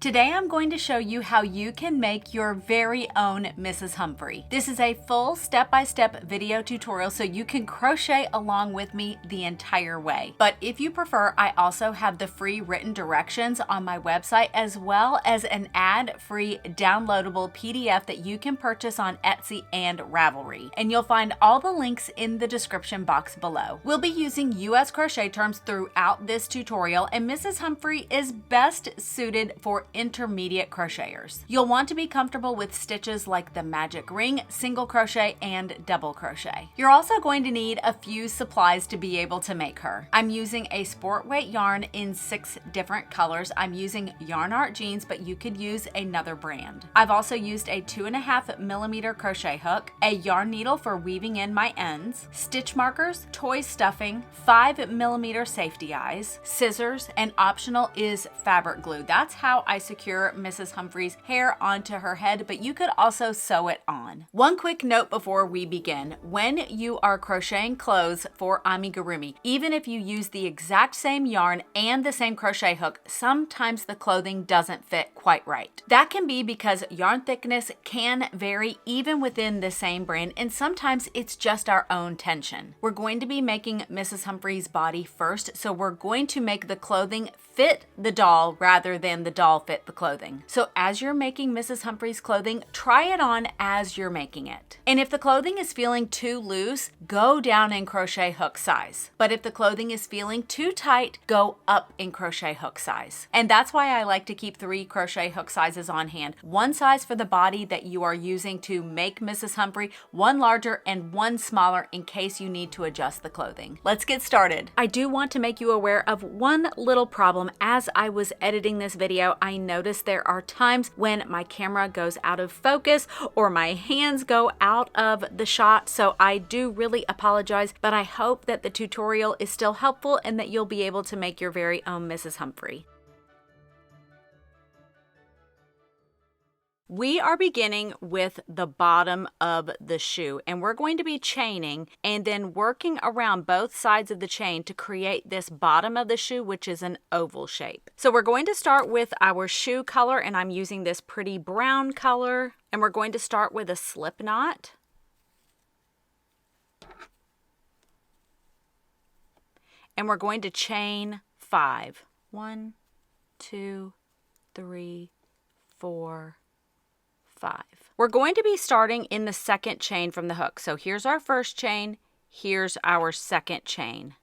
Today I'm going to show you how you can make your very own Mrs. Humphrey. This is a full step-by-step video tutorial so you can crochet along with me the entire way. But if you prefer, I also have the free written directions on my website as well as an ad-free downloadable PDF that you can purchase on Etsy and Ravelry. And you'll find all the links in the description box below. We'll be using US crochet terms throughout this tutorial, and Mrs. Humphrey is best suited for intermediate crocheters. You'll want to be comfortable with stitches like the magic ring, single crochet, and double crochet. You're also going to need a few supplies to be able to make her. I'm using a sport weight yarn in 6 different colors. I'm using YarnArt Jeans, but you could use another brand. I've also used a 2.5mm crochet hook, a yarn needle for weaving in my ends, stitch markers, toy stuffing, 5mm safety eyes, scissors, and optional is fabric glue. That's how I secure Mrs. Humphrey's hair onto her head, but you could also sew it on. One quick note before we begin. When you are crocheting clothes for amigurumi, even if you use the exact same yarn and the same crochet hook, sometimes the clothing doesn't fit quite right. That can be because yarn thickness can vary even within the same brand, and sometimes it's just our own tension. We're going to be making Mrs. Humphrey's body first, so we're going to make the clothing fit the doll rather than the doll fit the clothing. So as you're making Mrs. Humphrey's clothing, try it on as you're making it. And if the clothing is feeling too loose, go down in crochet hook size. But if the clothing is feeling too tight, go up in crochet hook size. And that's why I like to keep 3 crochet hook sizes on hand. One size for the body that you are using to make Mrs. Humphrey, one larger and one smaller in case you need to adjust the clothing. Let's get started. I do want to make you aware of one little problem. As I was editing this video, I noticed there are times when my camera goes out of focus or my hands go out of the shot, so I do really apologize, but I hope that the tutorial is still helpful and that you'll be able to make your very own Mrs. Humphrey. We are beginning with the bottom of the shoe, and we're going to be chaining and then working around both sides of the chain to create this bottom of the shoe, which is an oval shape. So we're going to start with our shoe color, and I'm using this pretty brown color, and we're going to start with a slip knot. And we're going to chain 5. 1, 2, 3, 4, 5. We're going to be starting in the second chain from the hook. So here's our first chain, here's our second chain.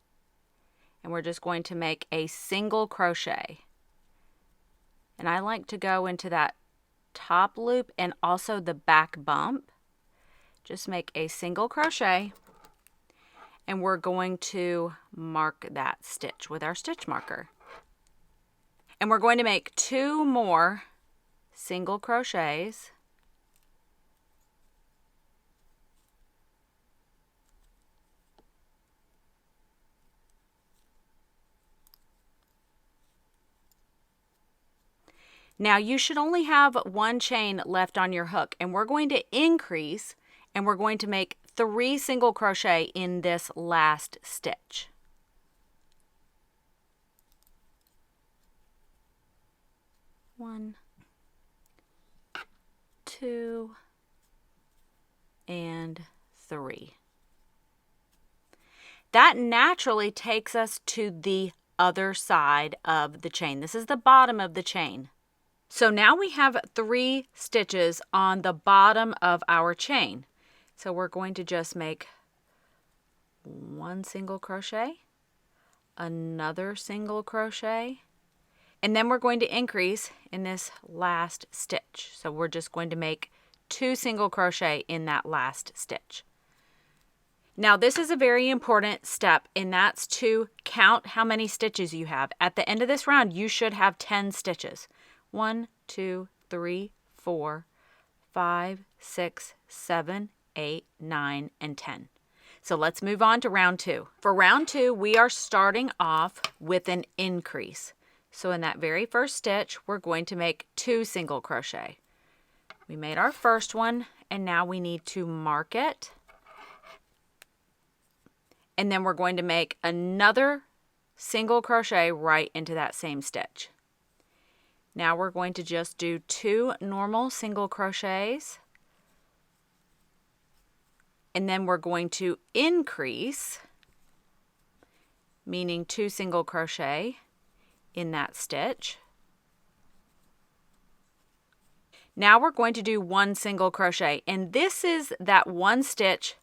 And we're just going to make a single crochet. And I like to go into that top loop and also the back bump. Just make a single crochet. And we're going to mark that stitch with our stitch marker. And we're going to make 2 more single crochets. Now you should only have 1 chain left on your hook, and we're going to increase and we're going to make 3 single crochet in this last stitch. One, 2, and 3. That naturally takes us to the other side of the chain. This is the bottom of the chain. So now we have 3 stitches on the bottom of our chain. So we're going to just make 1 single crochet, another single crochet, and then we're going to increase in this last stitch. So we're just going to make 2 single crochet in that last stitch. Now this is a very important step, and that's to count how many stitches you have. At the end of this round, you should have 10 stitches. 1, 2, 3, 4, 5, 6, 7, 8, 9, and 10. So let's move on to round 2. For round 2, we are starting off with an increase. So in that very first stitch, we're going to make 2 single crochet. We made our first one, and now we need to mark it. And then we're going to make another single crochet right into that same stitch. Now we're going to just do 2 normal single crochets, and then we're going to increase, meaning 2 single crochet in that stitch. Now we're going to do 1 single crochet, and this is that one stitch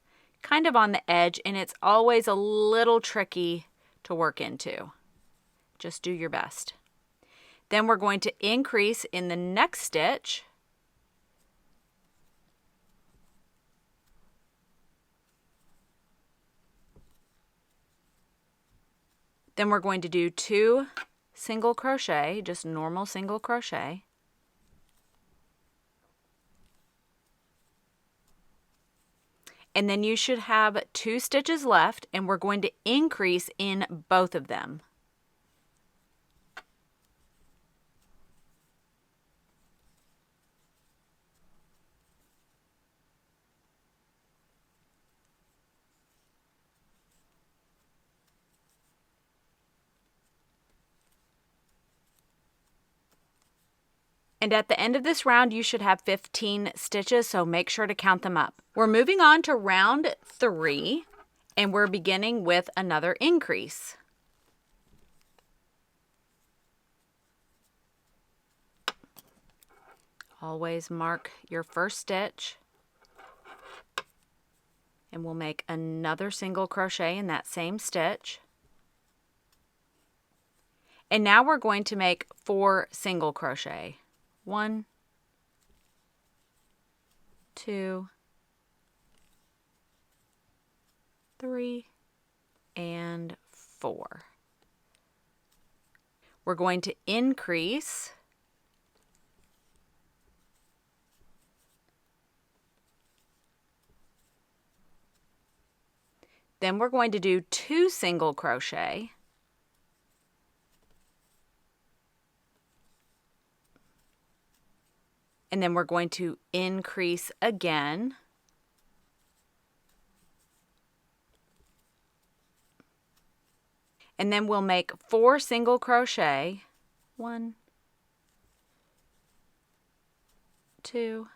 kind of on the edge, and it's always a little tricky to work into. Just do your best. Then we're going to increase in the next stitch. Then we're going to do 2 single crochet, just normal single crochet. And then you should have 2 stitches left, and we're going to increase in both of them. And at the end of this round, you should have 15 stitches, so make sure to count them up. We're moving on to round 3, and we're beginning with another increase. Always mark your first stitch, and we'll make another single crochet in that same stitch. And now we're going to make 4 single crochet. 1, 2, 3, and 4. We're going to increase. Then we're going to do 2 single crochet. And then we're going to increase again. And then we'll make 4 single crochet. 1, 2,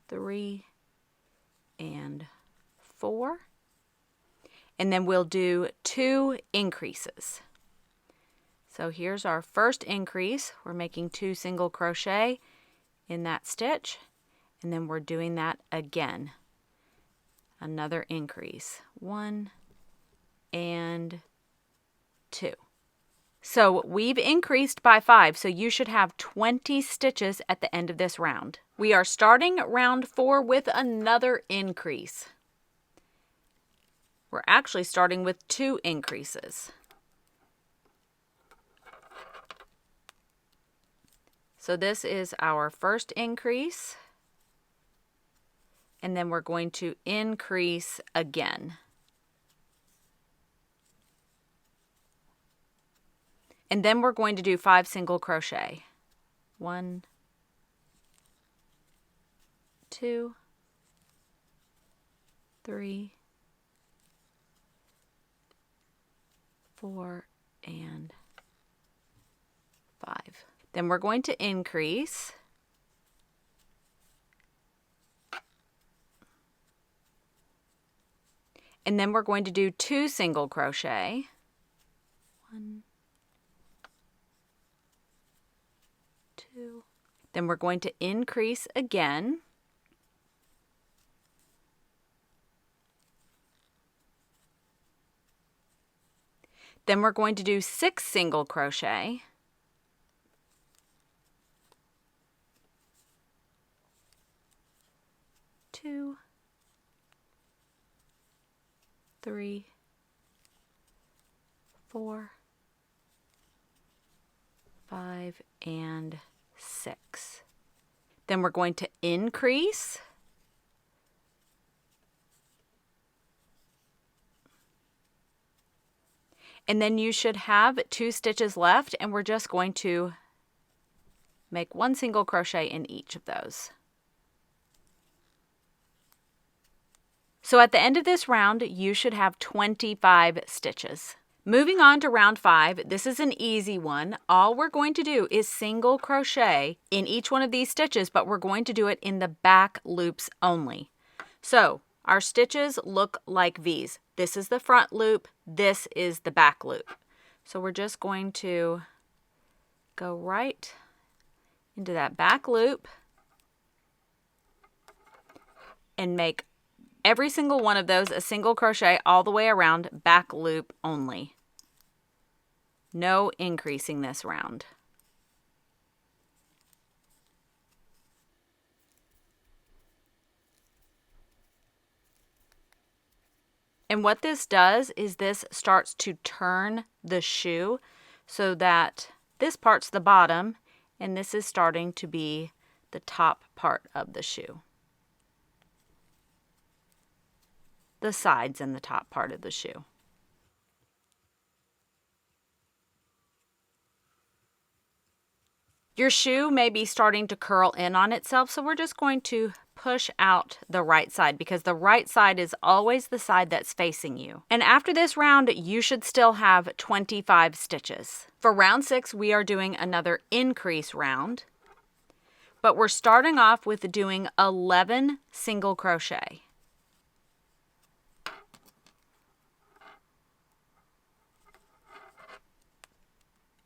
3, and 4. And then we'll do 2 increases. So here's our first increase. We're making 2 single crochet in that stitch, and then we're doing that again. Another increase. 1 and 2. So we've increased by 5, so you should have 20 stitches at the end of this round. We are starting round 4 with another increase. We're actually starting with 2 increases. So this is our first increase, and then we're going to increase again. And then we're going to do 5 single crochet. 1, 2, 3, 4, and 5. Then we're going to increase. And then we're going to do 2 single crochet. 1, 2. Then we're going to increase again. Then we're going to do 6 single crochet. 2, 3, 4, 5, and 6. Then we're going to increase. And then you should have 2 stitches left, and we're just going to make 1 single crochet in each of those. So at the end of this round, you should have 25 stitches. Moving on to round 5, this is an easy one. All we're going to do is single crochet in each one of these stitches, but we're going to do it in the back loops only. So our stitches look like V's. This is the front loop, this is the back loop. So we're just going to go right into that back loop and make every single one of those a single crochet all the way around, back loop only. No increasing this round. And what this does is this starts to turn the shoe so that this part's the bottom and this is starting to be the top part of the shoe. The sides and the top part of the shoe. Your shoe may be starting to curl in on itself, so we're just going to push out the right side because the right side is always the side that's facing you. And after this round, you should still have 25 stitches. For round 6, we are doing another increase round, but we're starting off with doing 11 single crochet.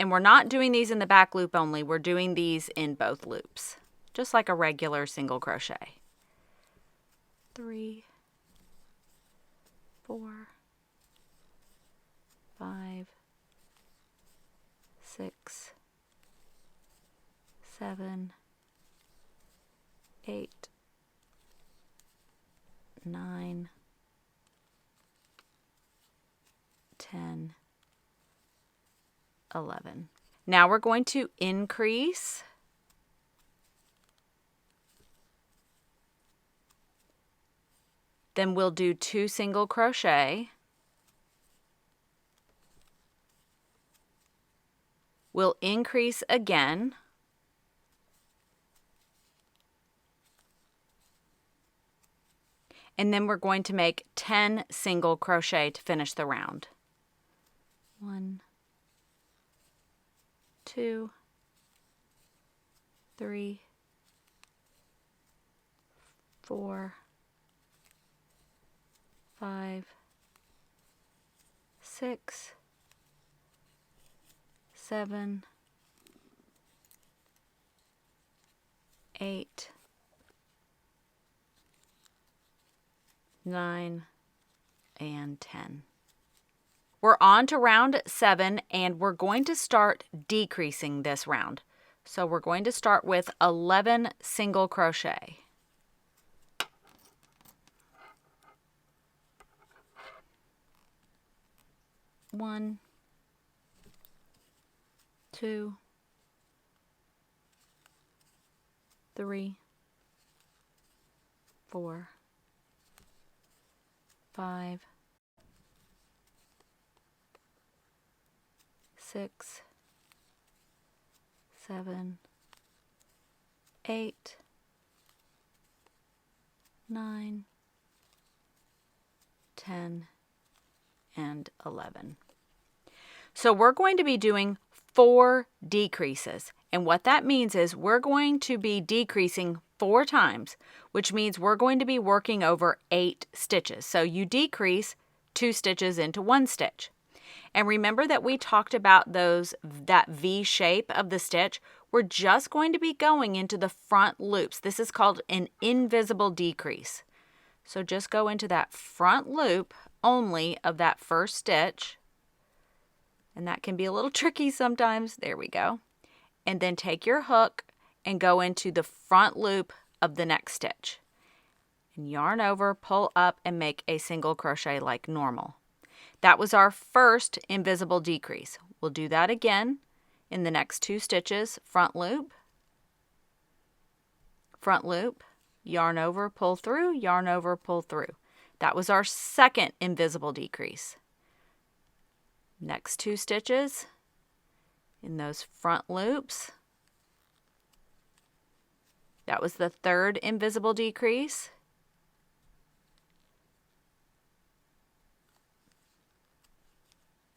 And we're not doing these in the back loop only, we're doing these in both loops, just like a regular single crochet. 3, 4, 5, 6, 7, 8, 9, 10, 11. Now we're going to increase. Then we'll do 2 single crochet. We'll increase again. And then we're going to make 10 single crochet to finish the round. 1, 2, 3, 4, 5, 6, 7, 8, 9, and 10. We're on to round 7 and we're going to start decreasing this round. So we're going to start with 11 single crochet. 1, 2, 3, 4, 5, 6, 7, 8, 9, 10, and 11. So we're going to be doing 4 decreases. And what that means is we're going to be decreasing 4 times, which means we're going to be working over 8 stitches. So you decrease 2 stitches into 1 stitch. And remember that we talked about that V shape of the stitch. We're just going to be going into the front loops. This is called an invisible decrease. So just go into that front loop only of that first stitch. And that can be a little tricky sometimes. There we go. And then take your hook and go into the front loop of the next stitch. And yarn over, pull up, and make a single crochet like normal. That was our first invisible decrease. We'll do that again in the next 2 stitches. Front loop, yarn over, pull through, yarn over, pull through. That was our second invisible decrease. Next 2 stitches in those front loops. That was the third invisible decrease.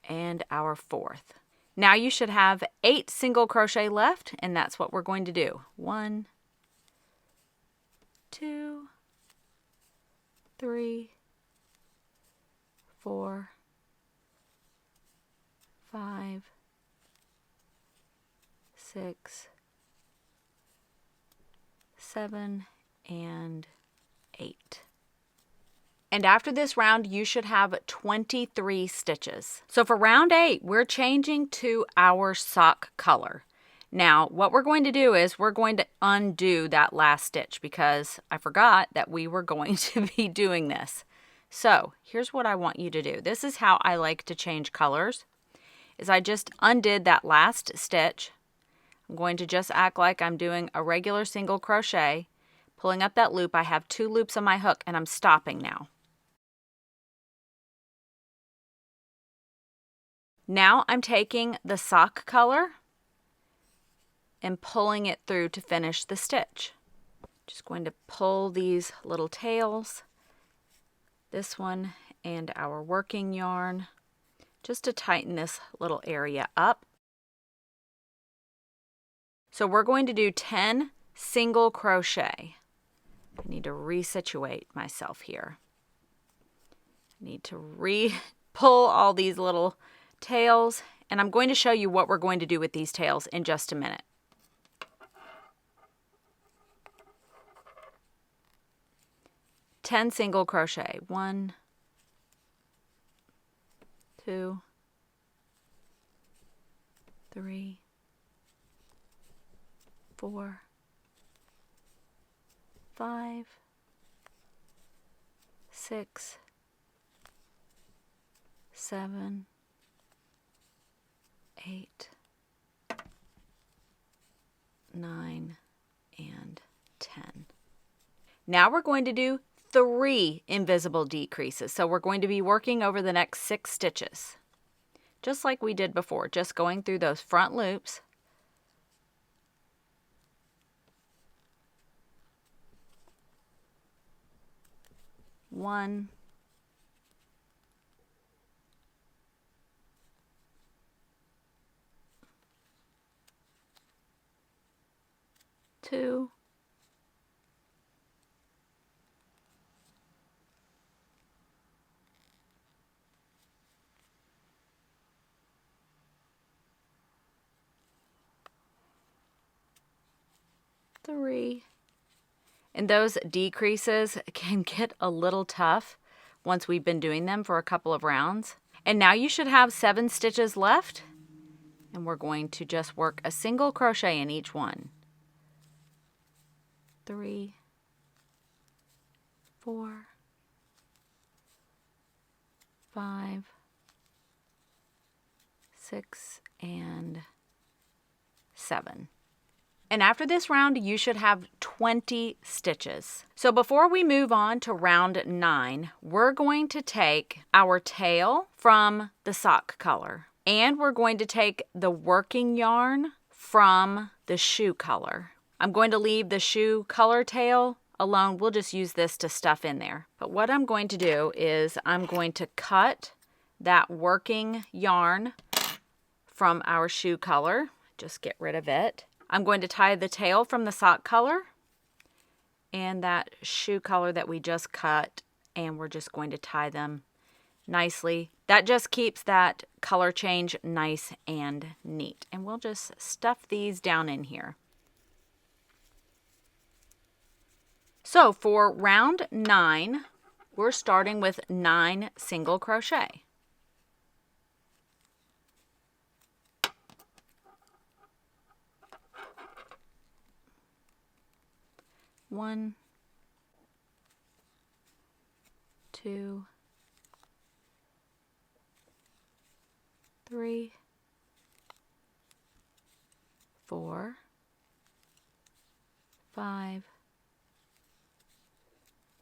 and our 4th. Now you should have 8 single crochet left, and that's what we're going to do. 1, 2, 3, 4, 5, 6, 7, and 8. And after this round, you should have 23 stitches. So for round 8, we're changing to our sock color. Now, what we're going to do is we're going to undo that last stitch because I forgot that we were going to be doing this. So here's what I want you to do. This is how I like to change colors, is I just undid that last stitch. I'm going to just act like I'm doing a regular single crochet, pulling up that loop. I have 2 loops on my hook and I'm stopping now. Now I'm taking the sock color and pulling it through to finish the stitch. Just going to pull these little tails, this one and our working yarn, just to tighten this little area up. So we're going to do 10 single crochet. I need to resituate myself here. I need to pull all these little tails, and I'm going to show you what we're going to do with these tails in just a minute. Ten single crochet. 1, 2, 3, 4, 5, 6, 7, 8, 9, and 10. Now we're going to do 3 invisible decreases. So we're going to be working over the next 6 stitches, just like we did before, just going through those front loops. One, 2, 3. And those decreases can get a little tough once we've been doing them for a couple of rounds. And now you should have 7 stitches left, and we're going to just work a single crochet in each one. 3, 4, 5, 6, and 7. And after this round, you should have 20 stitches. So before we move on to round 9, we're going to take our tail from the sock color, and we're going to take the working yarn from the shoe color. I'm going to leave the shoe color tail alone. We'll just use this to stuff in there. But what I'm going to do is I'm going to cut that working yarn from our shoe color. Just get rid of it. I'm going to tie the tail from the sock color and that shoe color that we just cut, and we're just going to tie them nicely. That just keeps that color change nice and neat. And we'll just stuff these down in here. So for round 9, we're starting with 9 single crochet. One, 2, 3, 4, 5,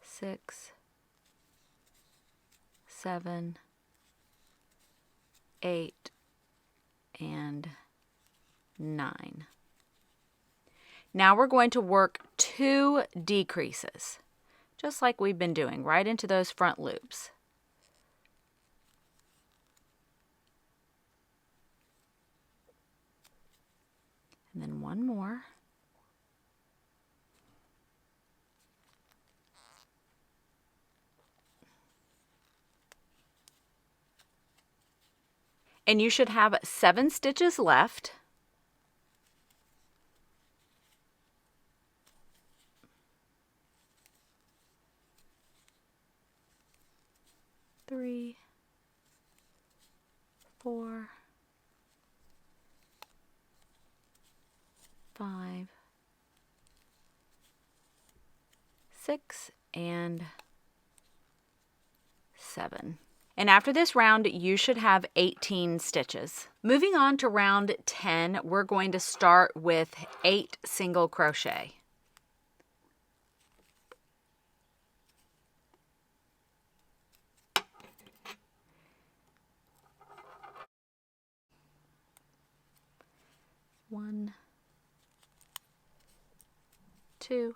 6, 7, 8, and 9. Now we're going to work 2 decreases, just like we've been doing, right into those front loops. And then one more. And you should have 7 stitches left. Three, 4, 5, 6, and 7. And after this round, you should have 18 stitches. Moving on to round 10, we're going to start with 8 single crochet. One, 2,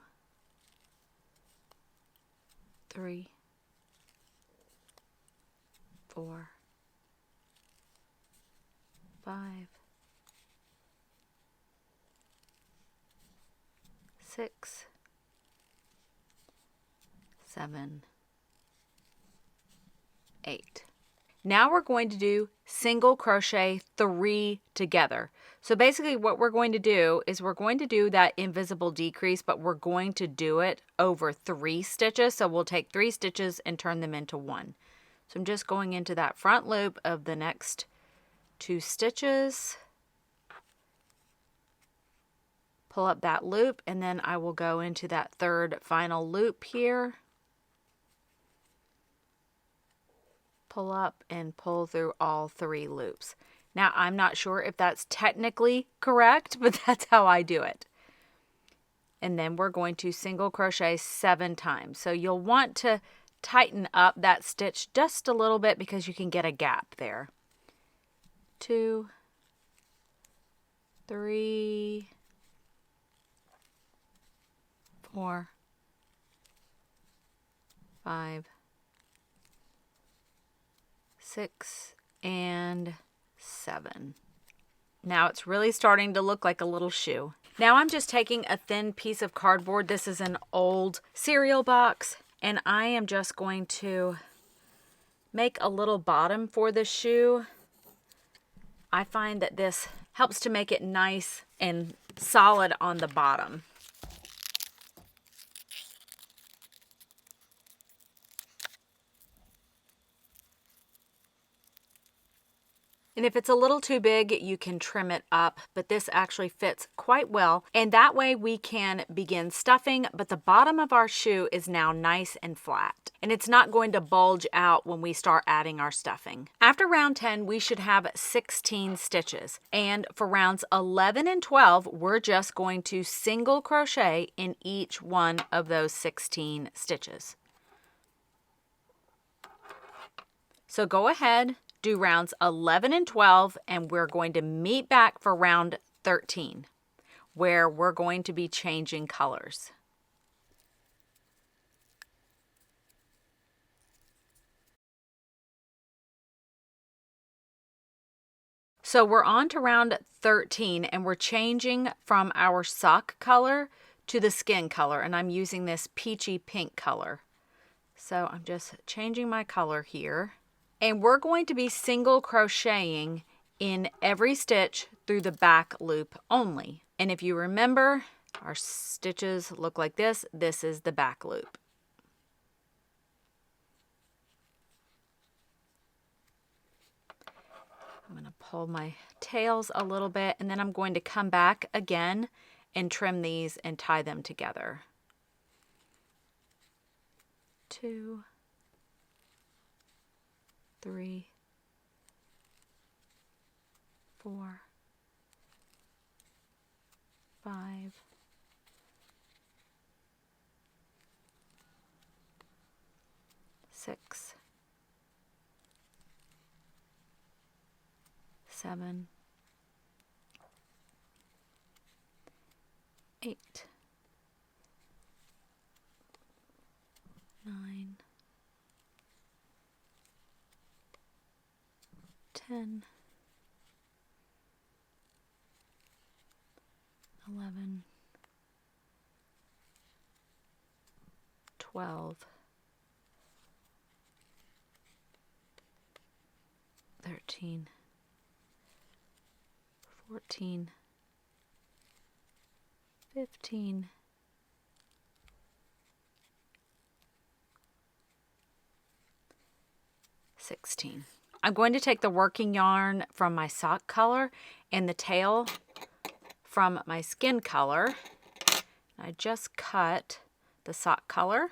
3, 4, 5, 6, 7, 8. Now we're going to do single crochet 3 together. So basically what we're going to do is we're going to do that invisible decrease, but we're going to do it over 3 stitches. So we'll take 3 stitches and turn them into 1. So I'm just going into that front loop of the next 2 stitches. Pull up that loop, and then I will go into that third final loop here. Pull up and pull through all 3 loops. Now I'm not sure if that's technically correct, but that's how I do it. And then we're going to single crochet 7 times. So you'll want to tighten up that stitch just a little bit because you can get a gap there. 2, 3, 4, 5, 6, and 7. Now it's really starting to look like a little shoe. Now I'm just taking a thin piece of cardboard. This is an old cereal box, and I am just going to make a little bottom for the shoe. I find that this helps to make it nice and solid on the bottom. And if it's a little too big, you can trim it up, but this actually fits quite well. And that way we can begin stuffing, but the bottom of our shoe is now nice and flat. And it's not going to bulge out when we start adding our stuffing. After round 10, we should have 16 stitches. And for rounds 11 and 12, we're just going to single crochet in each one of those 16 stitches. So go ahead, do rounds 11 and 12, and we're going to meet back for round 13, where we're going to be changing colors. So we're on to round 13, and we're changing from our sock color to the skin color, and I'm using this peachy pink color. So I'm just changing my color here. And we're going to be single crocheting in every stitch through the back loop only. And if you remember, our stitches look like this. This is the back loop. I'm going to pull my tails a little bit, and then I'm going to come back again and trim these and tie them together. 2, 3, 4, 5, 6, 7, 8, 9, 10, 11, 12, 13, 14, 15, 16. I'm going to take the working yarn from my sock color and the tail from my skin color. I just cut the sock color.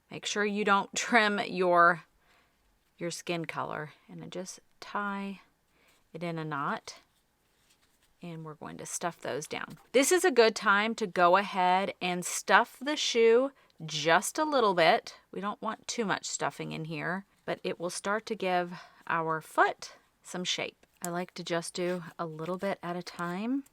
Make sure you don't trim your skin color, and I just tie it in a knot, and we're going to stuff those down. This is a good time to go ahead and stuff the shoe just a little bit. We don't want too much stuffing in here, but it will start to give our foot some shape. I like to just do a little bit at a time.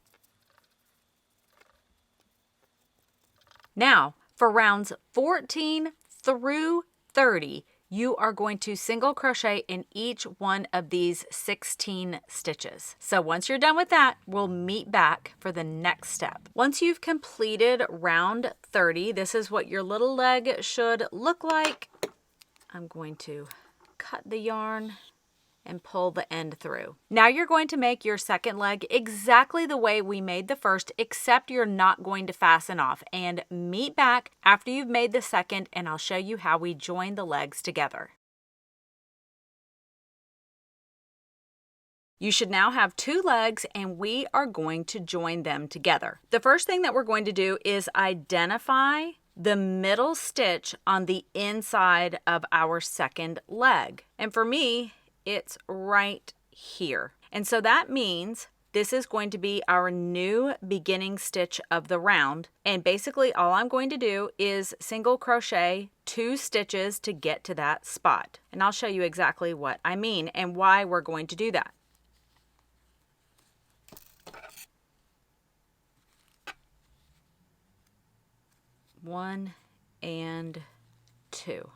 Now, for rounds 14 through 30, you are going to single crochet in each one of these 16 stitches. So once you're done with that, we'll meet back for the next step. Once you've completed round 30, this is what your little leg should look like. I'm going to cut the yarn and pull the end through. Now you're going to make your second leg exactly the way we made the first, except you're not going to fasten off. And meet back after you've made the second, and I'll show you how we join the legs together. You should now have two legs, and we are going to join them together. The first thing that we're going to do is identify the middle stitch on the inside of our second leg. And for me, it's right here. And so that means this is going to be our new beginning stitch of the round. And basically all I'm going to do is single crochet 2 stitches to get to that spot. And I'll show you exactly what I mean and why we're going to do that. One and 2.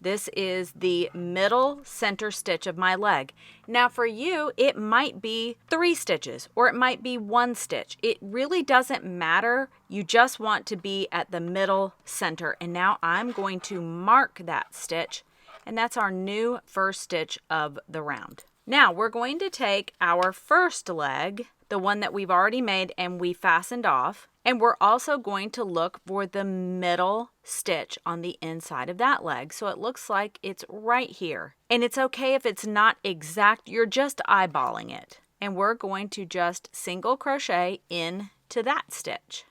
This is the middle center stitch of my leg. Now for you, it might be 3 stitches or it might be 1 stitch. It really doesn't matter. You just want to be at the middle center. And now I'm going to mark that stitch, and that's our new first stitch of the round. Now we're going to take our first leg, the one that we've already made and we fastened off, and we're also going to look for the middle stitch on the inside of that leg. So it looks like it's right here. And it's okay if it's not exact, you're just eyeballing it. And we're going to just single crochet into that stitch.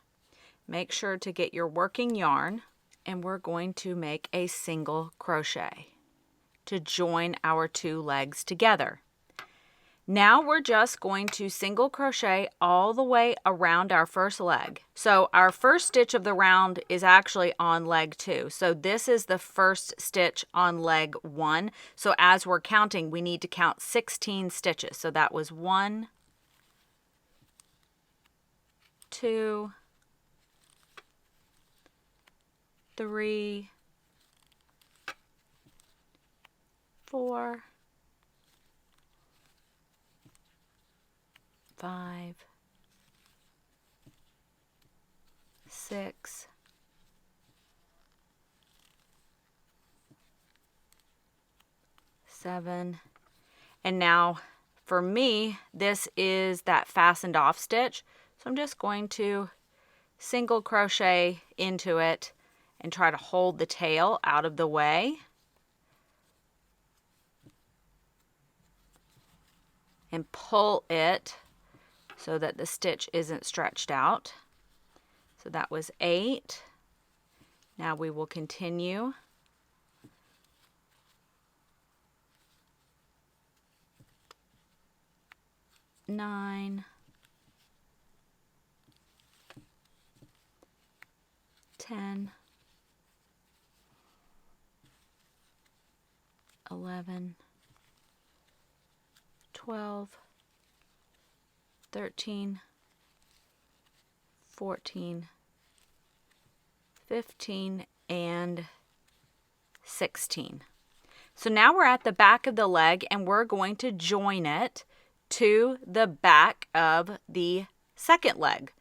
Make sure to get your working yarn, and we're going to make a single crochet to join our 2 legs together. Now we're just going to single crochet all the way around our first leg. So our first stitch of the round is actually on leg 2. So this is the first stitch on leg 1. So as we're counting, we need to count 16 stitches. So that was 1, 2, 3, 4, 5, 6, 7, and now for me, this is that fastened off stitch. So I'm just going to single crochet into it and try to hold the tail out of the way. And pull it so that the stitch isn't stretched out. So that was 8. Now we will continue. 9, 10, 11, 12, 13, 14, 15, and 16. So now we're at the back of the leg and we're going to join it to the back of the second leg.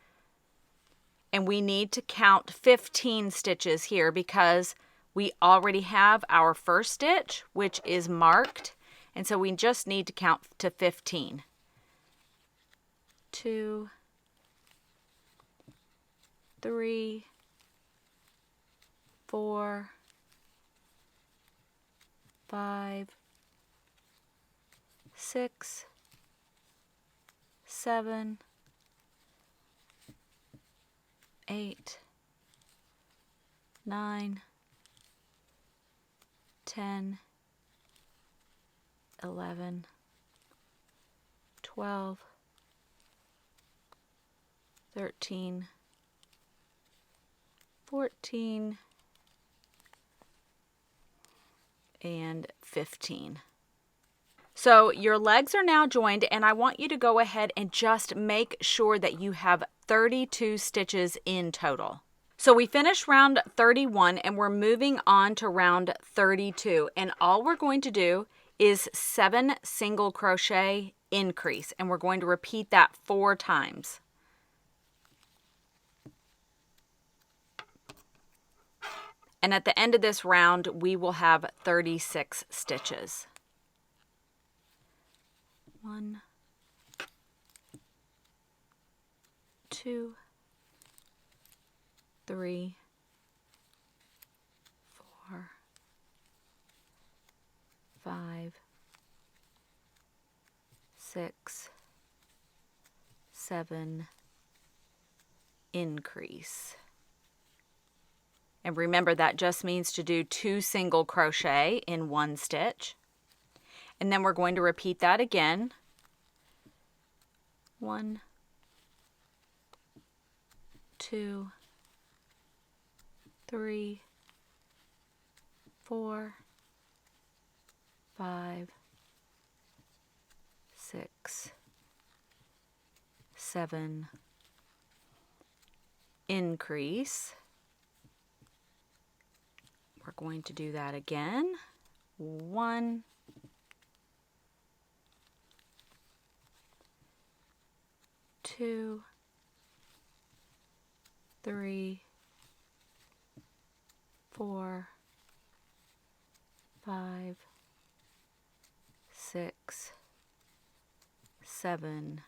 And we need to count 15 stitches here because we already have our first stitch, which is marked. And so we just need to count to 15. 2, 3, 4, 5, 6, 7, 8, 9, 10, 11, 12, 13, 14, and 15. So your legs are now joined, and I want you to go ahead and just make sure that you have 32 stitches in total. So we finished round 31 and we're moving on to round 32, and all we're going to do is 7 single crochet increase, and we're going to repeat that 4 times. And at the end of this round, we will have 36 stitches. 1, 2, 3, 4, 5, 6, 7, increase. And remember, that just means to do 2 single crochet in 1 stitch. And then we're going to repeat that again. 1, 2, 3, 4, 5, 6, 7, increase. We're going to do that again. 1, 2, 3, 4, 5, 6, 7,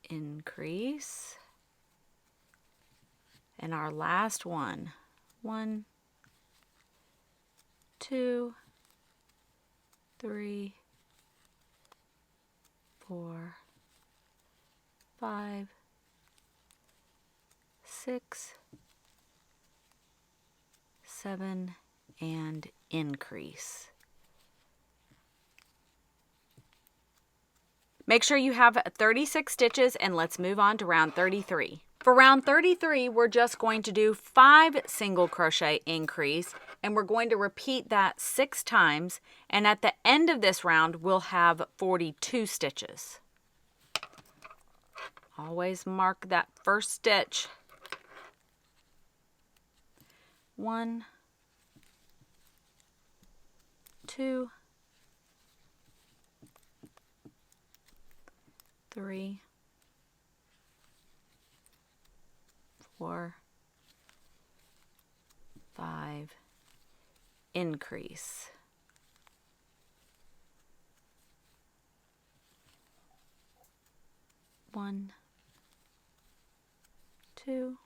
increase. And our last one. 1, 2, 3, 4, 5, 6, 7, and increase. Make sure you have 36 stitches, and let's move on to round 33. For round 33, we're just going to do 5 single crochet increase, and we're going to repeat that 6 times, and at the end of this round, we'll have 42 stitches. Always mark that first stitch. 1, 2, 3, 4, 5, increase. 1, 2,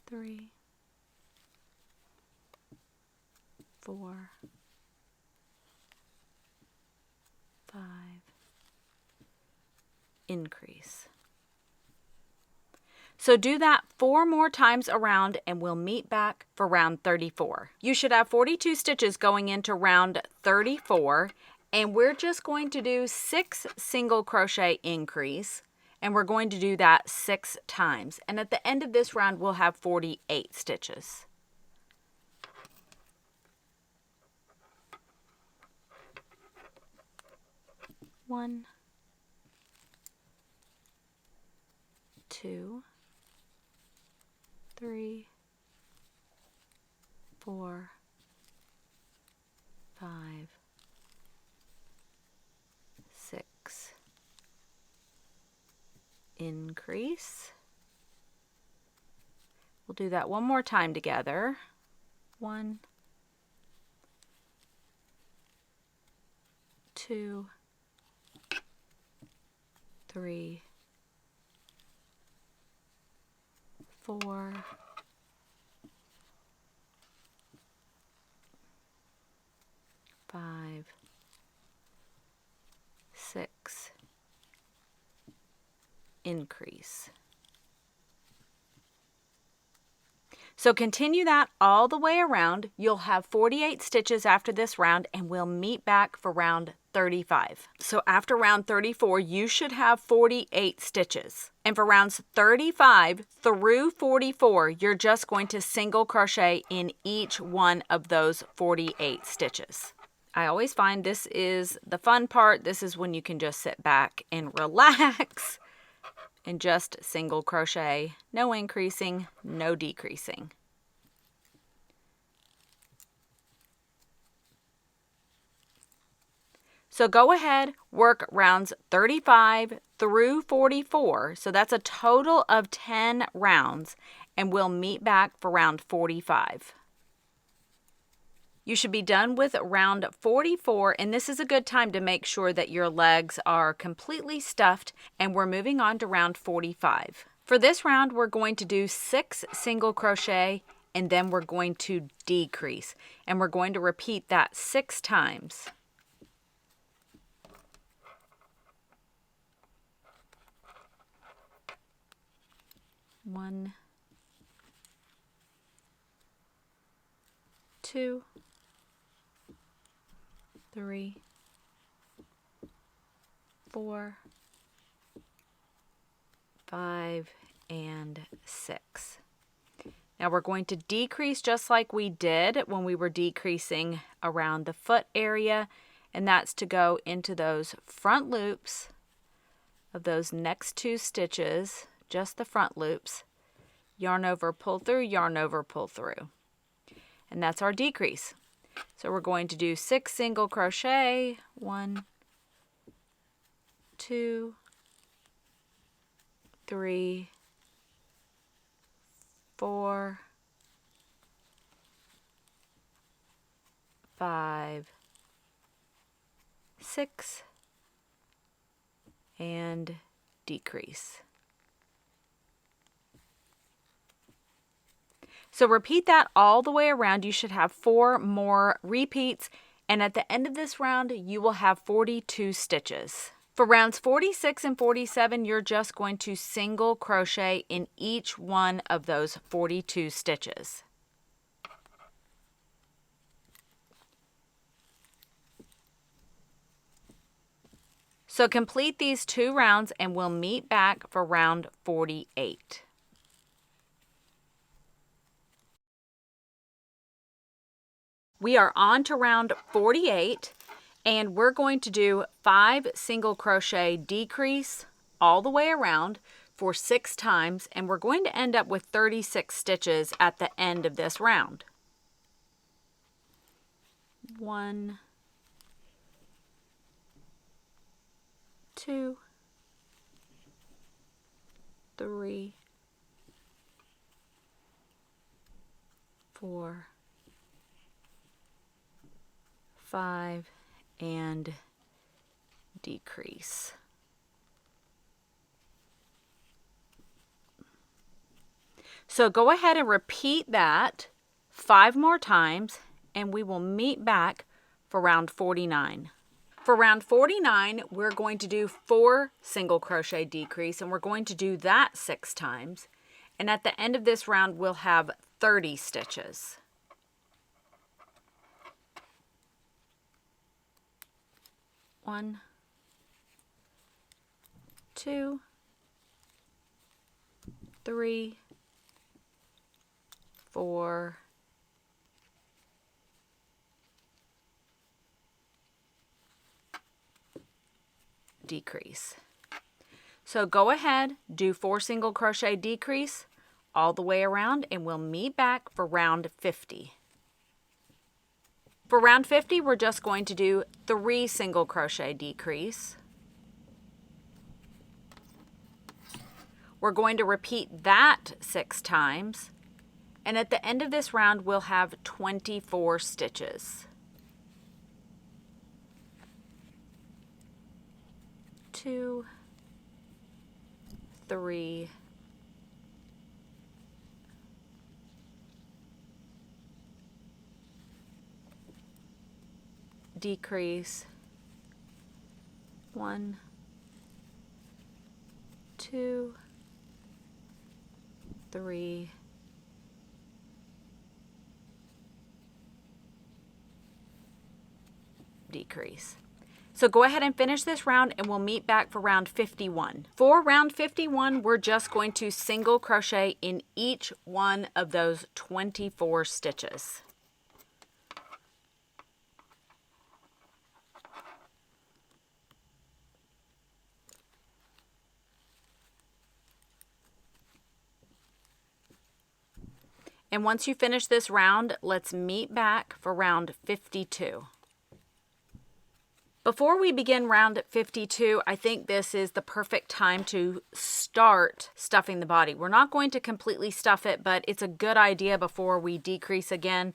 3, 4, 5, increase. So do that 4 more times around, and we'll meet back for round 34. You should have 42 stitches going into round 34, and we're just going to do 6 single crochet increase, and we're going to do that 6 times. And at the end of this round, we'll have 48 stitches. One, 2, 3, 4, 5, increase. We'll do that one more time together. 1, 2, 3, 4, 5, 6, increase. So continue that all the way around. You'll have 48 stitches after this round, and we'll meet back for round 35. So after round 34, you should have 48 stitches. And for rounds 35 through 44, you're just going to single crochet in each one of those 48 stitches. I always find this is the fun part. This is when you can just sit back and relax and just single crochet. No increasing, no decreasing. So go ahead, work rounds 35 through 44. So that's a total of 10 rounds, and we'll meet back for round 45. You should be done with round 44, and this is a good time to make sure that your legs are completely stuffed, and we're moving on to round 45. For this round, we're going to do 6 single crochet, and then we're going to decrease, and we're going to repeat that 6 times. One, 2, 3, 4, 5, and 6. Now we're going to decrease just like we did when we were decreasing around the foot area, and that's to go into those front loops of those next 2 stitches, just the front loops, yarn over, pull through, yarn over, pull through. And that's our decrease. So we're going to do 6 single crochet, 1, 2, 3, 4, 5, 6, and decrease. So repeat that all the way around. You should have 4 more repeats, and at the end of this round, you will have 42 stitches. For rounds 46 and 47, you're just going to single crochet in each one of those 42 stitches. So complete these 2 rounds, and we'll meet back for round 48. We are on to round 48, and we're going to do 5 single crochet decrease all the way around for 6 times, and we're going to end up with 36 stitches at the end of this round. 1, 2, 3, 4, 5, and decrease. So go ahead and repeat that 5 more times, and we will meet back for round 49. For round 49, we're going to do 4 single crochet decrease, and we're going to do that 6 times. And at the end of this round, we'll have 30 stitches. 1, 2, 3, 4, 5, decrease. So go ahead, do 4 single crochet decrease all the way around, and we'll meet back for round 50. For round 50, we're just going to do 3 single crochet decrease. We're going to repeat that 6 times. And at the end of this round, we'll have 24 stitches. 2, 3, 1, 2, 3, decrease. So go ahead and finish this round and we'll meet back for round 51. For round 51, we're just going to single crochet in each one of those 24 stitches. And once you finish this round, let's meet back for round 52. Before we begin round 52, I think this is the perfect time to start stuffing the body. We're not going to completely stuff it, but it's a good idea before we decrease again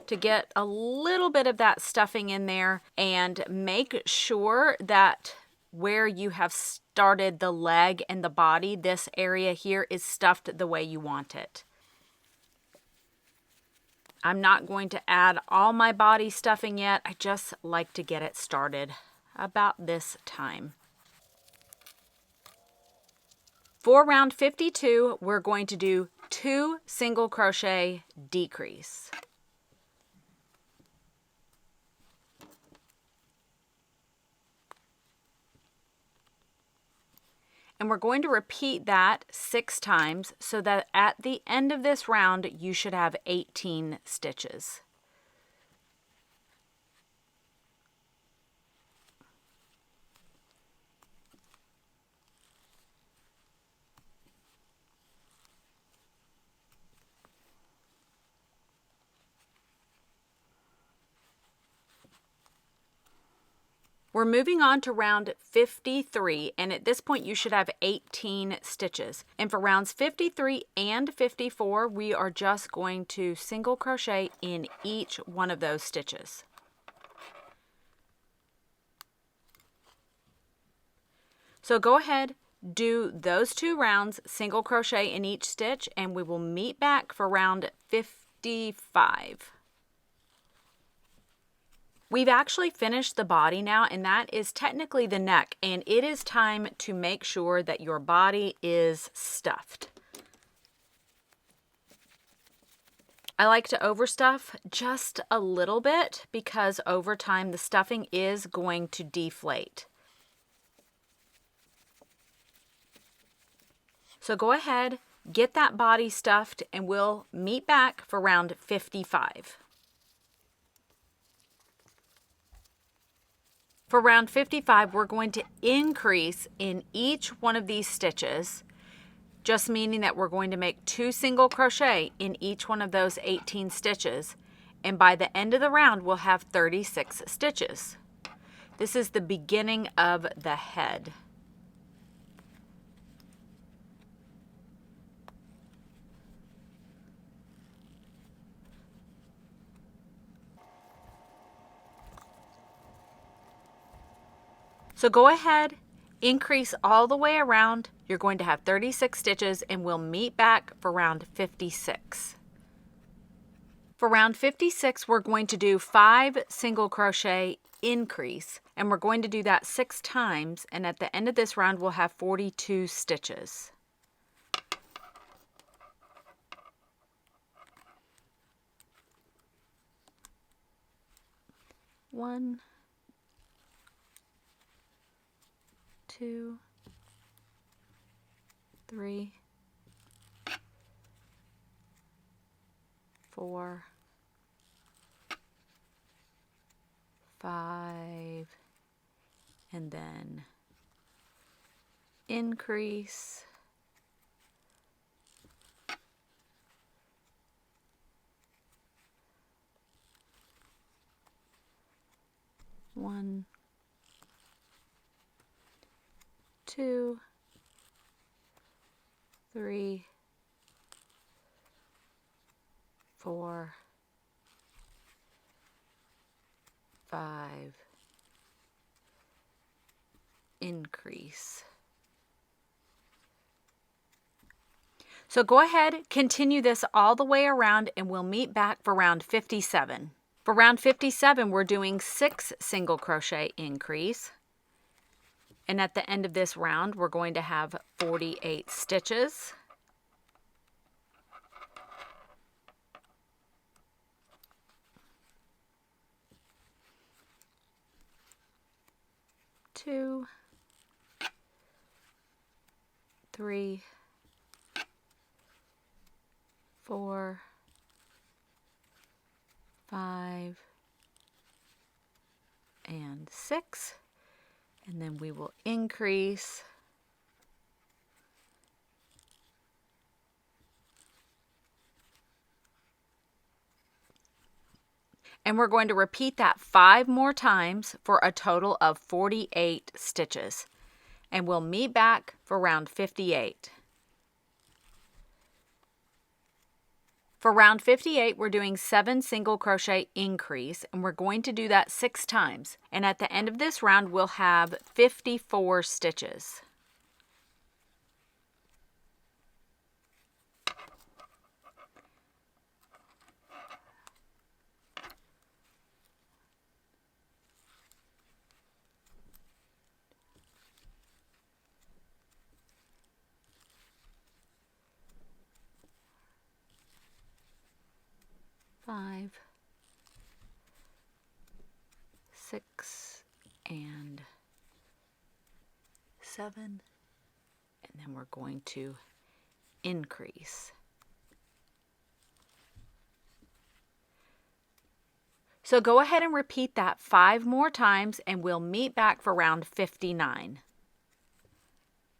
to get a little bit of that stuffing in there and make sure that where you have started the leg and the body, this area here is stuffed the way you want it. I'm not going to add all my body stuffing yet. I just like to get it started about this time. For round 52, we're going to do 2 single crochet decrease. And we're going to repeat that 6 times so that at the end of this round, you should have 18 stitches. We're moving on to round 53, and at this point you should have 18 stitches. And for rounds 53 and 54, we are just going to single crochet in each one of those stitches. So go ahead, do those 2 rounds, single crochet in each stitch, and we will meet back for round 55. We've actually finished the body now, and that is technically the neck, and it is time to make sure that your body is stuffed. I like to overstuff just a little bit because over time the stuffing is going to deflate. So go ahead, get that body stuffed, and we'll meet back for round 55. For round 55, we're going to increase in each one of these stitches, just meaning that we're going to make 2 single crochet in each one of those 18 stitches, and by the end of the round, we'll have 36 stitches. This is the beginning of the head. So go ahead, increase all the way around. You're going to have 36 stitches, and we'll meet back for round 56. For round 56, we're going to do 5 single crochet increase, and we're going to do that 6 times, and at the end of this round, we'll have 42 stitches. One, 2, 3, 4, 5, and then increase, 1, 2, 3, 4, 5, increase. So go ahead, continue this all the way around, and we'll meet back for round 57. For round 57, we're doing 6 single crochet increase. And at the end of this round, we're going to have 48 stitches. Two, 3, 4, 5, and 6, and then we will increase. And we're going to repeat that 5 more times for a total of 48 stitches. And we'll meet back for round 58. For round 58, we're doing 7 single crochet increase, and we're going to do that 6 times. And at the end of this round, we'll have 54 stitches. Five, 6, and 7, and then we're going to increase. So go ahead and repeat that 5 more times, and we'll meet back for round 59.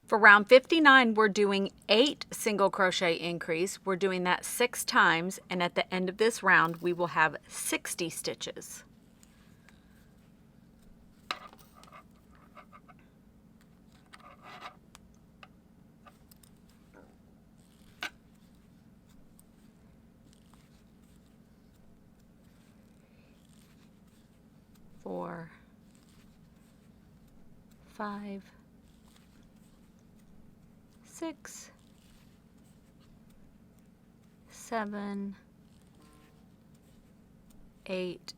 For round 59, we're doing 8 single crochet increase. We're doing that 6 times, and at the end of this round, we will have 60 stitches. Four, 5, 6, 7, 8,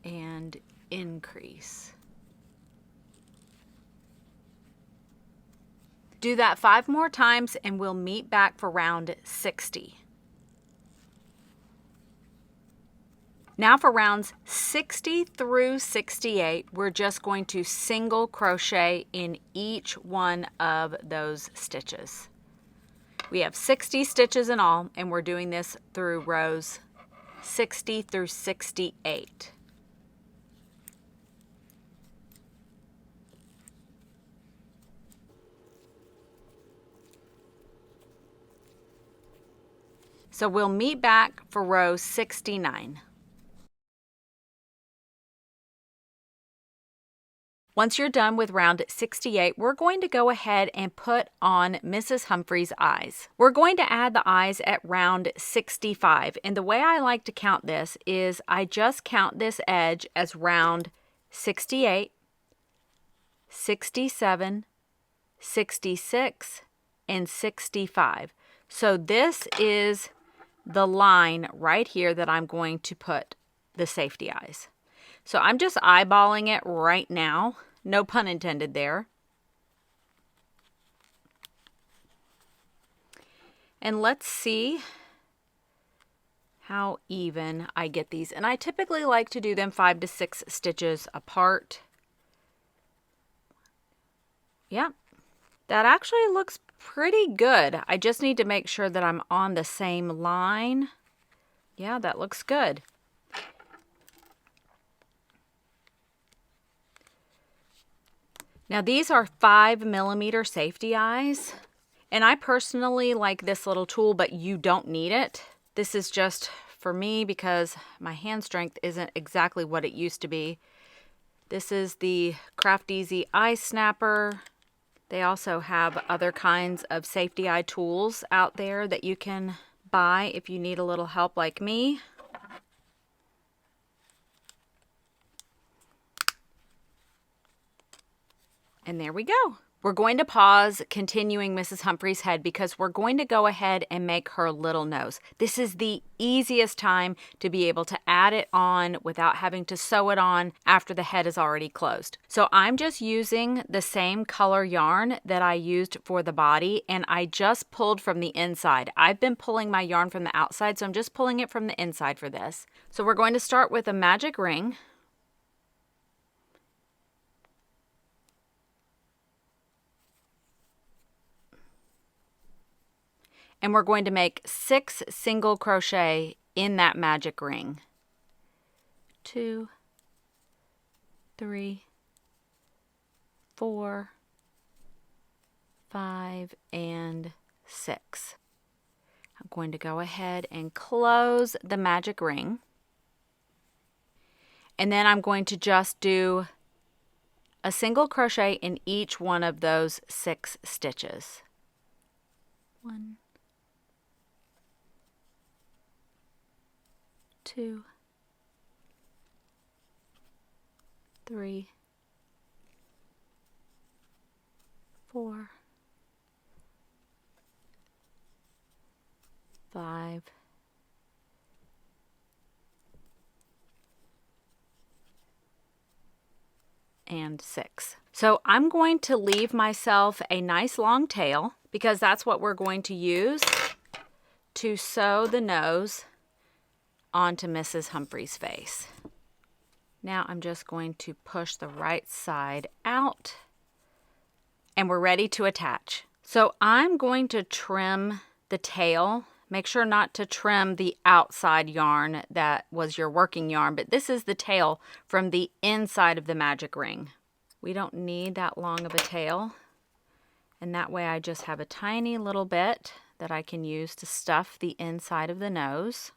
and increase. Do that 5 more times, and we'll meet back for round 60. Now for rounds 60 through 68, we're just going to single crochet in each one of those stitches. We have 60 stitches in all, and we're doing this through rows 60 through 68. So we'll meet back for row 69. Once you're done with round 68, we're going to go ahead and put on Mrs. Humphrey's eyes. We're going to add the eyes at round 65, and the way I like to count this is I just count this edge as round 68, 67, 66, and 65. So this is the line right here that I'm going to put the safety eyes. So I'm just eyeballing it right now. No pun intended there. And let's see how even I get these. And I typically like to do them 5 to 6 stitches apart. Yeah, that actually looks pretty good. I just need to make sure that I'm on the same line. Yeah, that looks good. Now these are 5mm safety eyes, and I personally like this little tool, but you don't need it. This is just for me because my hand strength isn't exactly what it used to be. This is the Craft Easy Eye Snapper. They also have other kinds of safety eye tools out there that you can buy if you need a little help like me. And there we go. We're going to pause continuing Mrs. Humphrey's head because we're going to go ahead and make her little nose. This is the easiest time to be able to add it on without having to sew it on after the head is already closed. So I'm just using the same color yarn that I used for the body, and I just pulled from the inside. I've been pulling my yarn from the outside, so I'm just pulling it from the inside for this. So we're going to start with a magic ring. And we're going to make 6 single crochet in that magic ring. 2, 3, 4, 5, and 6. I'm going to go ahead and close the magic ring. And then I'm going to just do a single crochet in each one of those 6 stitches. 1, 2, 3, 4, 5, and 6. So I'm going to leave myself a nice long tail because that's what we're going to use to sew the nose onto Mrs. Humphrey's face. Now I'm just going to push the right side out and we're ready to attach. So I'm going to trim the tail. Make sure not to trim the outside yarn that was your working yarn, but this is the tail from the inside of the magic ring. We don't need that long of a tail, and that way I just have a tiny little bit that I can use to stuff the inside of the nose.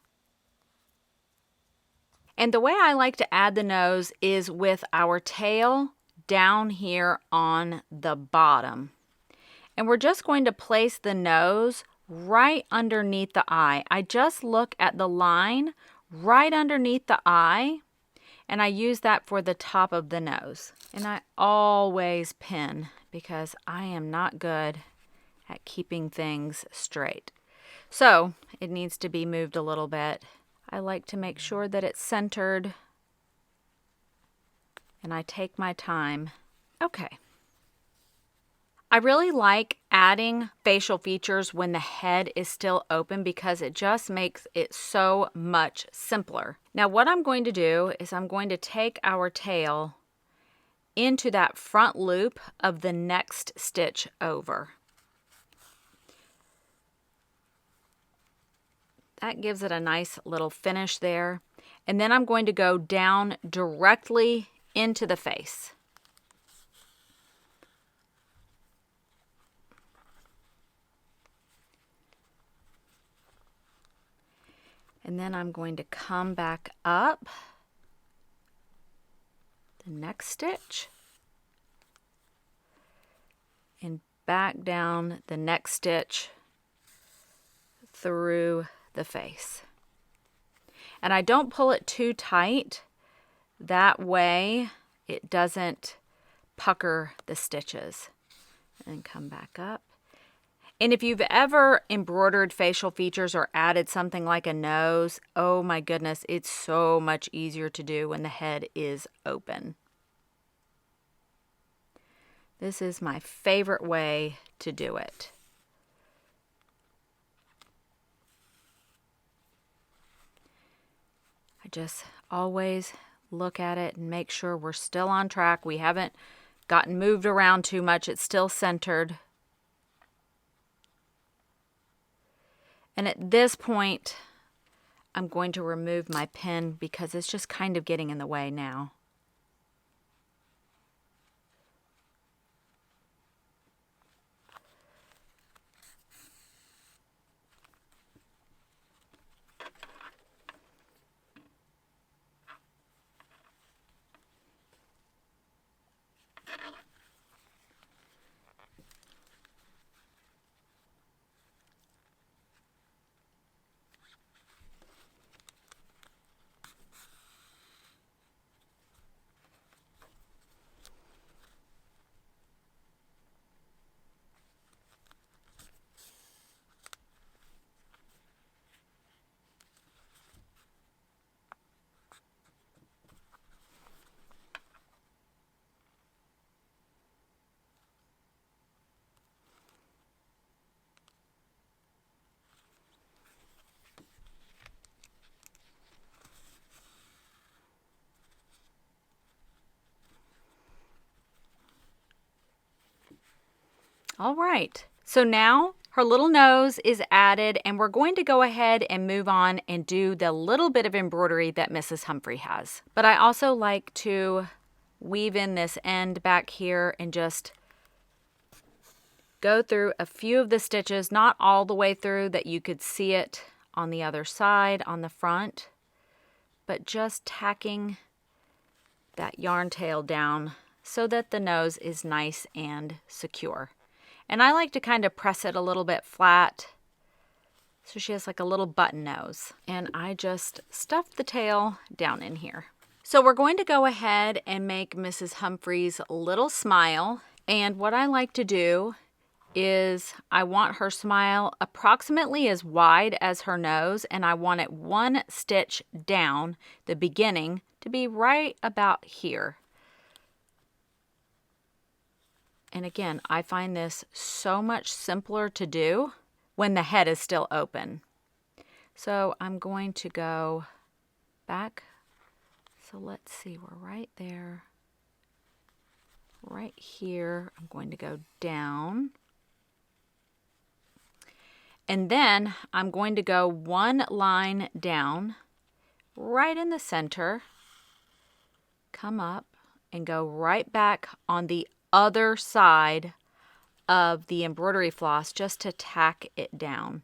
And the way I like to add the nose is with our tail down here on the bottom. And we're just going to place the nose right underneath the eye. I just look at the line right underneath the eye, and I use that for the top of the nose. And I always pin because I am not good at keeping things straight. So it needs to be moved a little bit. I like to make sure that it's centered, and I take my time. Okay. I really like adding facial features when the head is still open because it just makes it so much simpler. Now what I'm going to do is I'm going to take our tail into that front loop of the next stitch over. That gives it a nice little finish there. And then I'm going to go down directly into the face. And then I'm going to come back up the next stitch and back down the next stitch through the face. And I don't pull it too tight. That way it doesn't pucker the stitches. And come back up. And if you've ever embroidered facial features or added something like a nose, oh my goodness, it's so much easier to do when the head is open. This is my favorite way to do it. I just always look at it and make sure we're still on track. We haven't gotten moved around too much. It's still centered. And at this point, I'm going to remove my pin because it's just kind of getting in the way now. All right, so now her little nose is added, and we're going to go ahead and move on and do the little bit of embroidery that Mrs. Humphrey has. But I also like to weave in this end back here and just go through a few of the stitches, not all the way through that you could see it on the other side on the front, but just tacking that yarn tail down so that the nose is nice and secure. And I like to kind of press it a little bit flat so she has like a little button nose. And I just stuff the tail down in here. So we're going to go ahead and make Mrs. Humphrey's little smile. And what I like to do is I want her smile approximately as wide as her nose, and I want it one stitch down, the beginning, to be right about here. And again, I find this so much simpler to do when the head is still open. So I'm going to go back. So let's see, we're right there. Right here, I'm going to go down. And then I'm going to go one line down, right in the center, come up and go right back on the other side of the embroidery floss just to tack it down.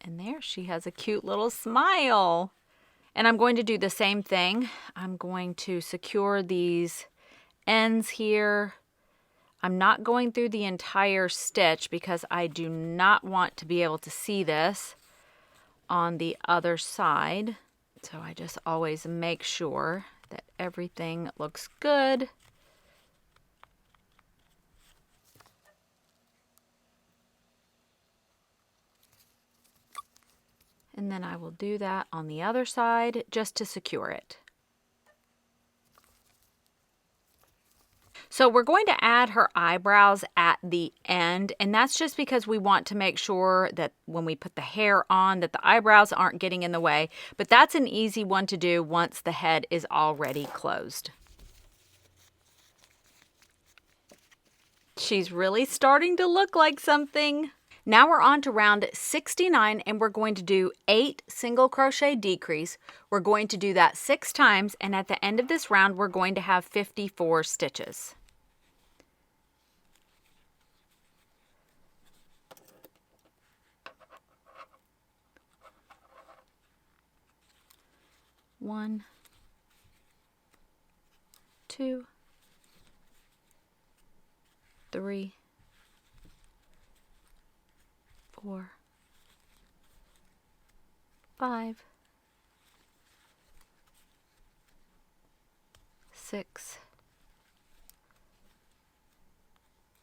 And there she has a cute little smile. And I'm going to do the same thing. I'm going to secure these ends here. I'm not going through the entire stitch because I do not want to be able to see this on the other side. So I just always make sure that everything looks good. And then I will do that on the other side just to secure it. So we're going to add her eyebrows at the end, and that's just because we want to make sure that when we put the hair on that the eyebrows aren't getting in the way, but that's an easy one to do once the head is already closed. She's really starting to look like something. Now we're on to round 69, and we're going to do 8 single crochet decrease. We're going to do that 6 times, and at the end of this round we're going to have 54 stitches. One, 2, 3, 4, 5, 6,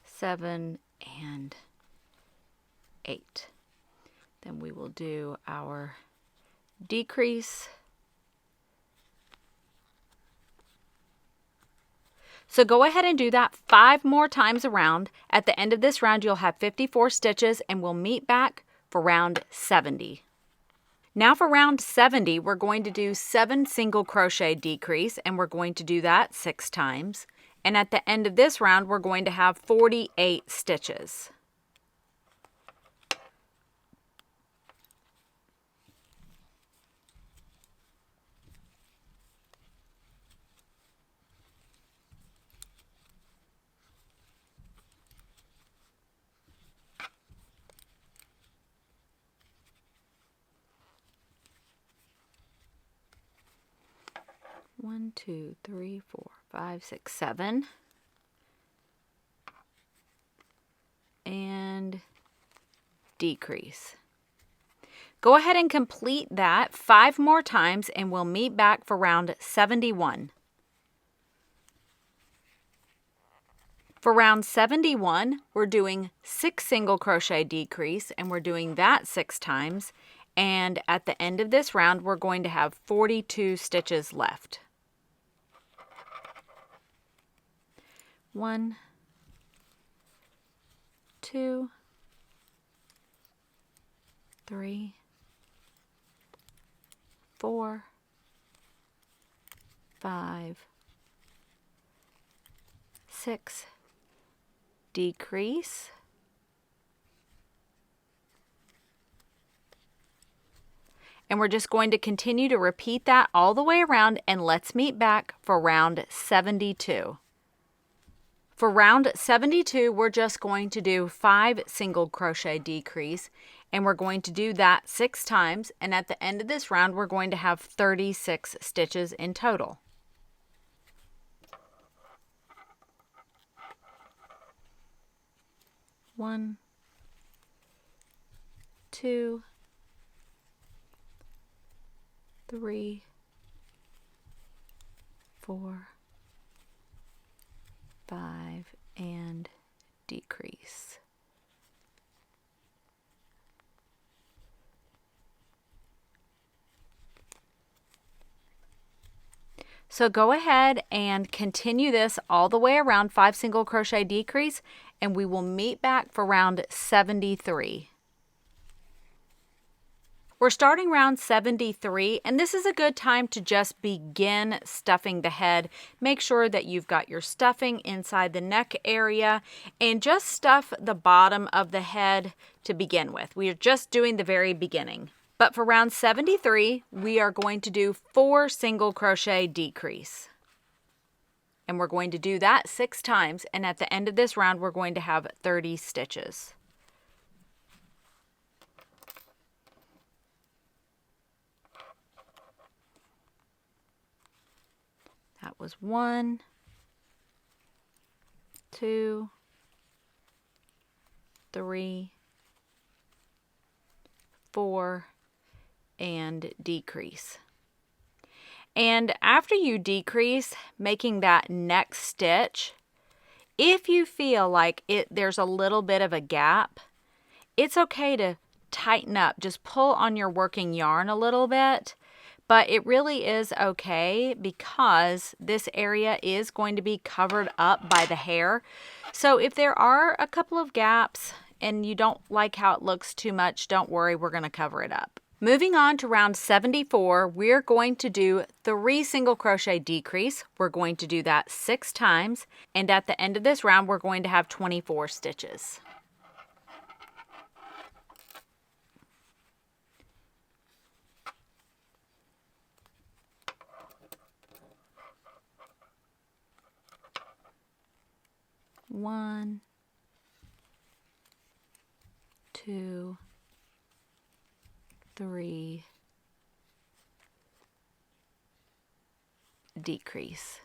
7, and 8. Then we will do our decrease. So go ahead and do that 5 more times around. At the end of this round, you'll have 54 stitches, and we'll meet back for round 70. Now for round 70, we're going to do 7 single crochet decrease, and we're going to do that 6 times. And at the end of this round, we're going to have 48 stitches. One, 2, 3, 4, 5, 6, 7. And decrease. Go ahead and complete that 5 more times, and we'll meet back for round 71. For round 71, we're doing 6 single crochet decrease, and we're doing that 6 times. And at the end of this round, we're going to have 42 stitches left. 1, 2, 3, 4, 5, 6, decrease, and we're just going to continue to repeat that all the way around, and let's meet back for round 72. For round 72, we're just going to do 5 single crochet decrease, and we're going to do that 6 times, and at the end of this round we're going to have 36 stitches in total. One, 2, 3, 4, 5, and decrease. So go ahead and continue this all the way around, 5 single crochet decrease, and we will meet back for round 73. We're starting round 73, and this is a good time to just begin stuffing the head. Make sure that you've got your stuffing inside the neck area, and just stuff the bottom of the head to begin with. We are just doing the very beginning. But for round 73, we are going to do 4 single crochet decrease. And we're going to do that 6 times, and at the end of this round, we're going to have 30 stitches. That was 1, 2, 3, 4, and decrease. And after you decrease, making that next stitch, if you feel like there's a little bit of a gap, it's okay to tighten up. Just pull on your working yarn a little bit. But it really is okay because this area is going to be covered up by the hair. So if there are a couple of gaps and you don't like how it looks too much, don't worry, we're going to cover it up. Moving on to round 74, we're going to do 3 single crochet decrease. We're going to do that 6 times, and at the end of this round, we're going to have 24 stitches. One, 2, 3, decrease.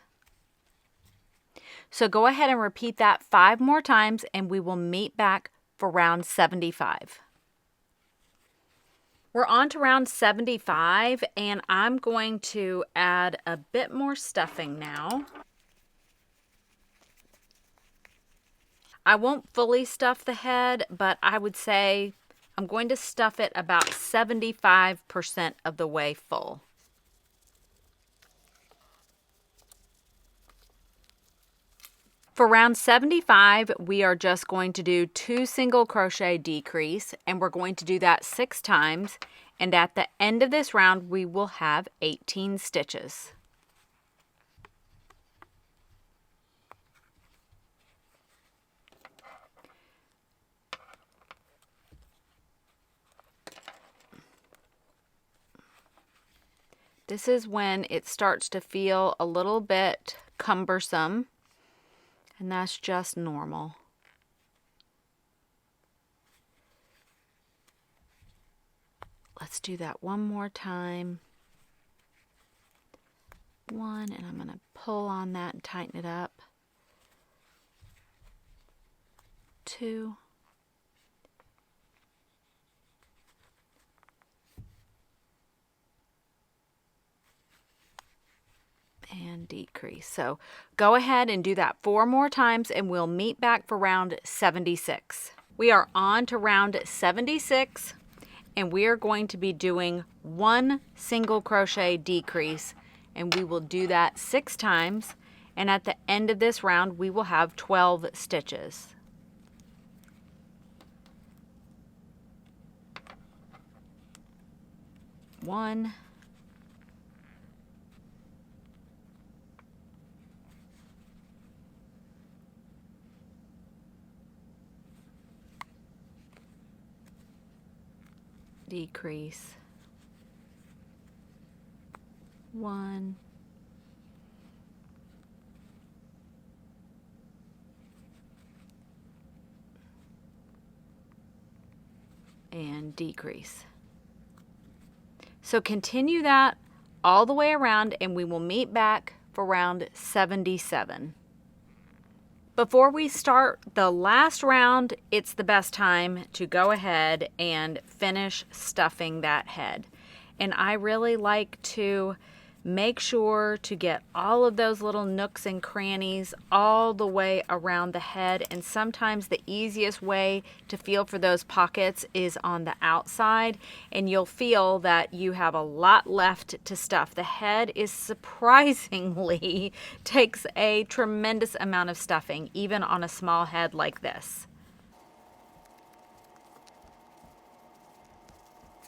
So go ahead and repeat that 5 more times, and we will meet back for round 75. We're on to round 75, and I'm going to add a bit more stuffing now. I won't fully stuff the head, but I would say I'm going to stuff it about 75% of the way full. For round 75, we are just going to do 2 single crochet decrease, and we're going to do that 6 times, and at the end of this round, we will have 18 stitches. This is when it starts to feel a little bit cumbersome, and that's just normal. Let's do that one more time. 1, and I'm going to pull on that and tighten it up. 2. And decrease. So go ahead and do that 4 more times, and we'll meet back for round 76. We are on to round 76, and we are going to be doing 1 single crochet decrease, and we will do that 6 times, and at the end of this round we will have 12 stitches. One, decrease, 1, and decrease. So continue that all the way around and we will meet back for round 77. Before we start the last round, it's the best time to go ahead and finish stuffing that head. And I really like to make sure to get all of those little nooks and crannies all the way around the head. And sometimes the easiest way to feel for those pockets is on the outside, and you'll feel that you have a lot left to stuff. The head is surprisingly takes a tremendous amount of stuffing, even on a small head like this.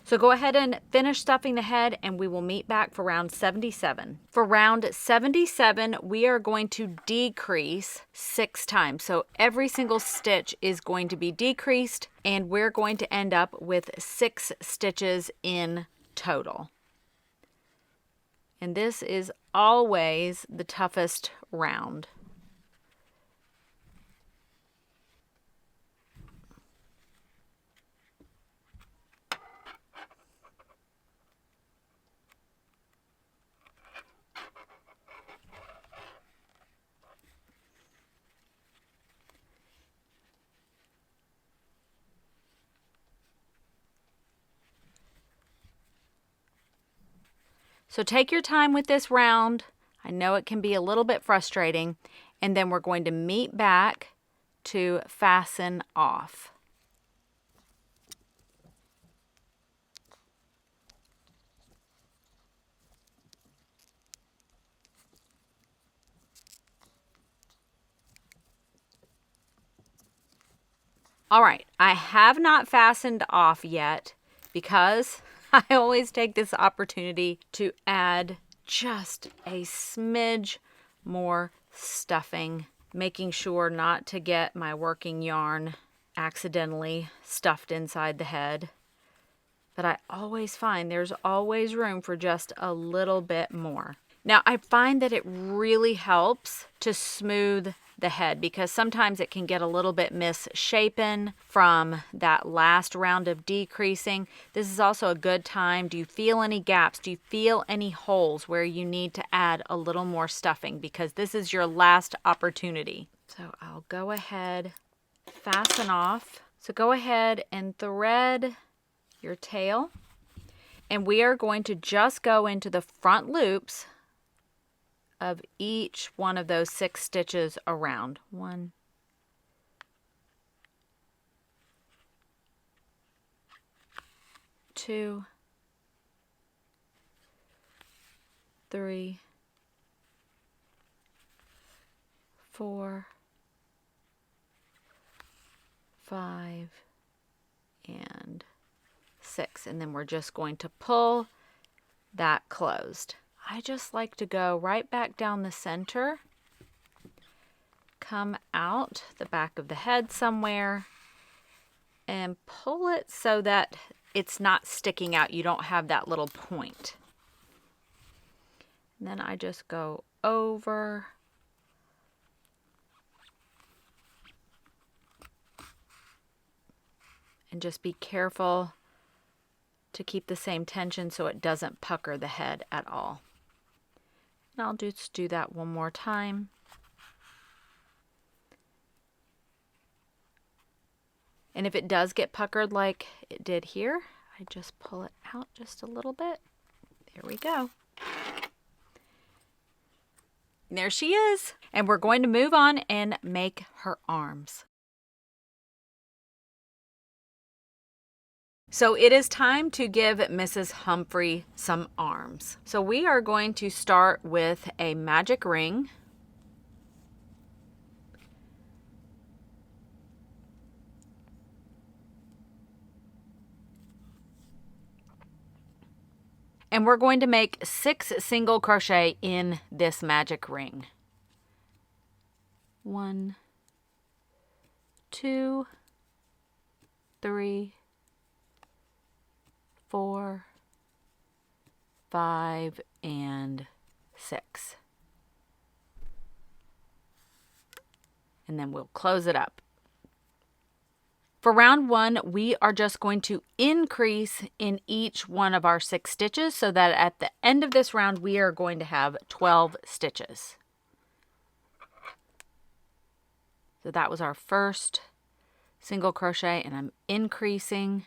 So go ahead and finish stuffing the head and we will meet back for round 77. For round 77, we are going to decrease 6 times. So every single stitch is going to be decreased and we're going to end up with 6 stitches in total. And this is always the toughest round. So take your time with this round. I know it can be a little bit frustrating. And then we're going to meet back to fasten off. All right, I have not fastened off yet because I always take this opportunity to add just a smidge more stuffing, making sure not to get my working yarn accidentally stuffed inside the head. But I always find there's always room for just a little bit more. Now, I find that it really helps to smooth the head because sometimes it can get a little bit misshapen from that last round of decreasing. This is also a good time. Do you feel any gaps? Do you feel any holes where you need to add a little more stuffing? Because this is your last opportunity. So I'll go ahead, fasten off. So go ahead and thread your tail. And we are going to just go into the front loops of each one of those 6 stitches around. 1, 2, 3, 4, 5, and 6. And then we're just going to pull that closed. I just like to go right back down the center, come out the back of the head somewhere, and pull it so that it's not sticking out. You don't have that little point. And then I just go over and just be careful to keep the same tension so it doesn't pucker the head at all. And I'll just do that one more time. And if it does get puckered like it did here, I just pull it out just a little bit. There we go. And there she is. And we're going to move on and make her arms. So it is time to give Mrs. Humphrey some arms. So we are going to start with a magic ring. And we're going to make 6 single crochet in this magic ring. 1, 2, 3, 4, 5, and 6. And then we'll close it up. For round 1, we are just going to increase in each one of our 6 stitches so that at the end of this round, we are going to have 12 stitches. So that was our first single crochet, and I'm increasing.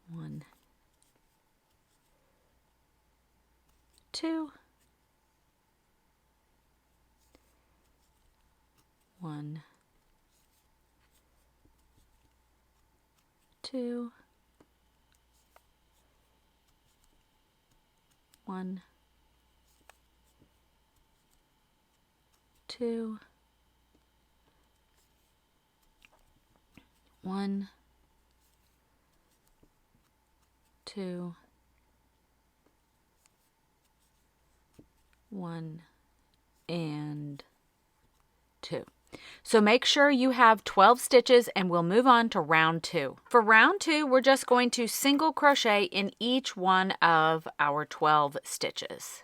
One, 2, 1, 2, 1, 2, 1, 2, 1, and 2. So make sure you have 12 stitches, and we'll move on to round 2. For round 2, we're just going to single crochet in each one of our 12 stitches.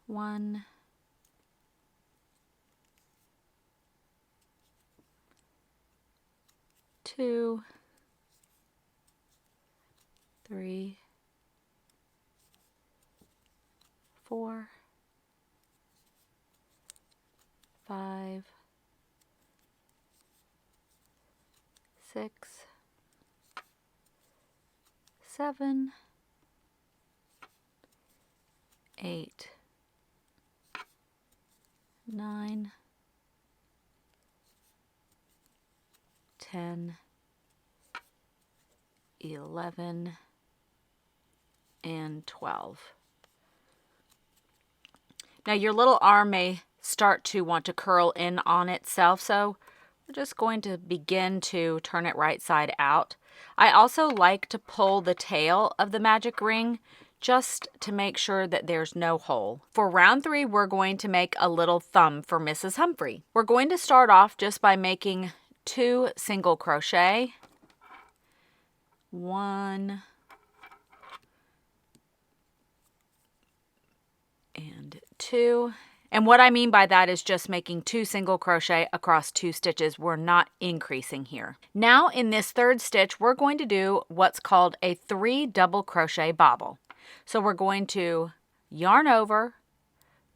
One, 2, 3, 4, 5, 6, 7, 8, 9, 10, 11, and 12. Now your little arm may start to want to curl in on itself, so we're just going to begin to turn it right side out. I also like to pull the tail of the magic ring just to make sure that there's no hole. For round 3, we're going to make a little thumb for Mrs. Humphrey. We're going to start off just by making 2 single crochet, 1 and 2. And what I mean by that is just making 2 single crochet across 2 stitches. We're not increasing here. Now in this 3rd stitch, we're going to do what's called a 3 double crochet bobble. So we're going to yarn over,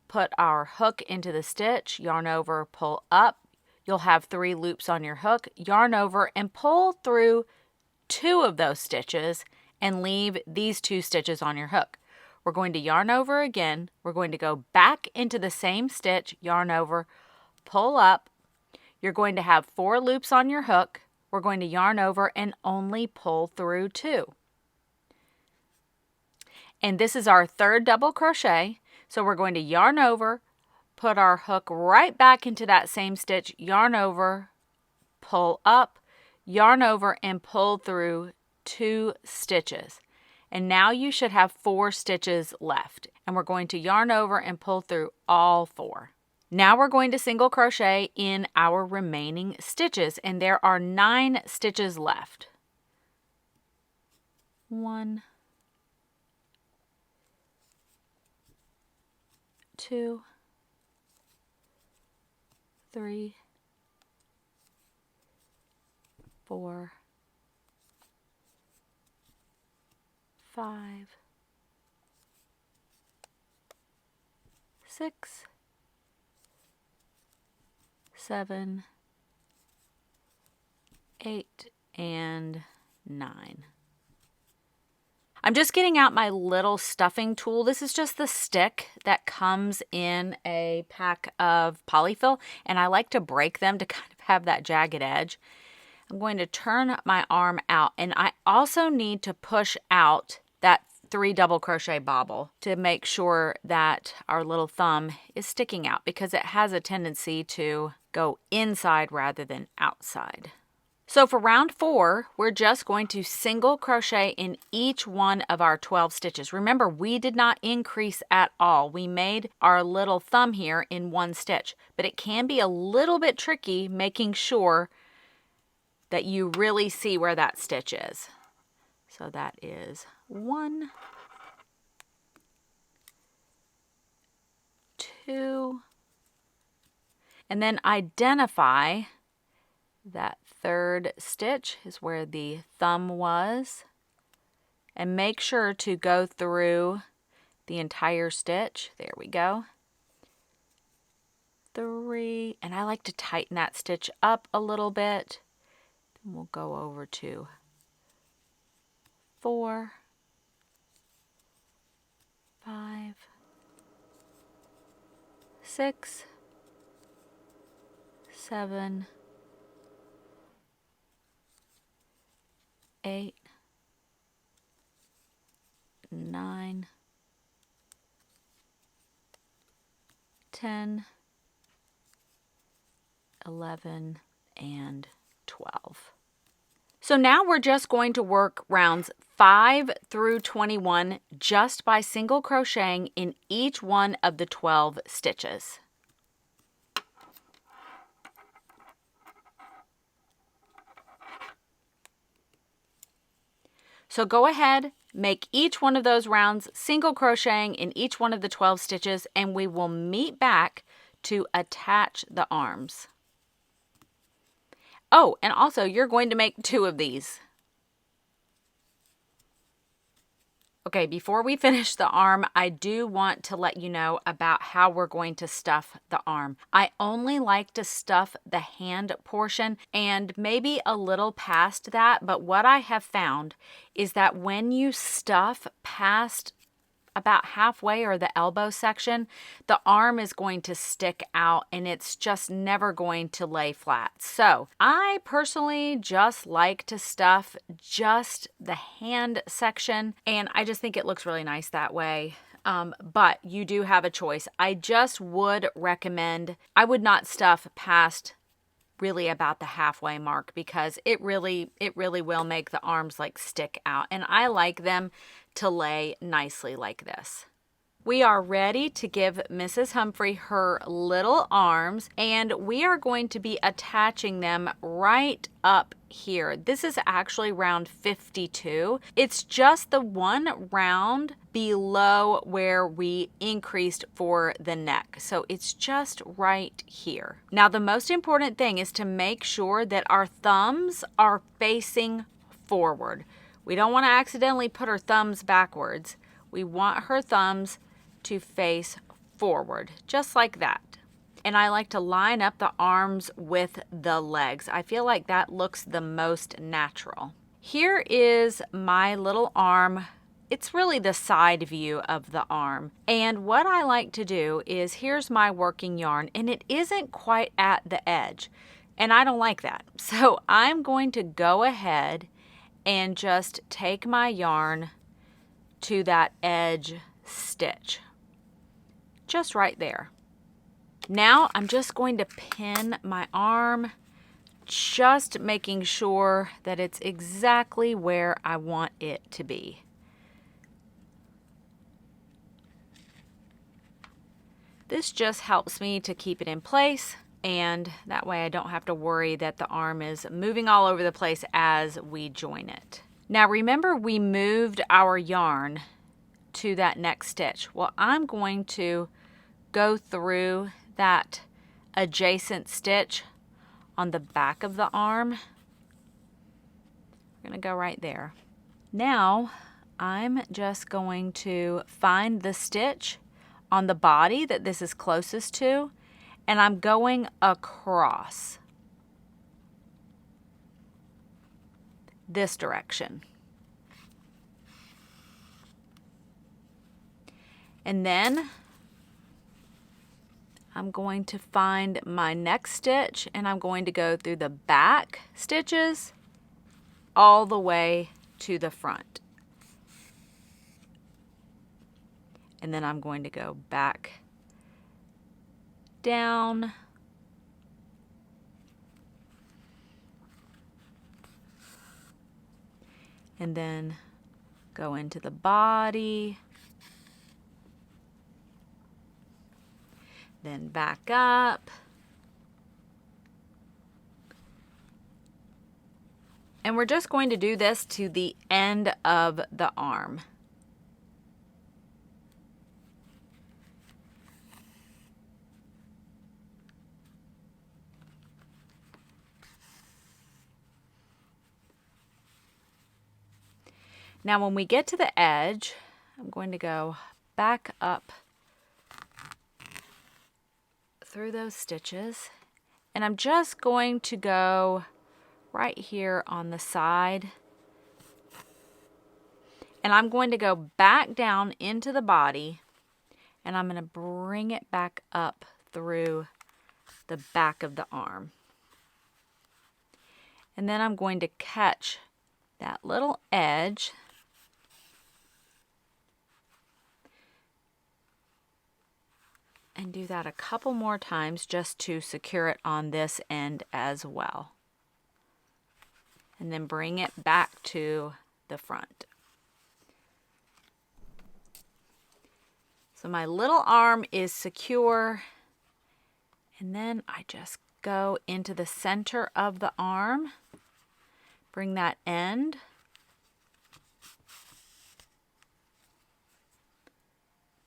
put our hook into the stitch, yarn over, pull up. You'll have 3 loops on your hook, yarn over and pull through 2 of those stitches and leave these 2 stitches on your hook. We're going to yarn over again. We're going to go back into the same stitch, yarn over, pull up. You're going to have 4 loops on your hook. We're going to yarn over and only pull through 2. And this is our 3rd double crochet. So we're going to yarn over, put our hook right back into that same stitch, yarn over, pull up, yarn over, and pull through 2 stitches. And now you should have 4 stitches left. And we're going to yarn over and pull through all 4. Now we're going to single crochet in our remaining stitches, and there are 9 stitches left. 1, 2, 3, 4, 5, 6, 7, 8, and 9. I'm just getting out my little stuffing tool. This is just the stick that comes in a pack of polyfill, and I like to break them to kind of have that jagged edge. I'm going to turn my arm out, and I also need to push out that 3 double crochet bobble to make sure that our little thumb is sticking out, because it has a tendency to go inside rather than outside. So for round 4, we're just going to single crochet in each one of our 12 stitches. Remember, we did not increase at all. We made our little thumb here in 1 stitch, but it can be a little bit tricky making sure that you really see where that stitch is. So that is 1, 2, and then identify that 3rd stitch is where the thumb was, and make sure to go through the entire stitch. There we go. 3, and I like to tighten that stitch up a little bit. Then we'll go over to 4, 5, 6, 7, 8, 9, 10, 11, and 12. So now we're just going to work rounds 5 through 21 just by single crocheting in each one of the 12 stitches. So go ahead, make each one of those rounds single crocheting in each one of the 12 stitches, and we will meet back to attach the arms. Oh, and also you're going to make 2 of these. Okay, before we finish the arm, I do want to let you know about how we're going to stuff the arm. I only like to stuff the hand portion and maybe a little past that, but what I have found is that when you stuff past about halfway or the elbow section, the arm is going to stick out and it's just never going to lay flat. So I personally just like to stuff just the hand section, and I just think it looks really nice that way. But you do have a choice. I just would recommend, I would not stuff past really about the halfway mark, because it really will make the arms like stick out, and I like them to lay nicely like this. We are ready to give Mrs. Humphrey her little arms, and we are going to be attaching them right up here. This is actually round 52. It's just the one round below where we increased for the neck. So it's just right here. Now the most important thing is to make sure that our thumbs are facing forward. We don't want to accidentally put her thumbs backwards. We want her thumbs to face forward, just like that. And I like to line up the arms with the legs. I feel like that looks the most natural. Here is my little arm. It's really the side view of the arm. And what I like to do is, here's my working yarn, and it isn't quite at the edge. And I don't like that. So I'm going to go ahead and just take my yarn to that edge stitch. Just right there. Now I'm just going to pin my arm, just making sure that it's exactly where I want it to be. This just helps me to keep it in place, and that way I don't have to worry that the arm is moving all over the place as we join it. Now remember, we moved our yarn to that next stitch. Well, I'm going to go through that adjacent stitch on the back of the arm. We're going to go right there. Now I'm just going to find the stitch on the body that this is closest to, and I'm going across this direction. And then I'm going to find my next stitch, and I'm going to go through the back stitches all the way to the front. And then I'm going to go back down and then go into the body, then back up, and we're just going to do this to the end of the arm. Now when we get to the edge, I'm going to go back up through those stitches, and I'm just going to go right here on the side, and I'm going to go back down into the body, and I'm going to bring it back up through the back of the arm. And then I'm going to catch that little edge and do that a couple more times just to secure it on this end as well. And then bring it back to the front. So my little arm is secure, and then I just go into the center of the arm, bring that end,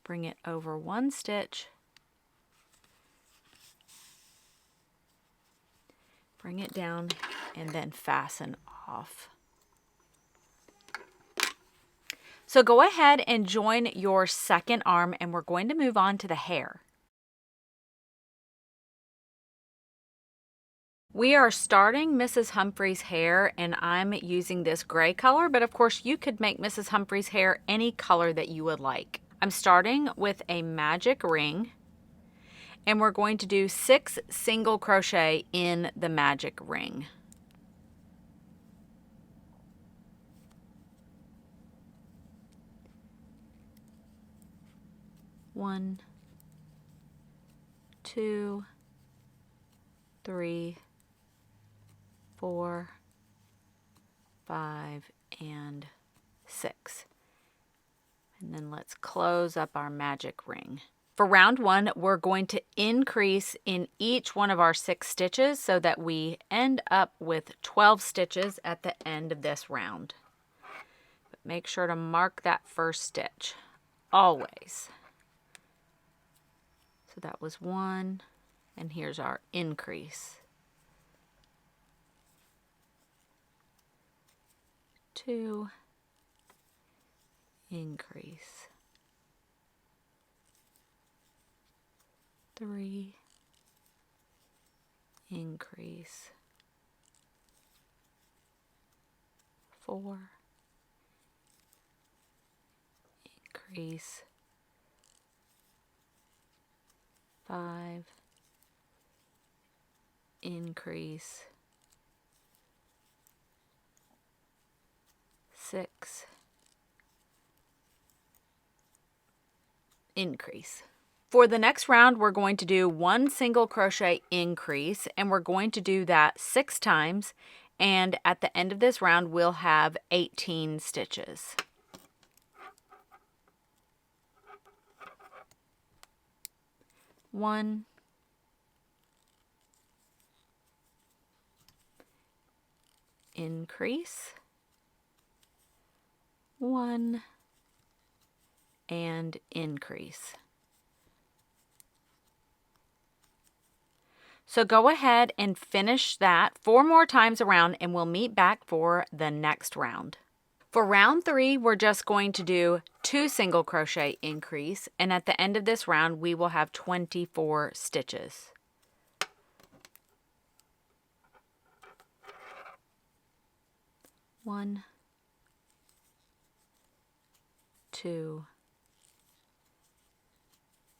bring it over one stitch, bring it down, and then fasten off. So go ahead and join your second arm, and we're going to move on to the hair. We are starting Mrs. Humphrey's hair, and I'm using this gray color, but of course you could make Mrs. Humphrey's hair any color that you would like. I'm starting with a magic ring, and we're going to do 6 single crochet in the magic ring. 1, 2, 3, 4, 5, and 6. And then let's close up our magic ring. For round 1, we're going to increase in each one of our 6 stitches so that we end up with 12 stitches at the end of this round. But make sure to mark that first stitch, always. So that was 1, and here's our increase. 2, increase. 3, increase. 4, increase. 5, increase. 6, increase. For the next round, we're going to do 1 single crochet increase, and we're going to do that 6 times, and at the end of this round, we'll have 18 stitches. 1, increase, 1, and increase. So go ahead and finish that 4 more times around, and we'll meet back for the next round. For round 3, we're just going to do 2 single crochet increase, and at the end of this round, we will have 24 stitches. 1, 2,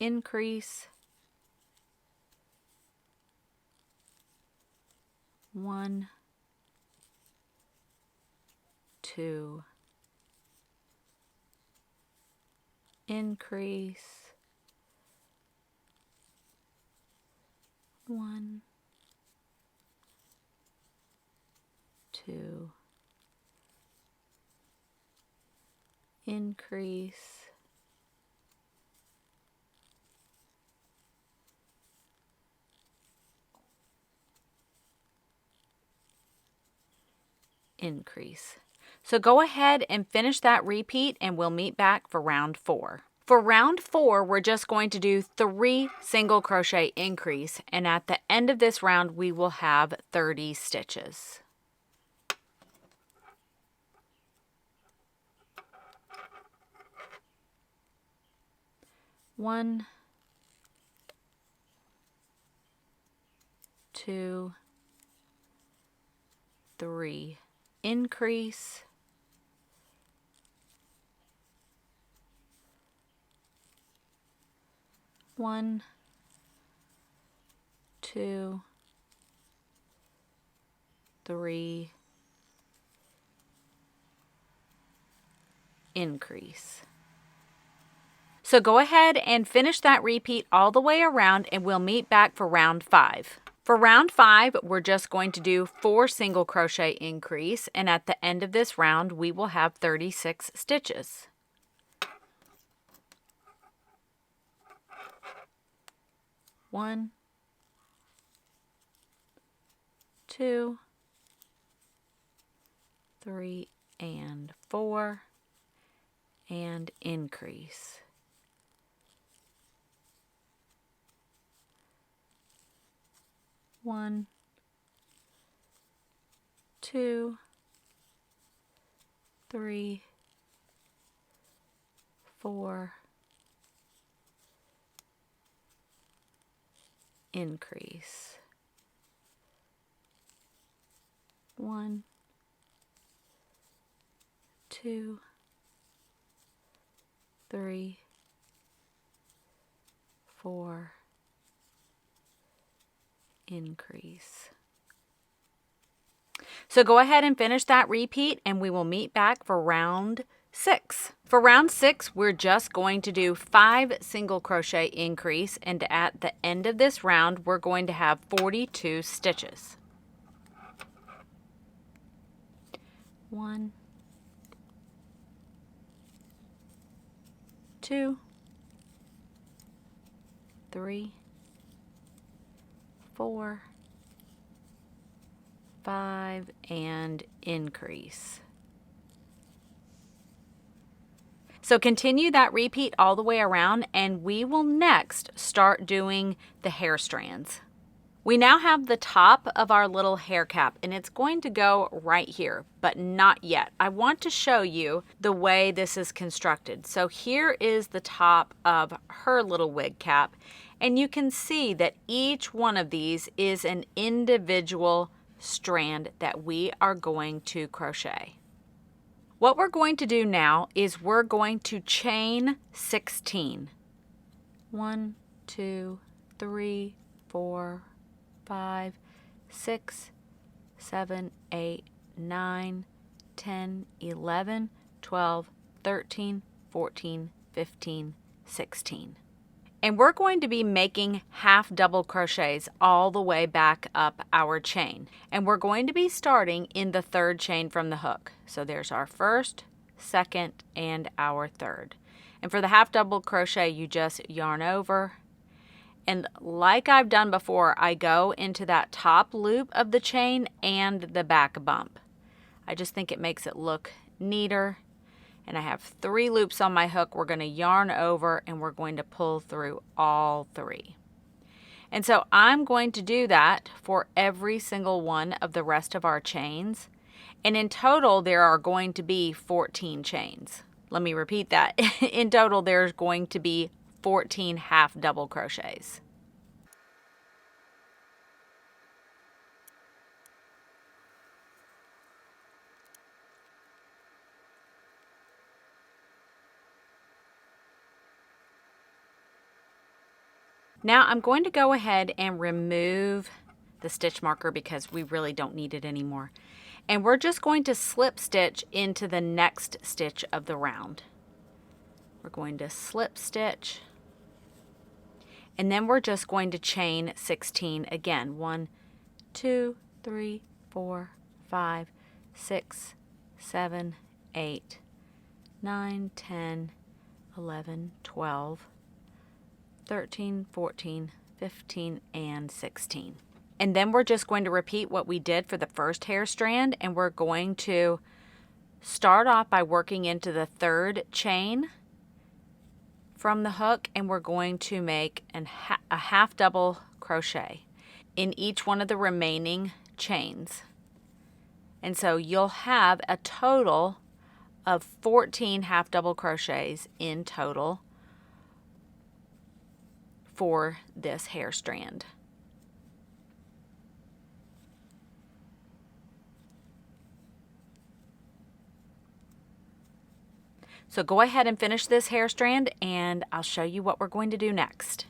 increase, 1, 2, increase, 1, 2, increase, increase. So go ahead and finish that repeat and we'll meet back for round 4. For round 4, we're just going to do 3 single crochet increase, and at the end of this round we will have 30 stitches. One, 2, 3, increase, 1, 2, 3, increase. So go ahead and finish that repeat all the way around and we'll meet back for round 5. For round 5, we're just going to do 4 single crochet increase, and at the end of this round we will have 36 stitches. One, 2, 3, and 4, and increase. One, 2, 3, 4, increase. 1, 2, 3, 4, increase. So go ahead and finish that repeat and we will meet back for round 6. For round 6, we're just going to do 5 single crochet increase, and at the end of this round we're going to have 42 stitches. 1, 2, 3, 4, 5, and increase. So continue that repeat all the way around and we will next start doing the hair strands. We now have the top of our little hair cap and it's going to go right here, but not yet. I want to show you the way this is constructed. So here is the top of her little wig cap, and you can see that each one of these is an individual strand that we are going to crochet. What we're going to do now is we're going to chain 16. 1, 2, 3, 4, 5, 6, 7, 8, 9, 10, 11, 12, 13, 14, 15, 16. And we're going to be making half double crochets all the way back up our chain. And we're going to be starting in the 3rd chain from the hook. So there's our 1st, 2nd, and our 3rd. And for the half double crochet, you just yarn over. And like I've done before, I go into that top loop of the chain and the back bump. I just think it makes it look neater. And I have 3 loops on my hook. We're going to yarn over and we're going to pull through all 3. And so I'm going to do that for every single one of the rest of our chains. And in total, there are going to be 14 chains. Let me repeat that. In total, there's going to be 14 half double crochets. Now I'm going to go ahead and remove the stitch marker because we really don't need it anymore. And we're just going to slip stitch into the next stitch of the round. We're going to slip stitch, and then we're just going to chain 16 again. 1, 2, 3, 4, 5, 6, 7, 8, 9, 10, 11, 12, 13, 14, 15, and 16. And then we're just going to repeat what we did for the first hair strand, and we're going to start off by working into the third chain from the hook, and we're going to make a half double crochet in each one of the remaining chains. And so you'll have a total of 14 half double crochets in total for this hair strand. So go ahead and finish this hair strand, and I'll show you what we're going to do next.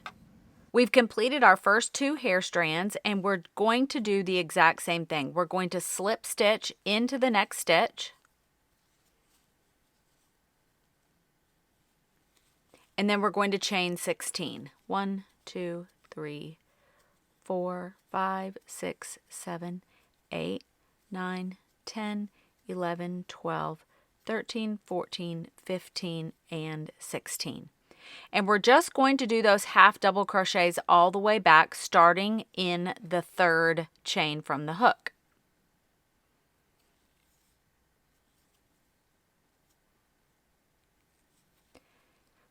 We've completed our first 2 hair strands, and we're going to do the exact same thing. We're going to slip stitch into the next stitch, and then we're going to chain 16. 1, 2, 3, 4, 5, 6, 7, 8, 9, 10, 11, 12, 13, 14, 15, and 16. And we're just going to do those half double crochets all the way back, starting in the third chain from the hook.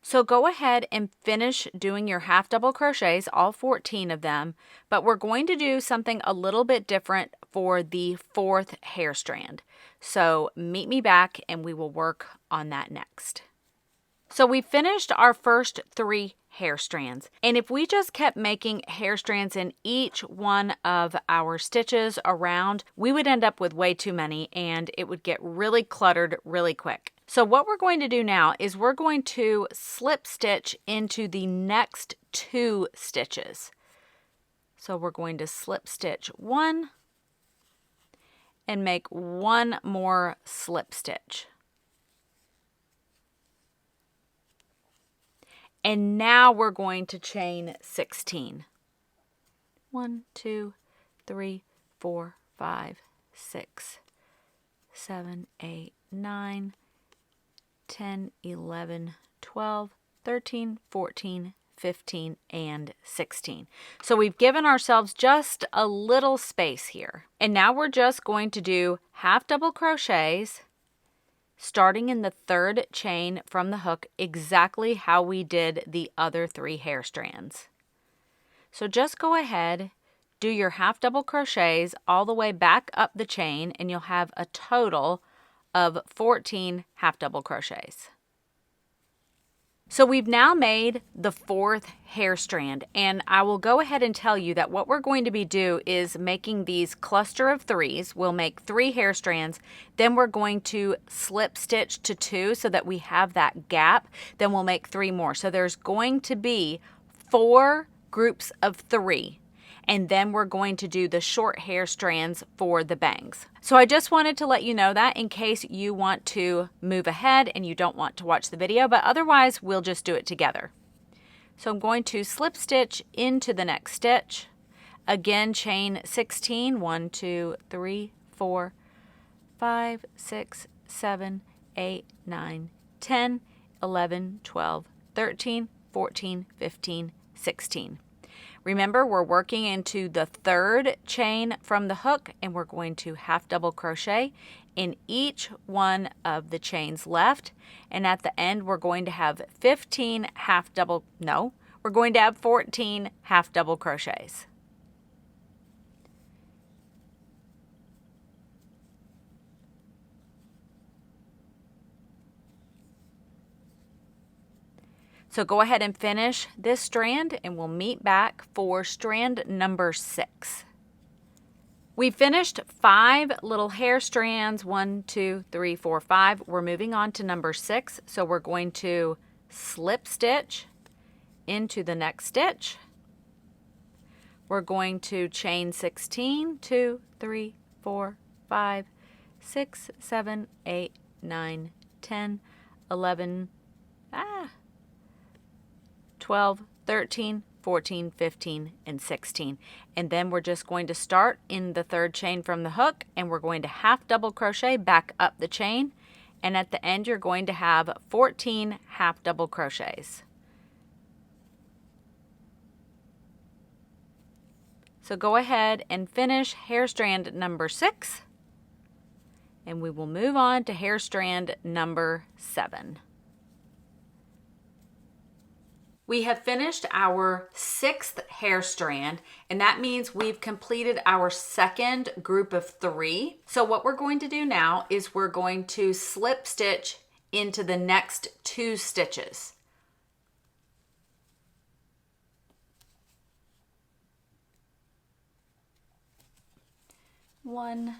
So go ahead and finish doing your half double crochets, all 14 of them, but we're going to do something a little bit different for the 4th hair strand. So meet me back and we will work on that next. So we finished our first 3 hair strands, and if we just kept making hair strands in each one of our stitches around, we would end up with way too many and it would get really cluttered really quick. So what we're going to do now is we're going to slip stitch into the next 2 stitches. So we're going to slip stitch 1 and make 1 more slip stitch. And now we're going to chain 16. 1, 2, 3, 4, 5, 6, 7, 8, 9, 10, 11, 12, 13, 14, 15, and 16. So we've given ourselves just a little space here. And now we're just going to do half double crochets starting in the 3rd chain from the hook, exactly how we did the other 3 hair strands. So just go ahead, do your half double crochets all the way back up the chain, and you'll have a total of 14 half double crochets. So we've now made the 4th hair strand, and I will go ahead and tell you that what we're going to be do is making these cluster of 3s. We'll make 3 hair strands, then we're going to slip stitch to 2 so that we have that gap, then we'll make 3 more. So there's going to be 4 groups of 3. And then we're going to do the short hair strands for the bangs. So I just wanted to let you know that in case you want to move ahead and you don't want to watch the video, but otherwise we'll just do it together. So I'm going to slip stitch into the next stitch. Again, chain 16, 1, 2, 3, 4, 5, 6, 7, 8, 9, 10, 11, 12, 13, 14, 15, 16. Remember, we're working into the 3rd chain from the hook, and we're going to half double crochet in each one of the chains left. And at the end, we're going to have 14 half double crochets. So go ahead and finish this strand, and we'll meet back for strand number 6. We finished 5 little hair strands, 1, 2, 3, 4, 5. We're moving on to number 6. So we're going to slip stitch into the next stitch. We're going to chain 16, 2, 3, 4, 5, 6, 7, 8, 9, 10, 11, 12, 13, 14, 15, and 16. And then we're just going to start in the 3rd chain from the hook, and we're going to half double crochet back up the chain, and at the end you're going to have 14 half double crochets. So go ahead and finish hair strand number 6, and we will move on to hair strand number 7. We have finished our 6th hair strand, and that means we've completed our second group of 3. So what we're going to do now is we're going to slip stitch into the next 2 stitches. One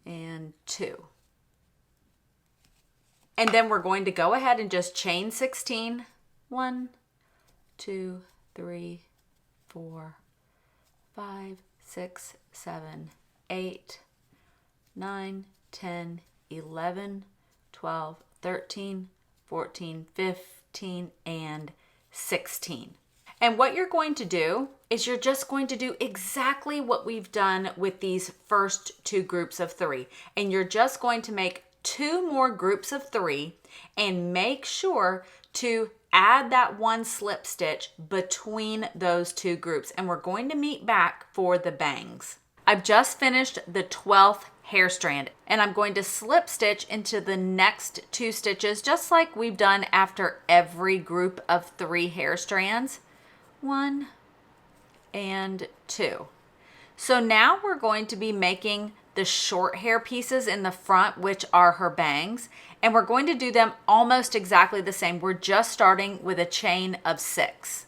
and 2. And then we're going to go ahead and just chain 16. 1, 2, 3, 4, 5, 6, 7, 8, 9, 10, 11, 12, 13, 14, 15, and 16. And what you're going to do is you're just going to do exactly what we've done with these first 2 groups of 3. And you're just going to make 2 more groups of 3 and make sure to add that 1 slip stitch between those 2 groups. And we're going to meet back for the bangs. I've just finished the 12th hair strand, and I'm going to slip stitch into the next 2 stitches just like we've done after every group of 3 hair strands. 1 and 2. So now we're going to be making the short hair pieces in the front, which are her bangs, and we're going to do them almost exactly the same. We're just starting with a chain of 6.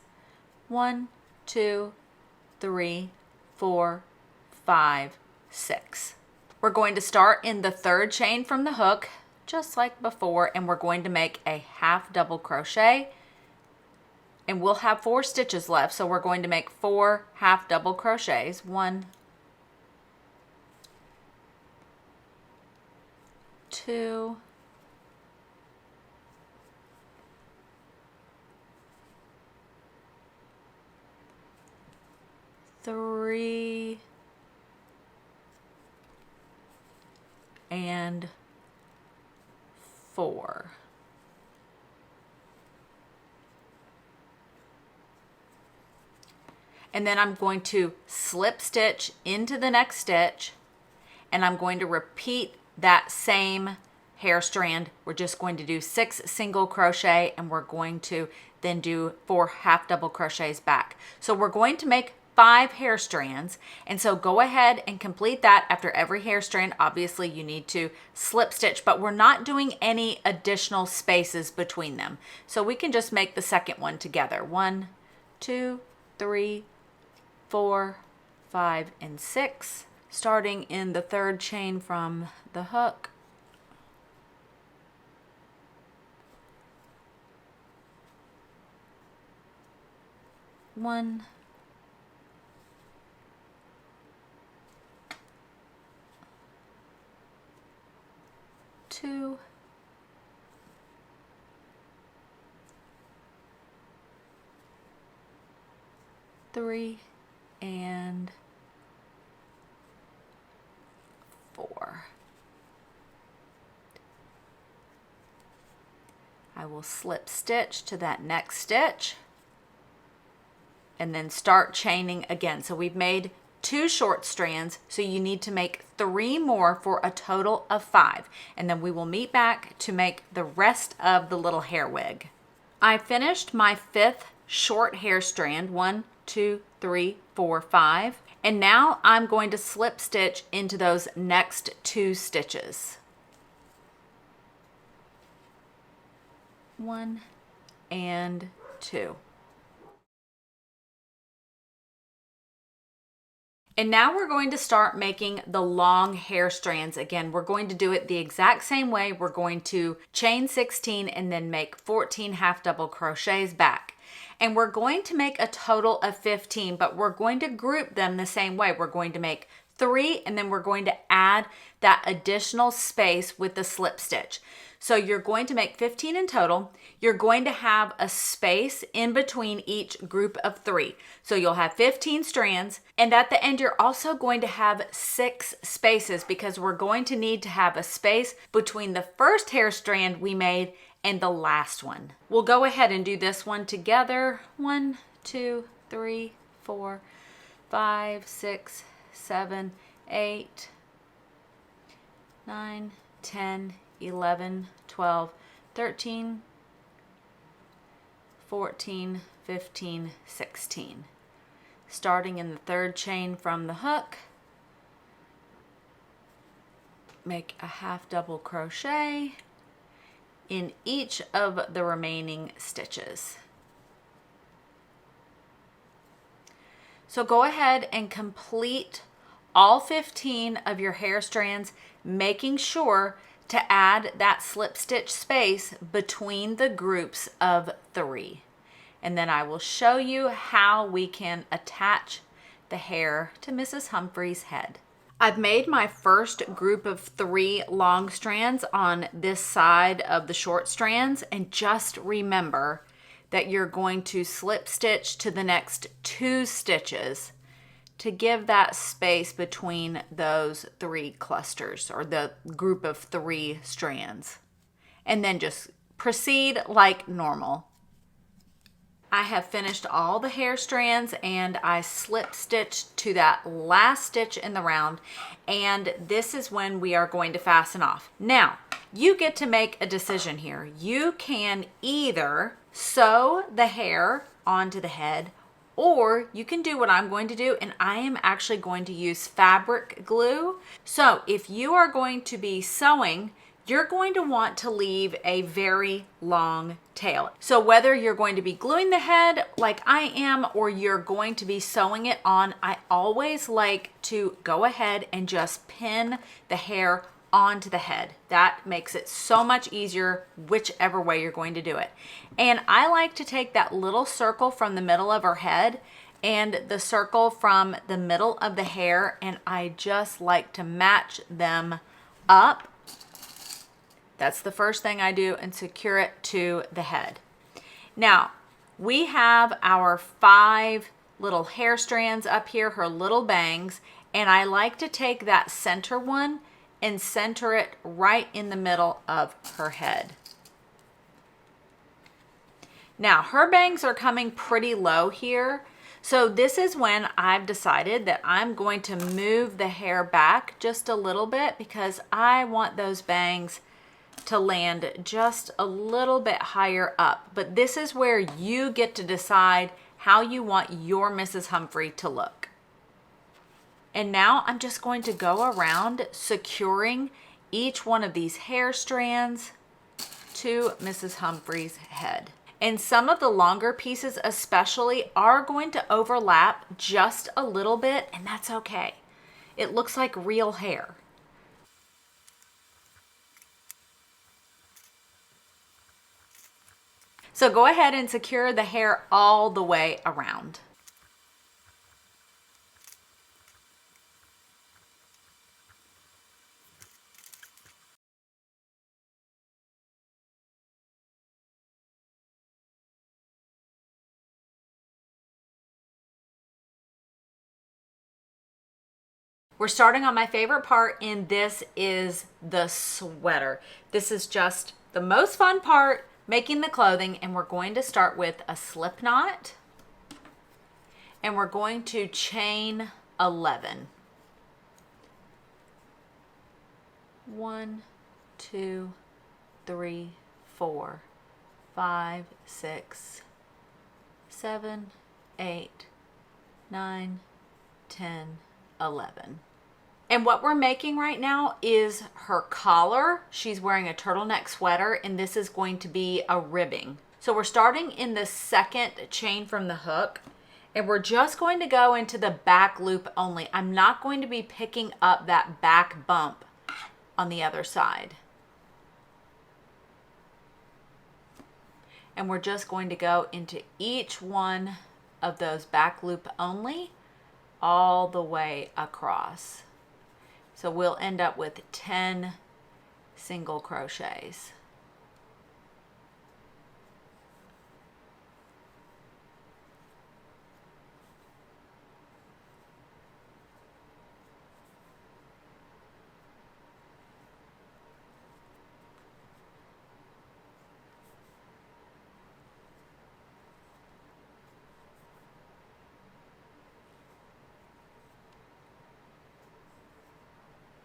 1, 2, 3, 4, 5, 6. We're going to start in the 3rd chain from the hook, just like before, and we're going to make a half double crochet, and we'll have 4 stitches left, so we're going to make 4 half double crochets. 1, 2, 3, and 4. And then I'm going to slip stitch into the next stitch, and I'm going to repeat that same hair strand. We're just going to do 6 single crochet, and we're going to then do 4 half double crochets back. So we're going to make 5 hair strands, and so go ahead and complete that. After every hair strand, obviously you need to slip stitch, but we're not doing any additional spaces between them. So we can just make the second one together. 1, 2, 3, 4, 5, and 6, starting in the 3rd chain from the hook. 1, 2, 3, and 4. I will slip stitch to that next stitch and then start chaining again. So we've made 2 short strands, so you need to make 3 more for a total of 5, and then we will meet back to make the rest of the little hair wig. I finished my 5th short hair strand, 1, 2, 3, 4, 5, and now I'm going to slip stitch into those next 2 stitches. 1 and 2. And now we're going to start making the long hair strands. Again, we're going to do it the exact same way. We're going to chain 16 and then make 14 half double crochets back. And we're going to make a total of 15, but we're going to group them the same way. We're going to make 3, and then we're going to add that additional space with the slip stitch. So you're going to make 15 in total. You're going to have a space in between each group of 3. So you'll have 15 strands, and at the end you're also going to have 6 spaces because we're going to need to have a space between the first hair strand we made and the last one. We'll go ahead and do this one together. 1, 2, 3, 4, 5, 6, 7, 8, 9, 10, 11, 12, 13, 14, 15, 16. Starting in the 3rd chain from the hook, make a half double crochet in each of the remaining stitches. So go ahead and complete all 15 of your hair strands, making sure to add that slip stitch space between the groups of 3. And then I will show you how we can attach the hair to Mrs. Humphrey's head. I've made my first group of 3 long strands on this side of the short strands, and just remember that you're going to slip stitch to the next 2 stitches to give that space between those 3 clusters, or the group of 3 strands, and then just proceed like normal. I have finished all the hair strands and I slip stitched to that last stitch in the round, and this is when we are going to fasten off. Now, you get to make a decision here. You can either sew the hair onto the head, or you can do what I'm going to do, and I am actually going to use fabric glue. So if you are going to be sewing, you're going to want to leave a very long tail. So whether you're going to be gluing the head like I am, or you're going to be sewing it on, I always like to go ahead and just pin the hair onto the head. That makes it so much easier whichever way you're going to do it. And I like to take that little circle from the middle of her head and the circle from the middle of the hair, and I just like to match them up. That's the first thing I do, and secure it to the head. Now, we have our 5 little hair strands up here, her little bangs, and I like to take that center one and center it right in the middle of her head. Now, her bangs are coming pretty low here, so this is when I've decided that I'm going to move the hair back just a little bit, because I want those bangs to land just a little bit higher up. But this is where you get to decide how you want your Mrs. Humphrey to look. And now I'm just going to go around securing each one of these hair strands to Mrs. Humphrey's head. And some of the longer pieces especially are going to overlap just a little bit, and that's okay. It looks like real hair. So go ahead and secure the hair all the way around. We're starting on my favorite part, and this is the sweater. This is just the most fun part, making the clothing, and we're going to start with a slip knot, and we're going to chain 11. 1, 2, 3, 4, 5, 6, 7, 8, 9, 10, 11. And what we're making right now is her collar. She's wearing a turtleneck sweater, and this is going to be a ribbing. So we're starting in the 2nd chain from the hook, and we're just going to go into the back loop only. I'm not going to be picking up that back bump on the other side. And we're just going to go into each one of those back loop only all the way across. So we'll end up with 10 single crochets.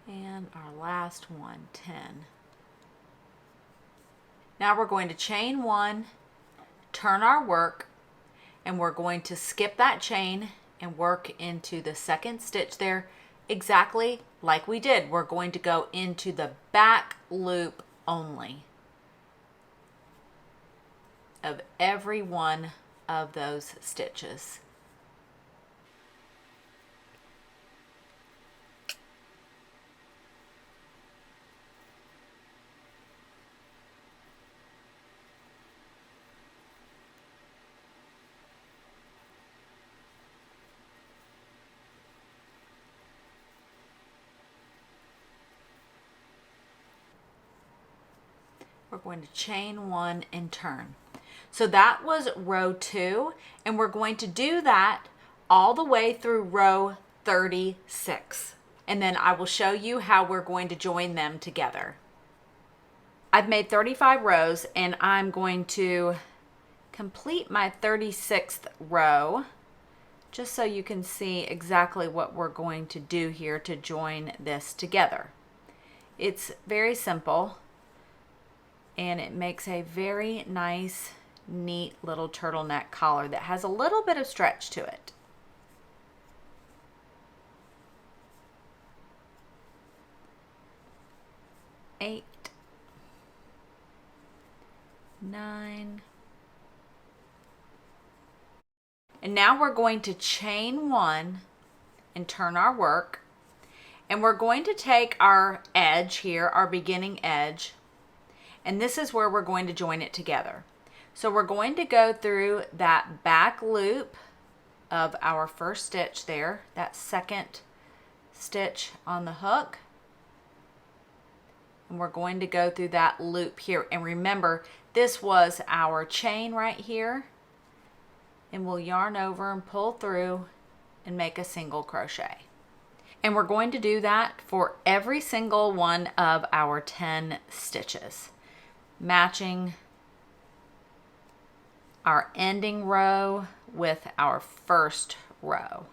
And our last one, 10. Now we're going to chain 1, turn our work, and we're going to skip that chain and work into the second stitch there exactly like we did. We're going to go into the back loop only of every one of those stitches. We're going to chain 1 and turn. So that was row 2, and we're going to do that all the way through row 36. And then I will show you how we're going to join them together. I've made 35 rows, and I'm going to complete my 36th row just so you can see exactly what we're going to do here to join this together. It's very simple, and it makes a very nice, neat little turtleneck collar that has a little bit of stretch to it. Eight, 9, and now we're going to chain 1 and turn our work, and we're going to take our edge here, our beginning edge, and this is where we're going to join it together. So we're going to go through that back loop of our first stitch there, that second stitch on the hook, and we're going to go through that loop here. And remember, this was our chain right here, and we'll yarn over and pull through and make a single crochet. And we're going to do that for every single one of our 10 stitches, matching our ending row with our first row.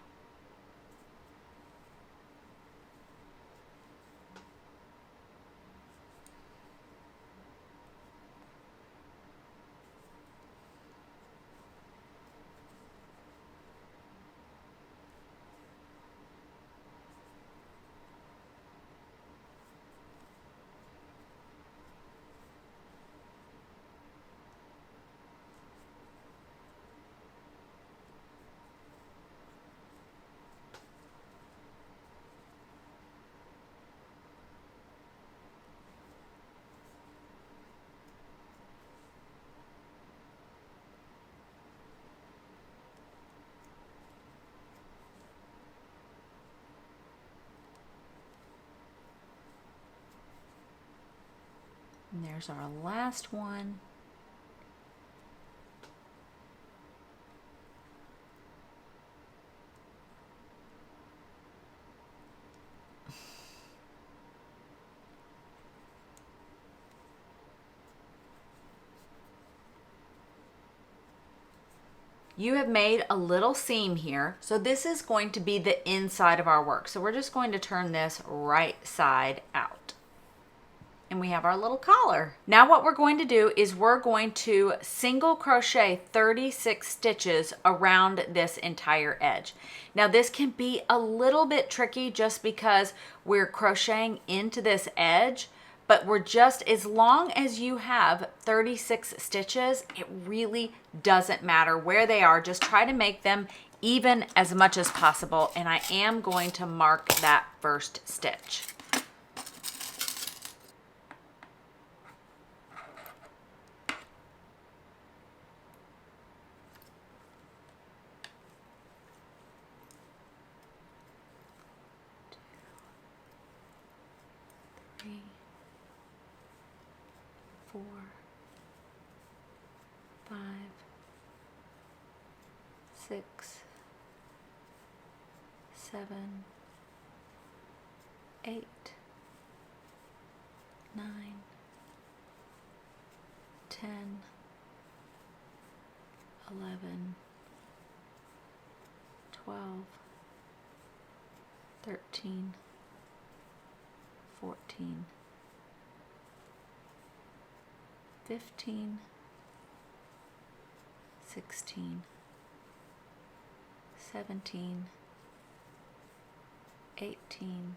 And there's our last one. You have made a little seam here. So this is going to be the inside of our work. So we're just going to turn this right side out. And we have our little collar. Now what we're going to do is we're going to single crochet 36 stitches around this entire edge. Now this can be a little bit tricky just because we're crocheting into this edge, but we're just, as long as you have 36 stitches, it really doesn't matter where they are. Just try to make them even as much as possible. And I am going to mark that first stitch. Three, 4, 5, 6, 7, 8, 9, 10, 11, 12, 13, 14, 15, 16, 17, 18,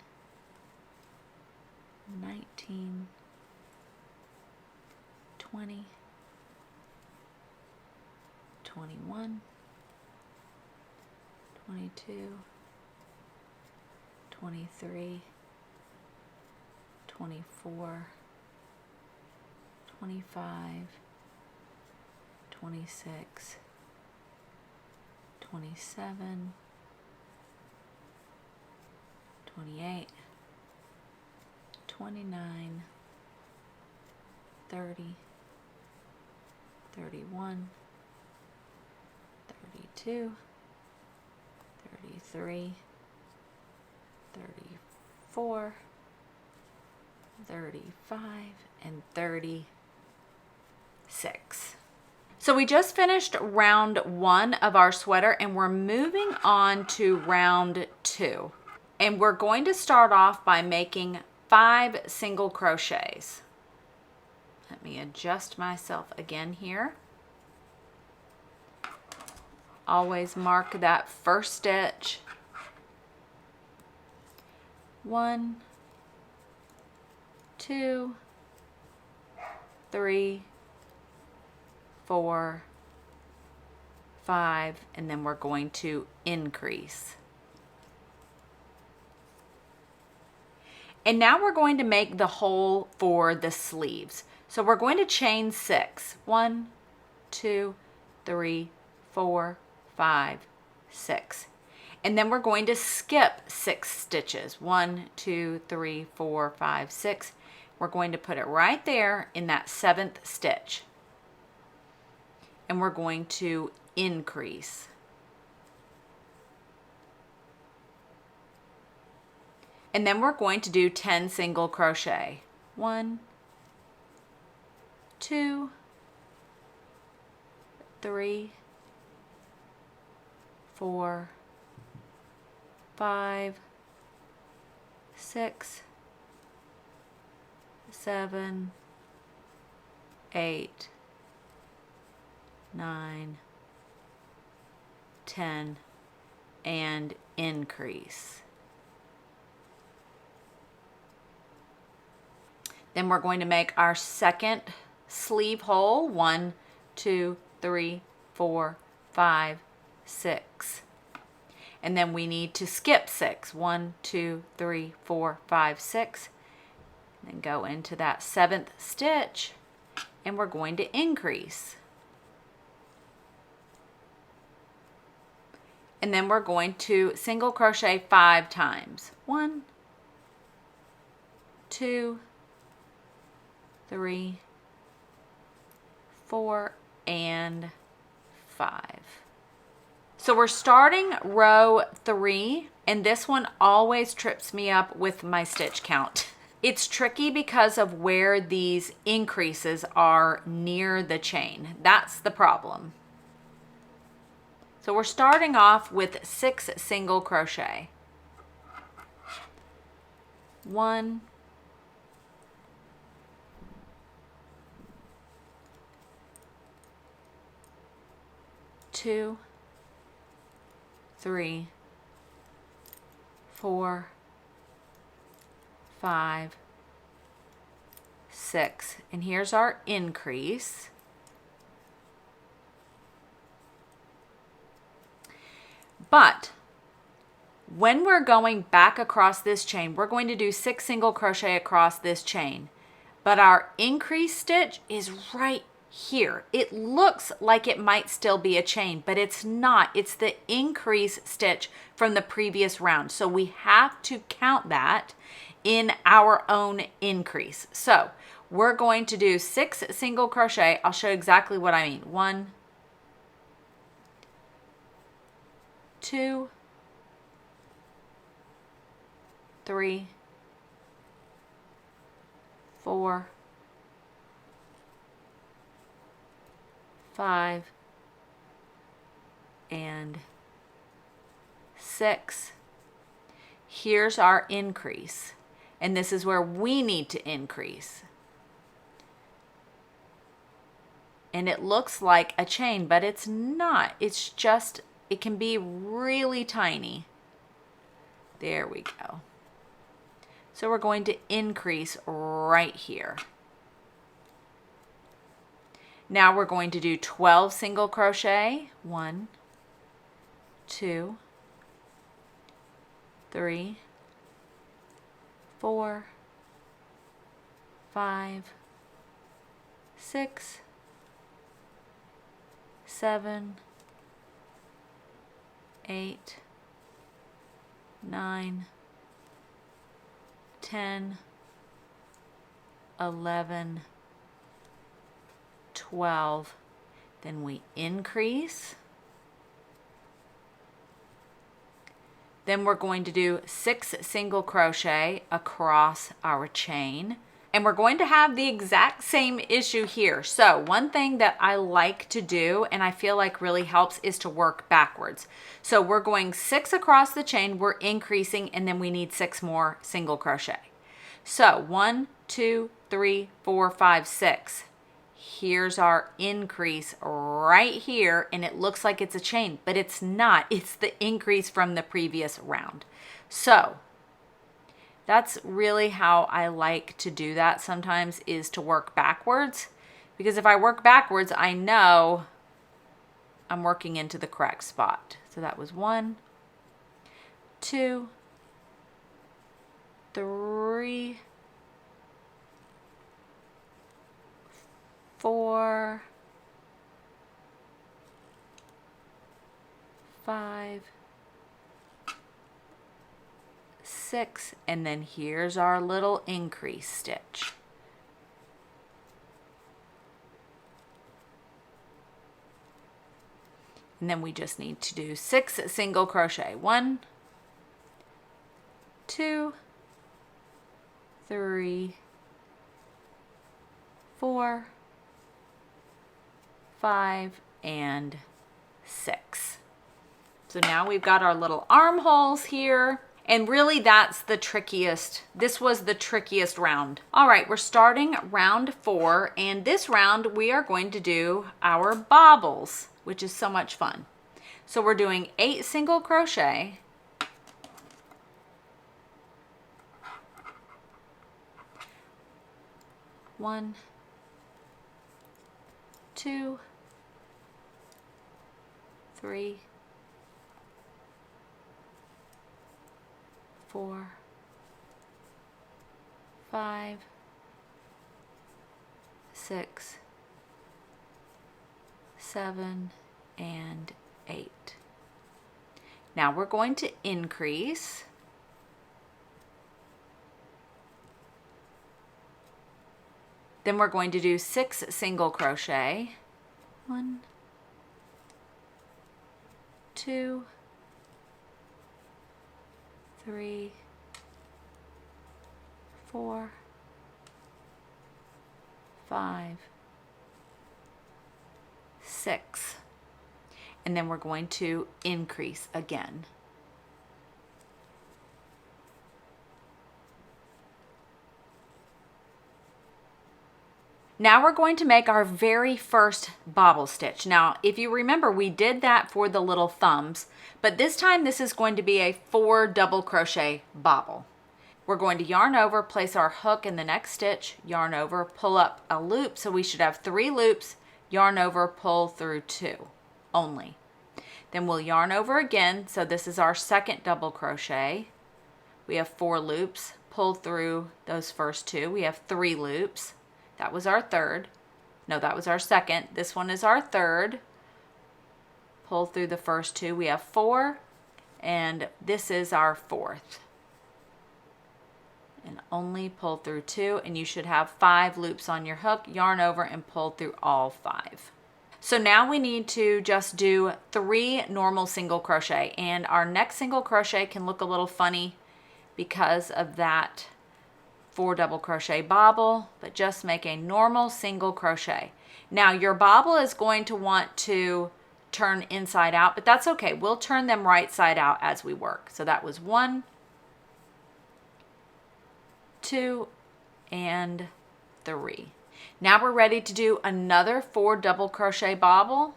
19, 20, 21, 22, 23, 24, 25, 26, 27, 28, 29, 30, 31, 32, 33, 34, 35, and 36. So we just finished round 1 of our sweater and we're moving on to round 2. And we're going to start off by making 5 single crochets. Let me adjust myself again here. Always mark that first stitch. 1, 2, 3, 4, 5, and then we're going to increase. And now we're going to make the hole for the sleeves. So we're going to chain 6. 1, 2, 3, 4, 5, 6. And then we're going to skip 6 stitches. 1, 2, 3, 4, 5, 6. We're going to put it right there in that 7th stitch. And we're going to increase. And then we're going to do 10 single crochet. 1, 2, 3, 4, 5, 6, 7, 8, 9, 10, and increase. Then we're going to make our second sleeve hole. 1, 2, 3, 4, 5, 6. And then we need to skip 6. 1, 2, 3, 4, 5, 6. And then go into that 7th stitch and we're going to increase. And then we're going to single crochet 5 times. 1, 2, 3, 4, and 5. So we're starting row 3, and this one always trips me up with my stitch count. It's tricky because of where these increases are near the chain. That's the problem. So we're starting off with 6 single crochet. 1, 2, 3, 4, 5, 6, and here's our increase. But when we're going back across this chain, we're going to do 6 single crochet across this chain, but our increase stitch is right here. It looks like it might still be a chain, but it's not. It's the increase stitch from the previous round. So we have to count that in our own increase. So we're going to do 6 single crochet. I'll show you exactly what I mean. 1, 2, 3, 4, 5, and 6. Here's our increase. And this is where we need to increase. And it looks like a chain, but it's not. It's just, it can be really tiny. There we go. So we're going to increase right here. Now we're going to do 12 single crochet. 1, 2, 3, 4, 5, 6, 7, 8, 9, 10, 11, 12. Then we increase. Then we're going to do 6 single crochet across our chain. And we're going to have the exact same issue here. So one thing that I like to do, and I feel like really helps, is to work backwards. So we're going 6 across the chain, we're increasing, and then we need 6 more single crochet. So 1, 2, 3, 4, 5, 6. Here's our increase right here, and it looks like it's a chain, but it's not. It's the increase from the previous round. So that's really how I like to do that sometimes, is to work backwards. Because if I work backwards, I know I'm working into the correct spot. So that was 1, 2, 3, 4, 5, 6, and then here's our little increase stitch. And then we just need to do 6 single crochet. 1, 2, 3, 4, 5, and 6. So now we've got our little armholes here. And really that's the trickiest. This was the trickiest round. All right, we're starting round 4, and this round we are going to do our bobbles, which is so much fun. So we're doing 8 single crochet. One, 2, 3, 4, 5, 6, 7, and 8. Now we're going to increase. Then we're going to do 6 single crochet. 1, 2, 3, 4, 5, 6. And then we're going to increase again. Now we're going to make our very first bobble stitch. Now, if you remember, we did that for the little thumbs, but this time this is going to be a 4 double crochet bobble. We're going to yarn over, place our hook in the next stitch, yarn over, pull up a loop, so we should have 3 loops, yarn over, pull through 2 only. Then we'll yarn over again, so this is our second double crochet. We have 4 loops, pull through those first 2. We have 3 loops. That was our third. No, that was our second. This one is our third. Pull through the first 2. We have 4, and this is our fourth. And only pull through 2, and you should have 5 loops on your hook, yarn over, and pull through all 5. So now we need to just do 3 normal single crochet, and our next single crochet can look a little funny because of that 4 double crochet bobble, but just make a normal single crochet. Now your bobble is going to want to turn inside out, but that's okay. We'll turn them right side out as we work. So that was 1, 2, and 3. Now we're ready to do another 4 double crochet bobble.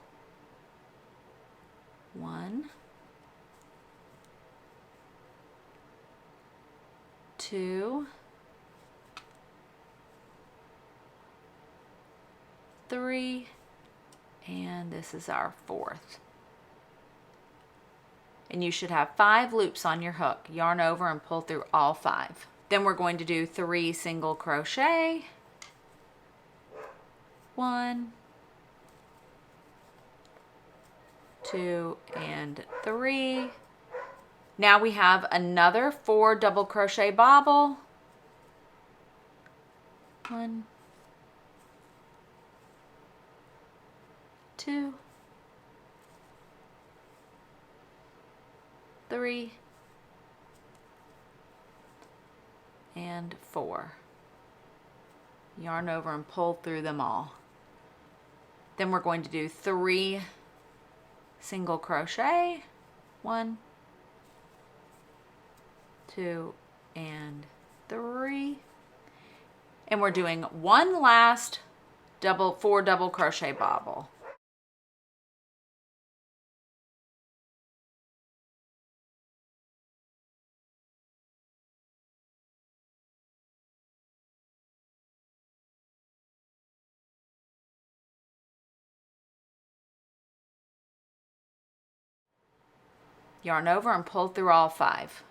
1, 2, 3, and this is our 4th. And you should have 5 loops on your hook. Yarn over and pull through all 5. Then we're going to do 3 single crochet. 1, 2, and 3. Now we have another 4 double crochet bobble. 1, 2, 3, and 4. Yarn over and pull through them all. Then we're going to do 3 single crochet. 1, 2, and 3. And we're doing one last 4 double crochet bobble. Yarn over and pull through all 5.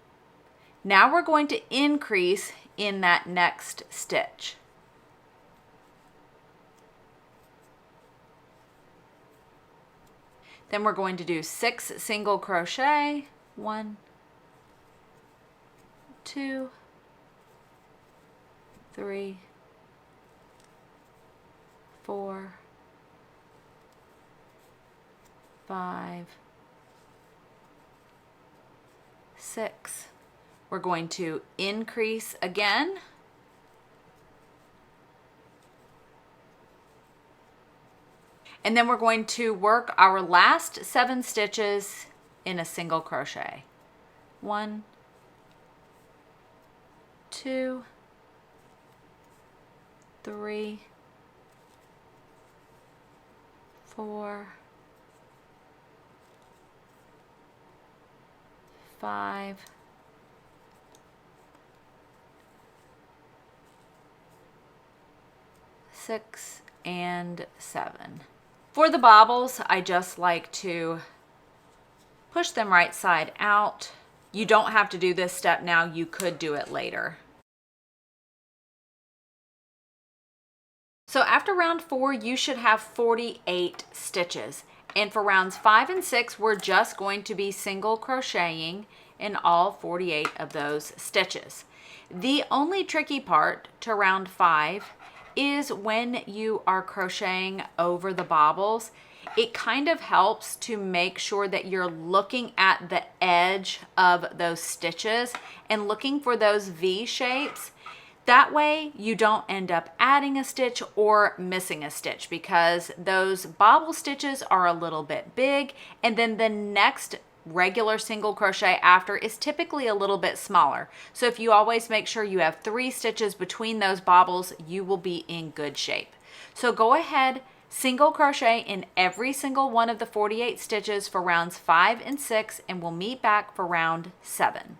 Now we're going to increase in that next stitch. Then we're going to do 6 single crochet. 1, 2, 3, 4, 5, 6. We're going to increase again. And then we're going to work our last 7 stitches in a single crochet. 1, 2, 3, 4, 5, 6, and 7. For the bobbles, I just like to push them right side out. You don't have to do this step now, you could do it later. So after round 4, you should have 48 stitches. And for rounds 5 and 6, we're just going to be single crocheting in all 48 of those stitches. The only tricky part to round 5 is when you are crocheting over the bobbles. It kind of helps to make sure that you're looking at the edge of those stitches and looking for those V shapes. That way you don't end up adding a stitch or missing a stitch, because those bobble stitches are a little bit big, and then the next regular single crochet after is typically a little bit smaller. So if you always make sure you have 3 stitches between those bobbles, you will be in good shape. So go ahead, single crochet in every single one of the 48 stitches for rounds 5 and 6, and we'll meet back for round 7.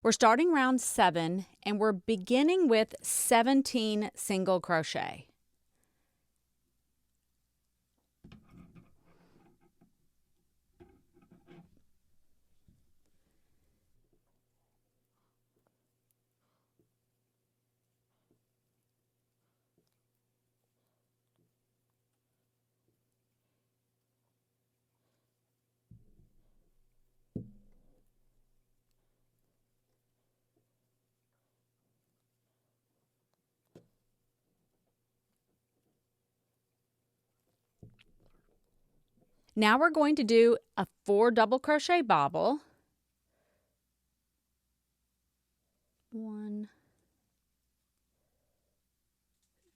We're starting round 7 and we're beginning with 17 single crochet. Now we're going to do a 4 double crochet bobble. 1,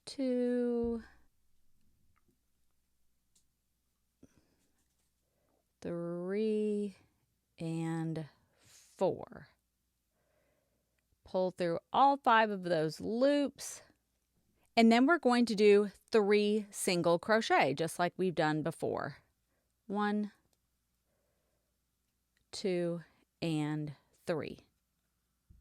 2, 3, and 4. pull through all 5 of those loops. And then we're going to do 3 single crochet, just like we've done before. 1, 2, and 3.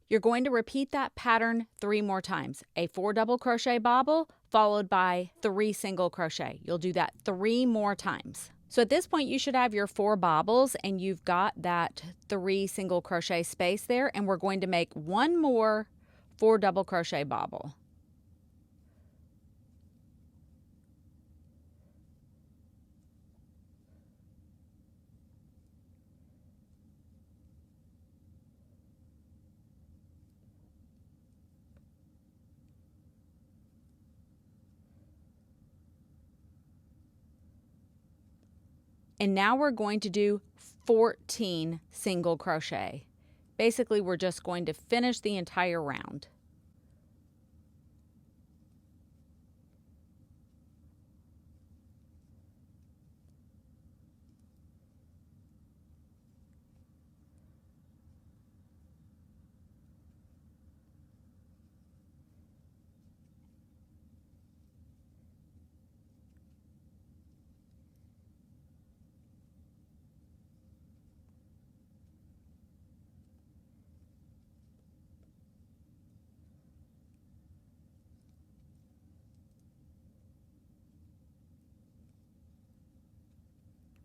You're going to repeat that pattern 3 more times. A 4 double crochet bobble followed by 3 single crochet. You'll do that 3 more times. So at this point you should have your 4 bobbles and you've got that 3 single crochet space there, and we're going to make 1 more 4 double crochet bobble. And now we're going to do 14 single crochet. Basically, we're just going to finish the entire round.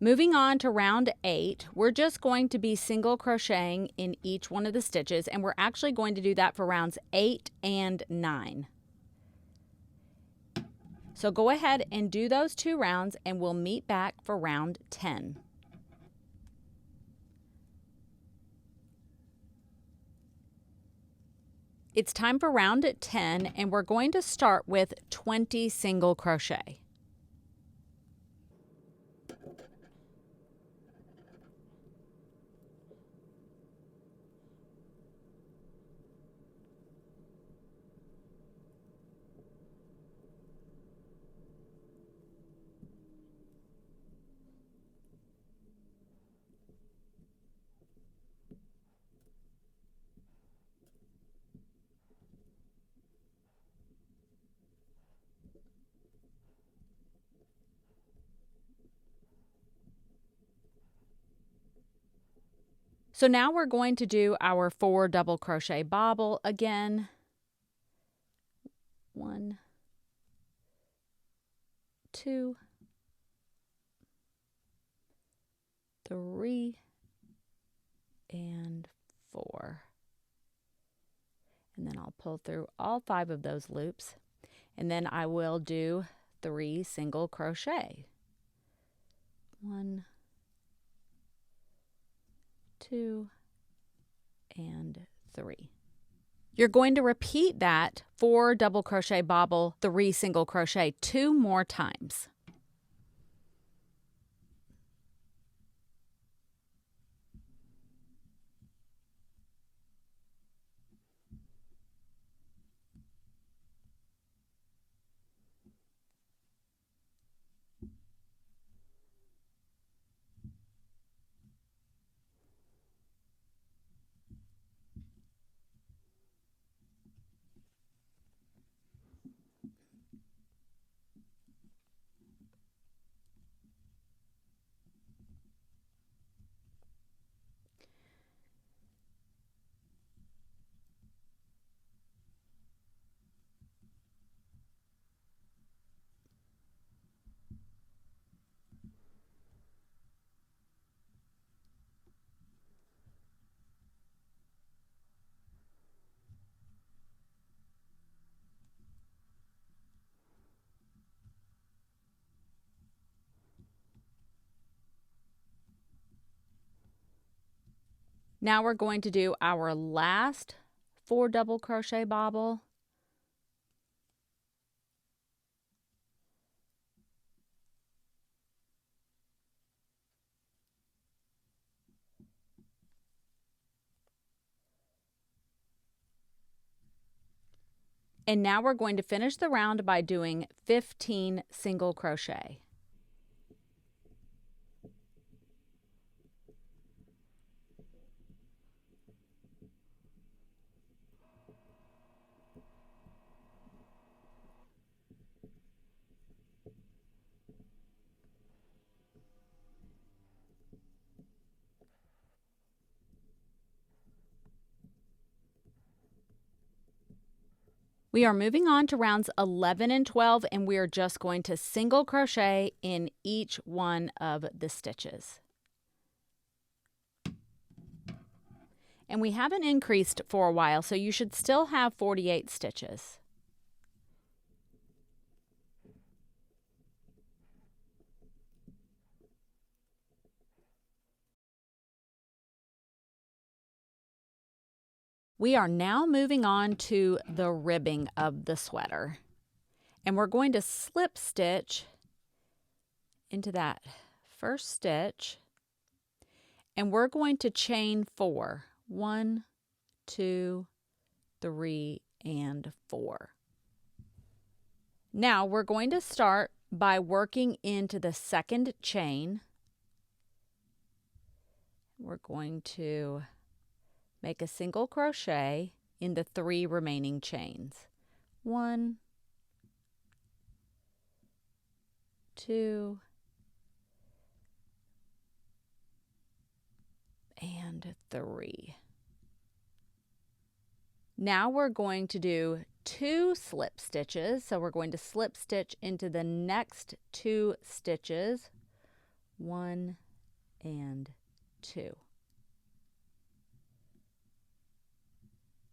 Moving on to round 8, we're just going to be single crocheting in each one of the stitches, and we're actually going to do that for rounds 8 and 9. So go ahead and do those 2 rounds and we'll meet back for round 10. It's time for round 10 and we're going to start with 20 single crochet. So now we're going to do our 4 double crochet bobble again. 1, 2, 3, and 4. And then I'll pull through all 5 of those loops, and then I will do 3 single crochet. 1, 2, and 3. You're going to repeat that 4 double crochet bobble, 3 single crochet 2 more times. Now we're going to do our last 4 double crochet bobble. And now we're going to finish the round by doing 15 single crochet. We are moving on to rounds 11 and 12, and we are just going to single crochet in each one of the stitches. And we haven't increased for a while, so you should still have 48 stitches. We are now moving on to the ribbing of the sweater. And we're going to slip stitch into that first stitch. And we're going to chain 4. 1, 2, 3, and 4. Now we're going to start by working into the second chain. We're going to make a single crochet in the 3 remaining chains. 1, 2, and 3. Now we're going to do 2 slip stitches. So we're going to slip stitch into the next 2 stitches. 1 and 2.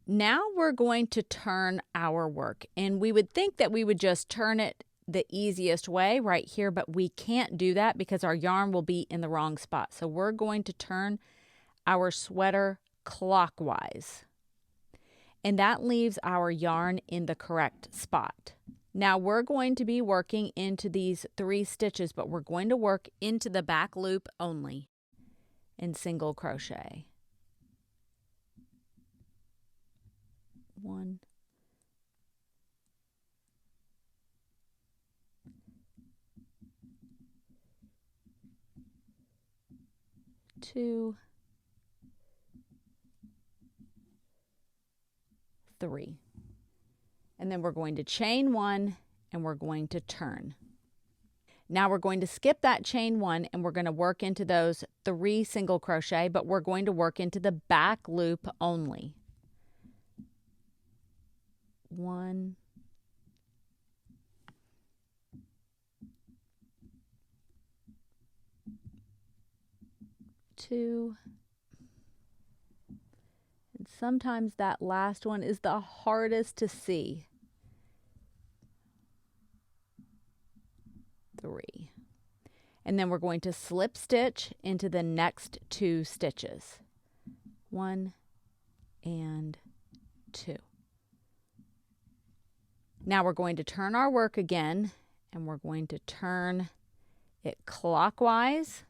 Now we're going to turn our work, and we would think that we would just turn it the easiest way right here, but we can't do that because our yarn will be in the wrong spot. So we're going to turn our sweater clockwise, and that leaves our yarn in the correct spot. Now we're going to be working into these 3 stitches, but we're going to work into the back loop only in single crochet. 1, 2, 3. And then we're going to chain 1 and we're going to turn. Now we're going to skip that chain 1 and we're going to work into those 3 single crochet, but we're going to work into the back loop only. 1, 2, and sometimes that last one is the hardest to see. 3. And then we're going to slip stitch into the next 2 stitches. 1 and 2. Now we're going to turn our work again, and we're going to turn it clockwise.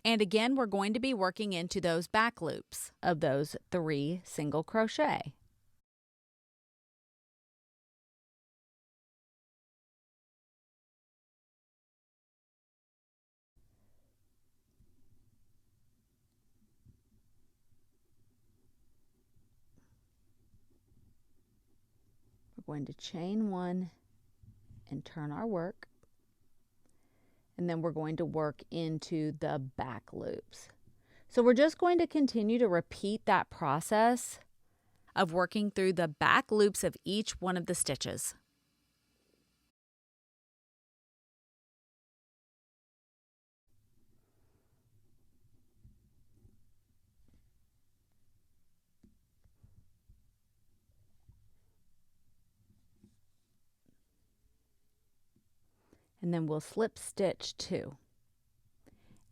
And again, we're going to be working into those back loops of those 3 single crochet. We're going to chain 1 and turn our work. And then we're going to work into the back loops. So we're just going to continue to repeat that process of working through the back loops of each one of the stitches. And then we'll slip stitch 2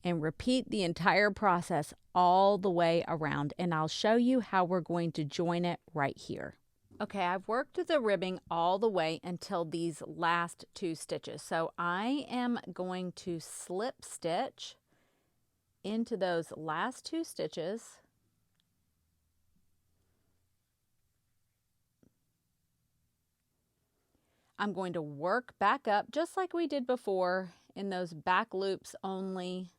and repeat the entire process all the way around, and I'll show you how we're going to join it right here. Okay, I've worked the ribbing all the way until these last 2 stitches, so I am going to slip stitch into those last 2 stitches. I'm going to work back up just like we did before in those back loops only.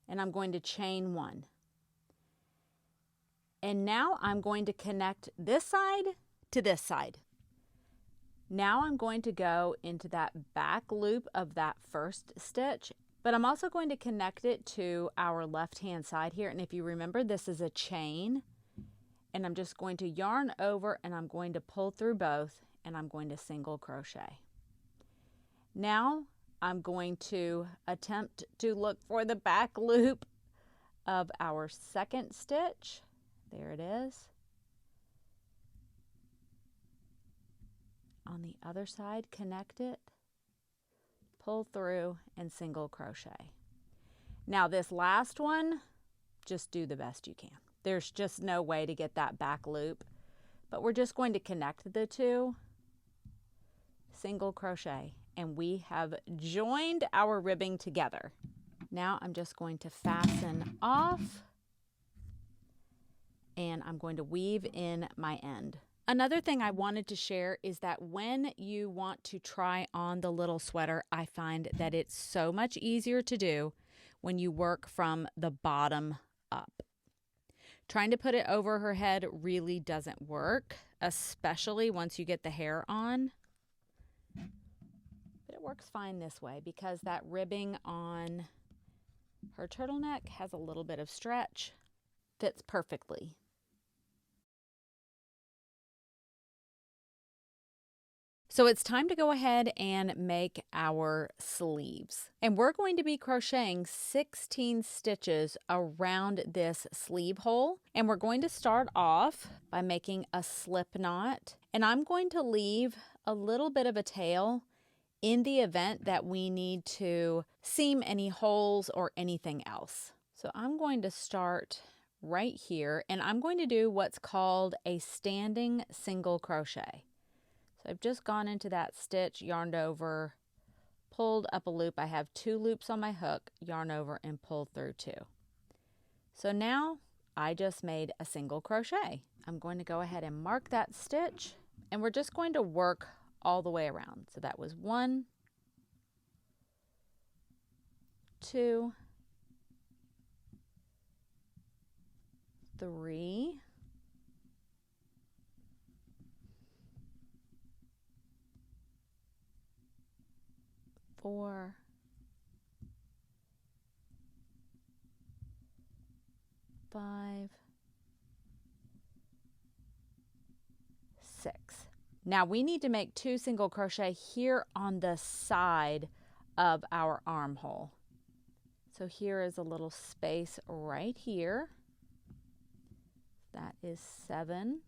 And I'm going to chain 1. And now I'm going to connect this side to this side. Now I'm going to go into that back loop of that first stitch, But I'm also going to connect it to our left hand side here. And if you remember, this is a chain. And I'm just going to yarn over and I'm going to pull through both and I'm going to single crochet. Now I'm going to attempt to look for the back loop of our second stitch. There it is. On the other side, connect it, pull through, and single crochet. Now this last one, just do the best you can. There's just no way to get that back loop, but we're just going to connect the two, single crochet, and we have joined our ribbing together. Now I'm just going to fasten off and I'm going to weave in my end. Another thing I wanted to share is that when you want to try on the little sweater, I find that it's so much easier to do when you work from the bottom up. Trying to put it over her head really doesn't work, especially once you get the hair on. But it works fine this way because that ribbing on her turtleneck has a little bit of stretch, fits perfectly. So it's time to go ahead and make our sleeves. And we're going to be crocheting 16 stitches around this sleeve hole. And we're going to start off by making a slip knot. And I'm going to leave a little bit of a tail in the event that we need to seam any holes or anything else. So I'm going to start right here and I'm going to do what's called a standing single crochet. So I've just gone into that stitch, yarned over, pulled up a loop. I have 2 loops on my hook, yarn over and pull through 2. So now I just made a single crochet. I'm going to go ahead and mark that stitch and we're just going to work all the way around. So that was 1, 2, 3, 4, 5, 6. Now we need to make 2 single crochet here on the side of our armhole. So here is a little space right here. That is 7.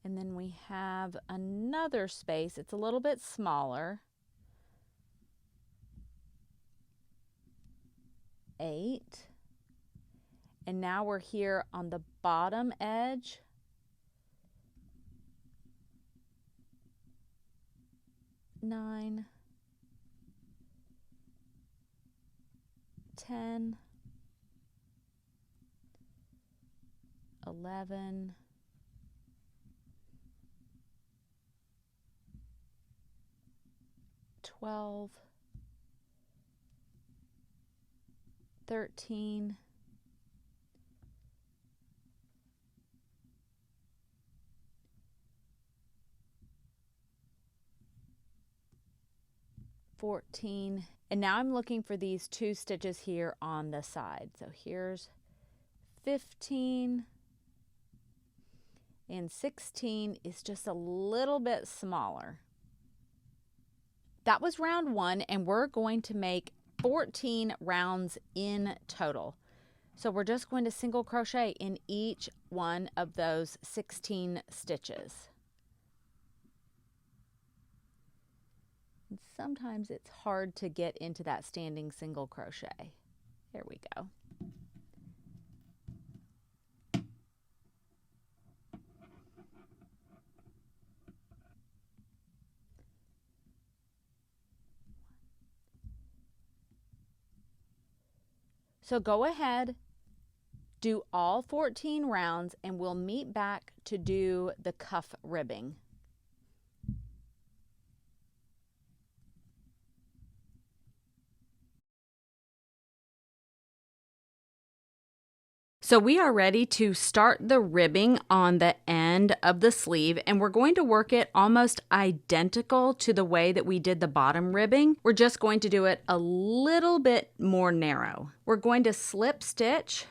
And then we have another space. It's a little bit smaller. 8. And now we're here on the bottom edge. 9, 10, 11, 12, 13, 14, and now I'm looking for these 2 stitches here on the side. So here's 15, and 16 is just a little bit smaller. That was round 1, and we're going to make 14 rounds in total. So we're just going to single crochet in each one of those 16 stitches. And sometimes it's hard to get into that standing single crochet. There we go. So go ahead, do all 14 rounds, and we'll meet back to do the cuff ribbing. So we are ready to start the ribbing on the end of the sleeve, and we're going to work it almost identical to the way that we did the bottom ribbing. We're just going to do it a little bit more narrow. We're going to slip stitch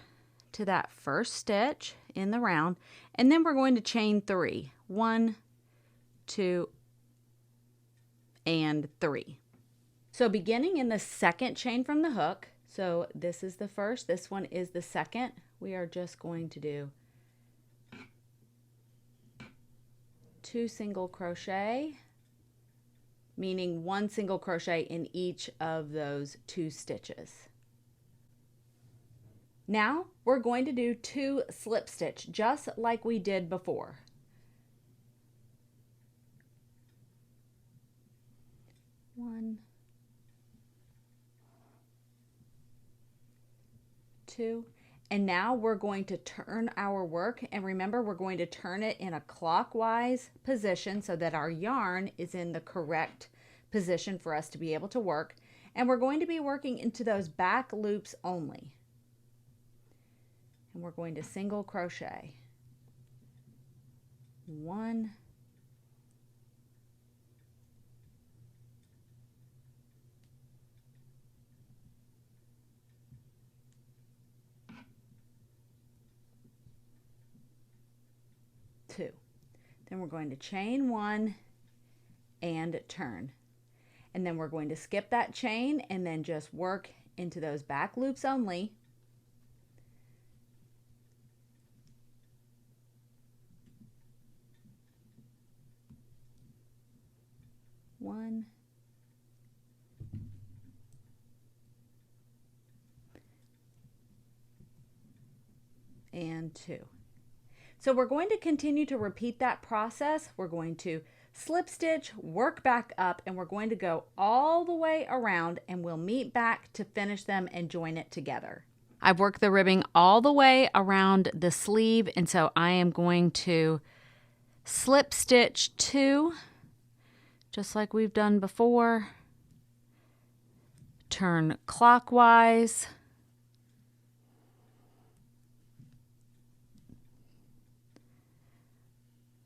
to that first stitch in the round, and then we're going to chain 3. 1, 2, and 3. So beginning in the second chain from the hook, so this is the first, this one is the second, we are just going to do 2 single crochet, meaning 1 single crochet in each of those 2 stitches. Now we're going to do 2 slip stitch, just like we did before. 1, 2, and now we're going to turn our work, and remember we're going to turn it in a clockwise position so that our yarn is in the correct position for us to be able to work, and we're going to be working into those back loops only. And we're going to single crochet. 1, 2. Then we're going to chain 1 and turn. And then we're going to skip that chain and then just work into those back loops only. One, and 2. So we're going to continue to repeat that process. We're going to slip stitch, work back up, and we're going to go all the way around, and we'll meet back to finish them and join it together. I've worked the ribbing all the way around the sleeve, and so I am going to slip stitch 2, just like we've done before. Turn clockwise.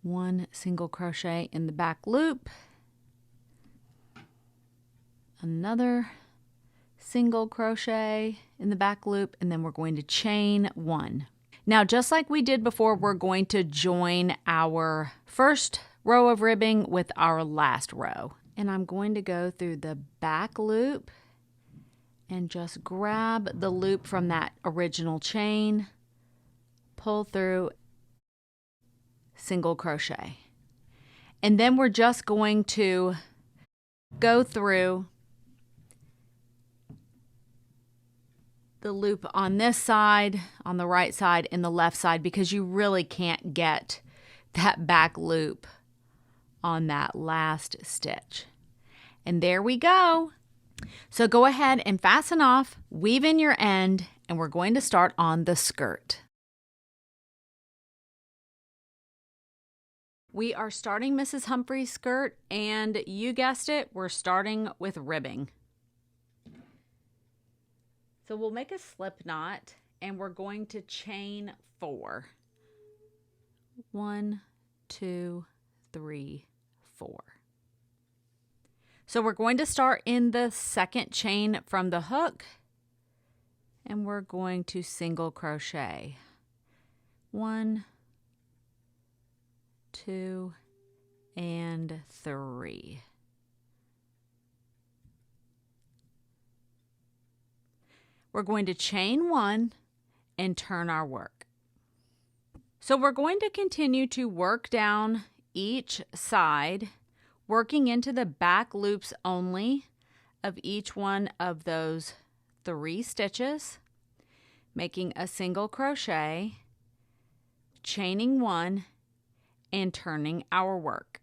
One single crochet in the back loop, another single crochet in the back loop, and then we're going to chain 1. Now, just like we did before, we're going to join our first row of ribbing with our last row. And I'm going to go through the back loop and just grab the loop from that original chain, pull through, single crochet. And then we're just going to go through the loop on this side, on the right side, and the left side, because you really can't get that back loop on that last stitch. And there we go. So go ahead and fasten off, weave in your end, and we're going to start on the skirt. We are starting Mrs. Humphrey's skirt, and you guessed it, we're starting with ribbing. So we'll make a slip knot, and we're going to chain 4. 1, 2, 3, 4. So we're going to start in the second chain from the hook, and we're going to single crochet. 1, 2, and 3. We're going to chain 1 and turn our work. So we're going to continue to work down each side, working into the back loops only of each one of those 3 stitches, making a single crochet, chaining 1, and turning our work.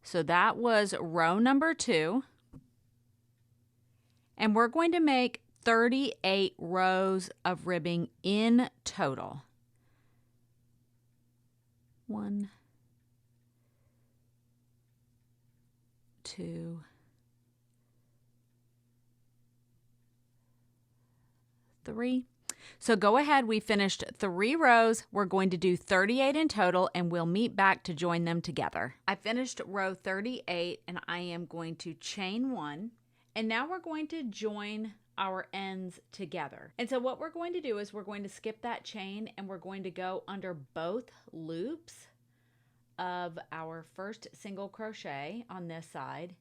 So that was row number 2. And we're going to make 38 rows of ribbing in total. 1, 2, 3. So go ahead, we finished 3 rows. We're going to do 38 in total and we'll meet back to join them together. I finished row 38 and I am going to chain 1. And now we're going to join our ends together. And so what we're going to do is we're going to skip that chain and we're going to go under both loops of our first single crochet on this side.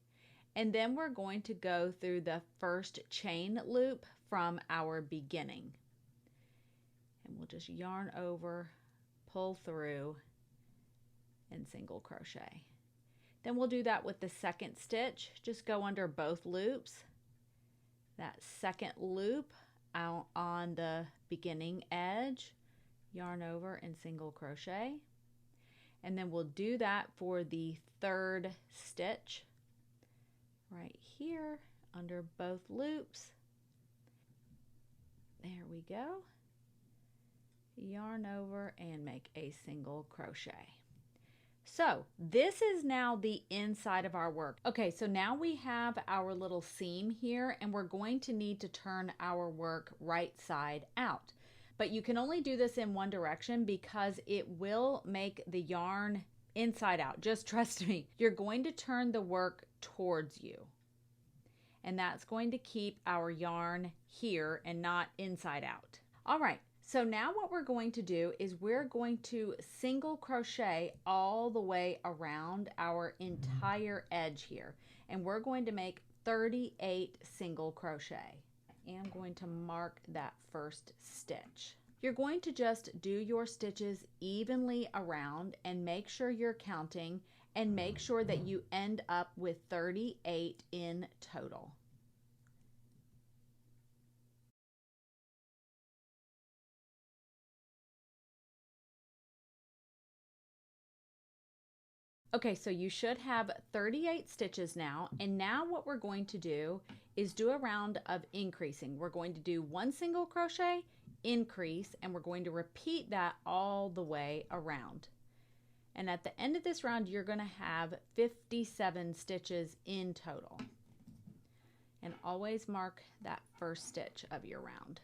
And then we're going to go through the first chain loop from our beginning. And we'll just yarn over, pull through, and single crochet. Then we'll do that with the second stitch. Just go under both loops. That second loop out on the beginning edge, yarn over and single crochet. And then we'll do that for the third stitch right here under both loops. There we go. Yarn over and make a single crochet. So this is now the inside of our work. Okay, so now we have our little seam here and we're going to need to turn our work right side out. But you can only do this in one direction because it will make the yarn inside out. Just trust me. You're going to turn the work towards you. And that's going to keep our yarn here and not inside out. All right. So now what we're going to do is we're going to single crochet all the way around our entire edge here. And we're going to make 38 single crochet. I am going to mark that first stitch. You're going to just do your stitches evenly around and make sure you're counting and make sure that you end up with 38 in total. Okay, so you should have 38 stitches now, and now what we're going to do is do a round of increasing. We're going to do 1 single crochet, increase, and we're going to repeat that all the way around. And at the end of this round, you're going to have 57 stitches in total. And always mark that first stitch of your round.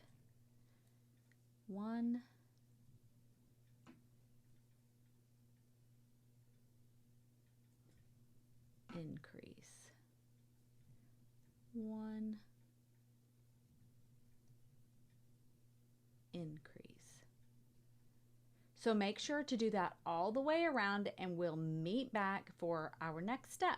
1, increase, 1, increase. So make sure to do that all the way around and we'll meet back for our next step.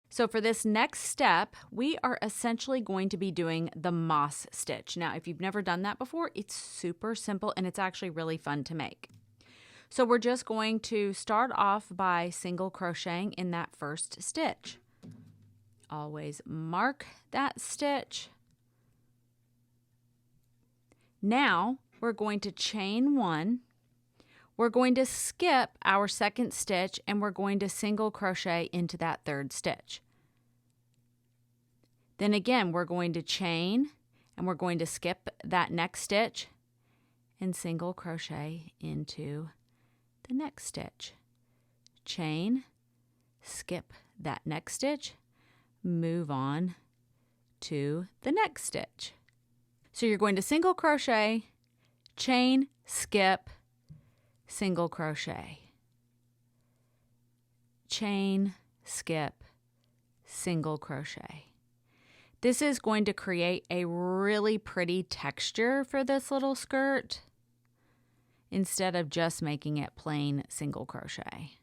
So for this next step, we are essentially going to be doing the moss stitch. Now, if you've never done that before, it's super simple and it's actually really fun to make. So we're just going to start off by single crocheting in that first stitch. Always mark that stitch. Now we're going to chain 1. We're going to skip our second stitch and we're going to single crochet into that third stitch. Then again, we're going to chain and we're going to skip that next stitch and single crochet into the next stitch. Chain, skip that next stitch, move on to the next stitch. So you're going to single crochet, chain, skip, single crochet, chain, skip, single crochet. This is going to create a really pretty texture for this little skirt instead of just making it plain single crochet.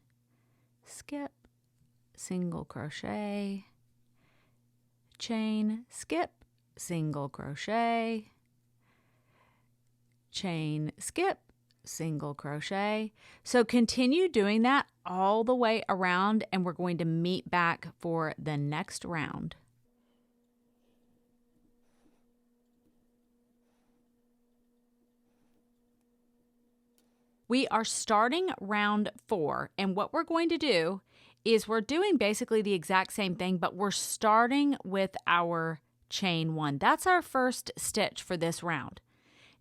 Skip, single crochet, chain, skip, single crochet, chain, skip, single crochet. So continue doing that all the way around and we're going to meet back for the next round. We are starting round 4 and what we're going to do is we're doing basically the exact same thing, but we're starting with our chain 1. That's our first stitch for this round.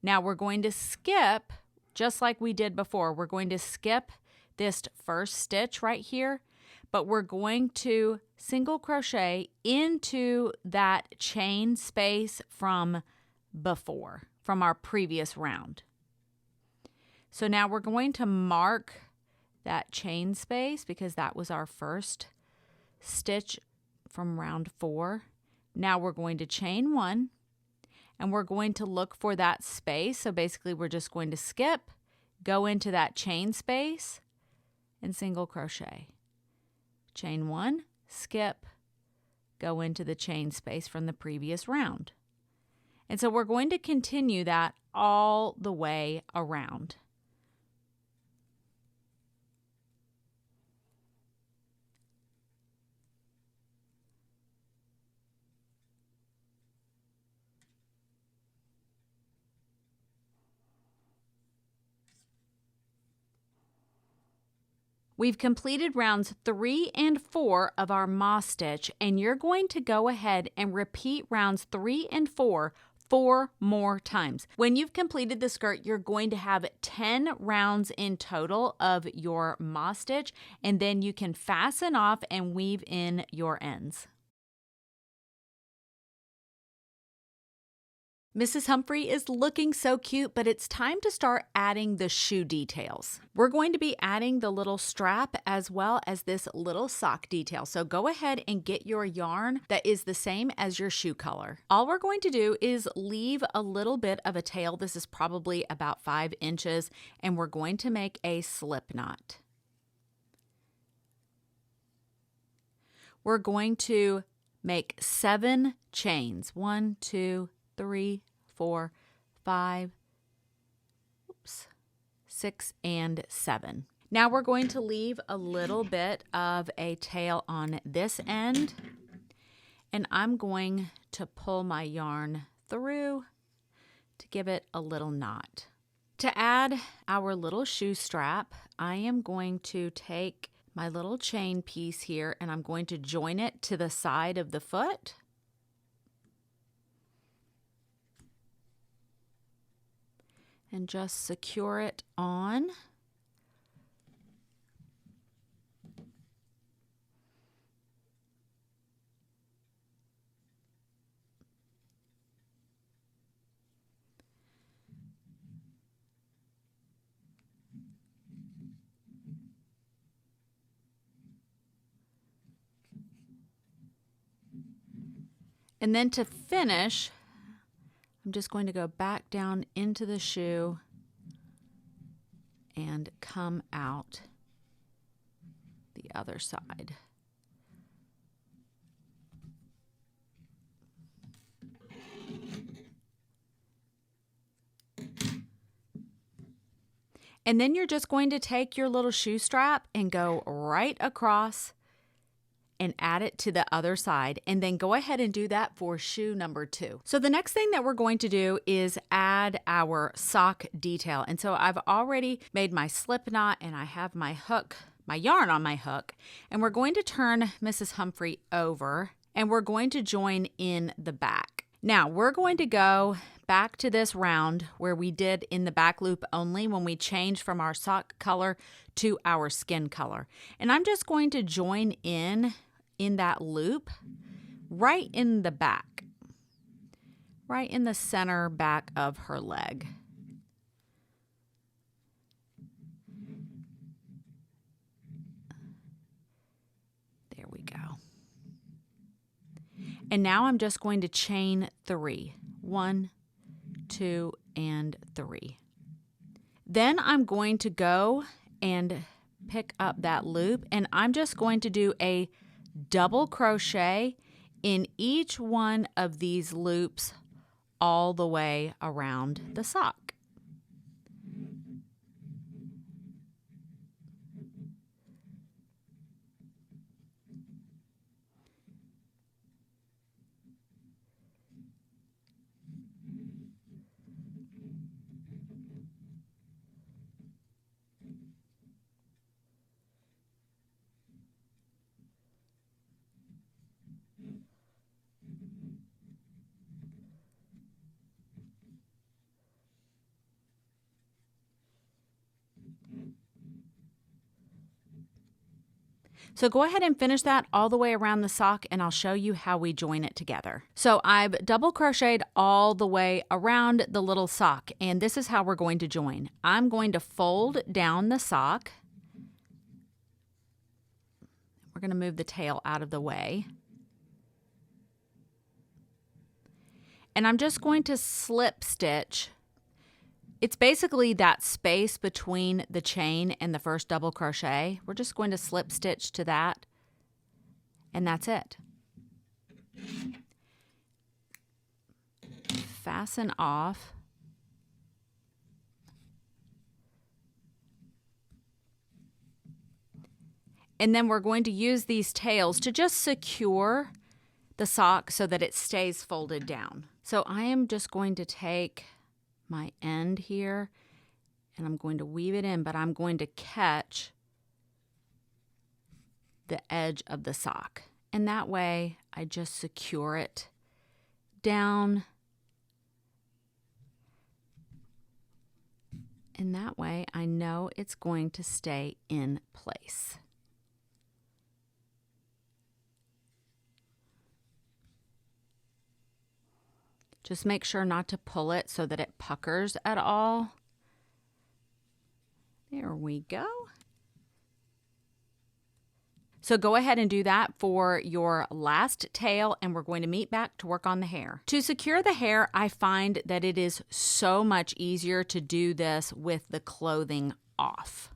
Now we're going to skip, just like we did before, we're going to skip this first stitch right here, but we're going to single crochet into that chain space from before, from our previous round. So now we're going to mark that chain space because that was our first stitch from round 4. Now we're going to chain 1 and we're going to look for that space. So basically we're just going to skip, go into that chain space and single crochet. Chain 1, skip, go into the chain space from the previous round. And so we're going to continue that all the way around. We've completed rounds 3 and 4 of our moss stitch, and you're going to go ahead and repeat rounds 3 and 4 more times. When you've completed the skirt, you're going to have 10 rounds in total of your moss stitch, and then you can fasten off and weave in your ends. Mrs. Humphrey is looking so cute, but it's time to start adding the shoe details. We're going to be adding the little strap as well as this little sock detail. So go ahead and get your yarn that is the same as your shoe color. All we're going to do is leave a little bit of a tail. This is probably about 5 inches, and we're going to make a slip knot. We're going to make 7 chains. 1, 2, 3, 4, 5, 6, and 7. Now we're going to leave a little bit of a tail on this end, and I'm going to pull my yarn through to give it a little knot. To add our little shoe strap, I am going to take my little chain piece here and I'm going to join it to the side of the foot. And just secure it on. And then to finish, I'm just going to go back down into the shoe and come out the other side. And then you're just going to take your little shoe strap and go right across and add it to the other side, and then go ahead and do that for shoe number 2. So the next thing that we're going to do is add our sock detail. And so I've already made my slip knot and I have my hook, my yarn on my hook, and we're going to turn Mrs. Humphrey over and we're going to join in the back. Now we're going to go back to this round where we did in the back loop only when we changed from our sock color to our skin color. And I'm just going to join in that loop right in the back, right in the center back of her leg. There we go. And now I'm just going to chain 3. 1, 2, and 3. Then I'm going to go and pick up that loop, and I'm just going to do a double crochet in each one of these loops all the way around the sock. So go ahead and finish that all the way around the sock and I'll show you how we join it together. So I've double crocheted all the way around the little sock and this is how we're going to join. I'm going to fold down the sock. We're going to move the tail out of the way. And I'm just going to slip stitch. It's basically that space between the chain and the first double crochet. We're just going to slip stitch to that, and that's it. Fasten off. And then we're going to use these tails to just secure the sock so that it stays folded down. So I am just going to take my end here and I'm going to weave it in, but I'm going to catch the edge of the sock. And that way I just secure it down. And that way I know it's going to stay in place. Just make sure not to pull it so that it puckers at all. There we go. So go ahead and do that for your last tail and we're going to meet back to work on the hair. To secure the hair, I find that it is so much easier to do this with the clothing off.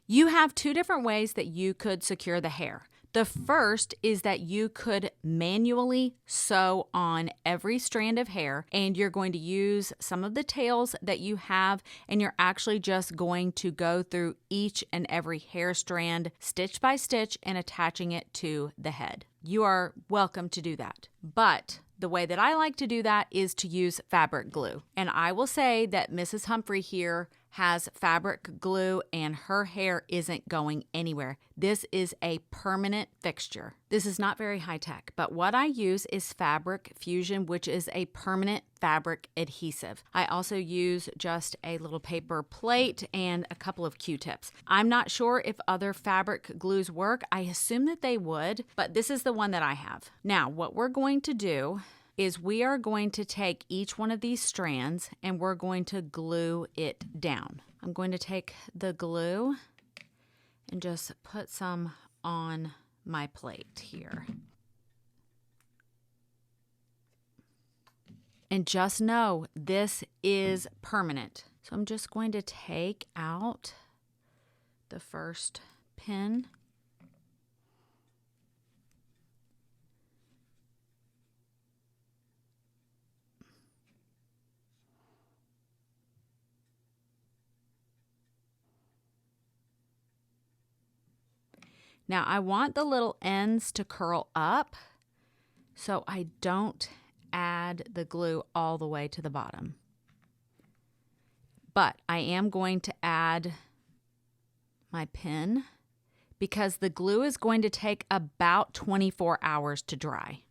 You have two different ways that you could secure the hair. The first is that you could manually sew on every strand of hair and you're going to use some of the tails that you have and you're actually just going to go through each and every hair strand stitch by stitch and attaching it to the head. You are welcome to do that. But the way that I like to do that is to use fabric glue. And I will say that Mrs. Humphrey here has fabric glue and her hair isn't going anywhere. This is a permanent fixture. This is not very high tech, but what I use is Fabric Fusion, which is a permanent fabric adhesive. I also use just a little paper plate and a couple of Q-tips. I'm not sure if other fabric glues work. I assume that they would, but this is the one that I have. Now, what we're going to do is we are going to take each one of these strands and we're going to glue it down. I'm going to take the glue and just put some on my plate here. And just know this is permanent. So I'm just going to take out the first pin. Now I want the little ends to curl up so I don't add the glue all the way to the bottom. But I am going to add my pin because the glue is going to take about 24 hours to dry.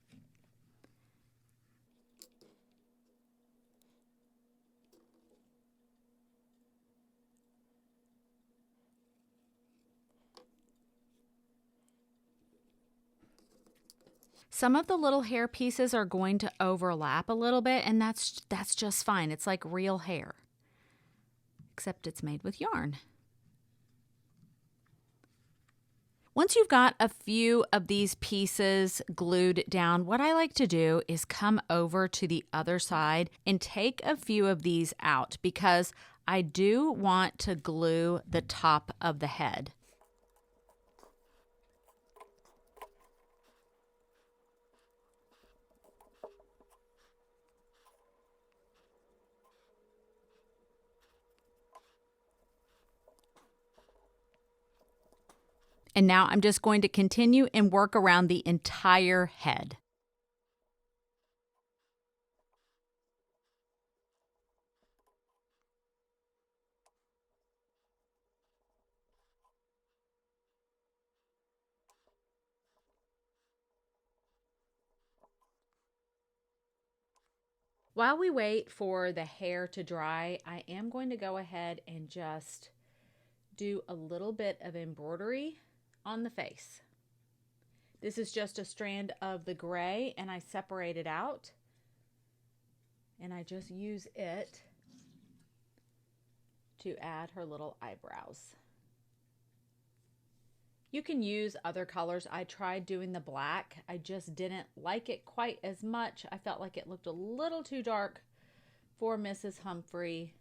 Some of the little hair pieces are going to overlap a little bit, and that's just fine. It's like real hair, except it's made with yarn. Once you've got a few of these pieces glued down, what I like to do is come over to the other side and take a few of these out because I do want to glue the top of the head. And now I'm just going to continue and work around the entire head. While we wait for the hair to dry, I am going to go ahead and just do a little bit of embroidery on the face. This is just a strand of the gray, and I separate it out, and I just use it to add her little eyebrows. You can use other colors. I tried doing the black. I just didn't like it quite as much. I felt like it looked a little too dark for Mrs. Humphrey.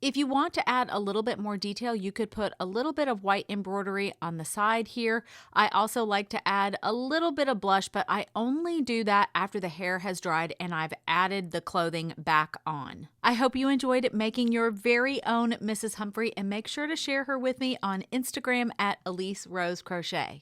If you want to add a little bit more detail, you could put a little bit of white embroidery on the side here. I also like to add a little bit of blush, but I only do that after the hair has dried and I've added the clothing back on. I hope you enjoyed making your very own Mrs. Humphrey, and make sure to share her with me on Instagram at Elise Rose Crochet.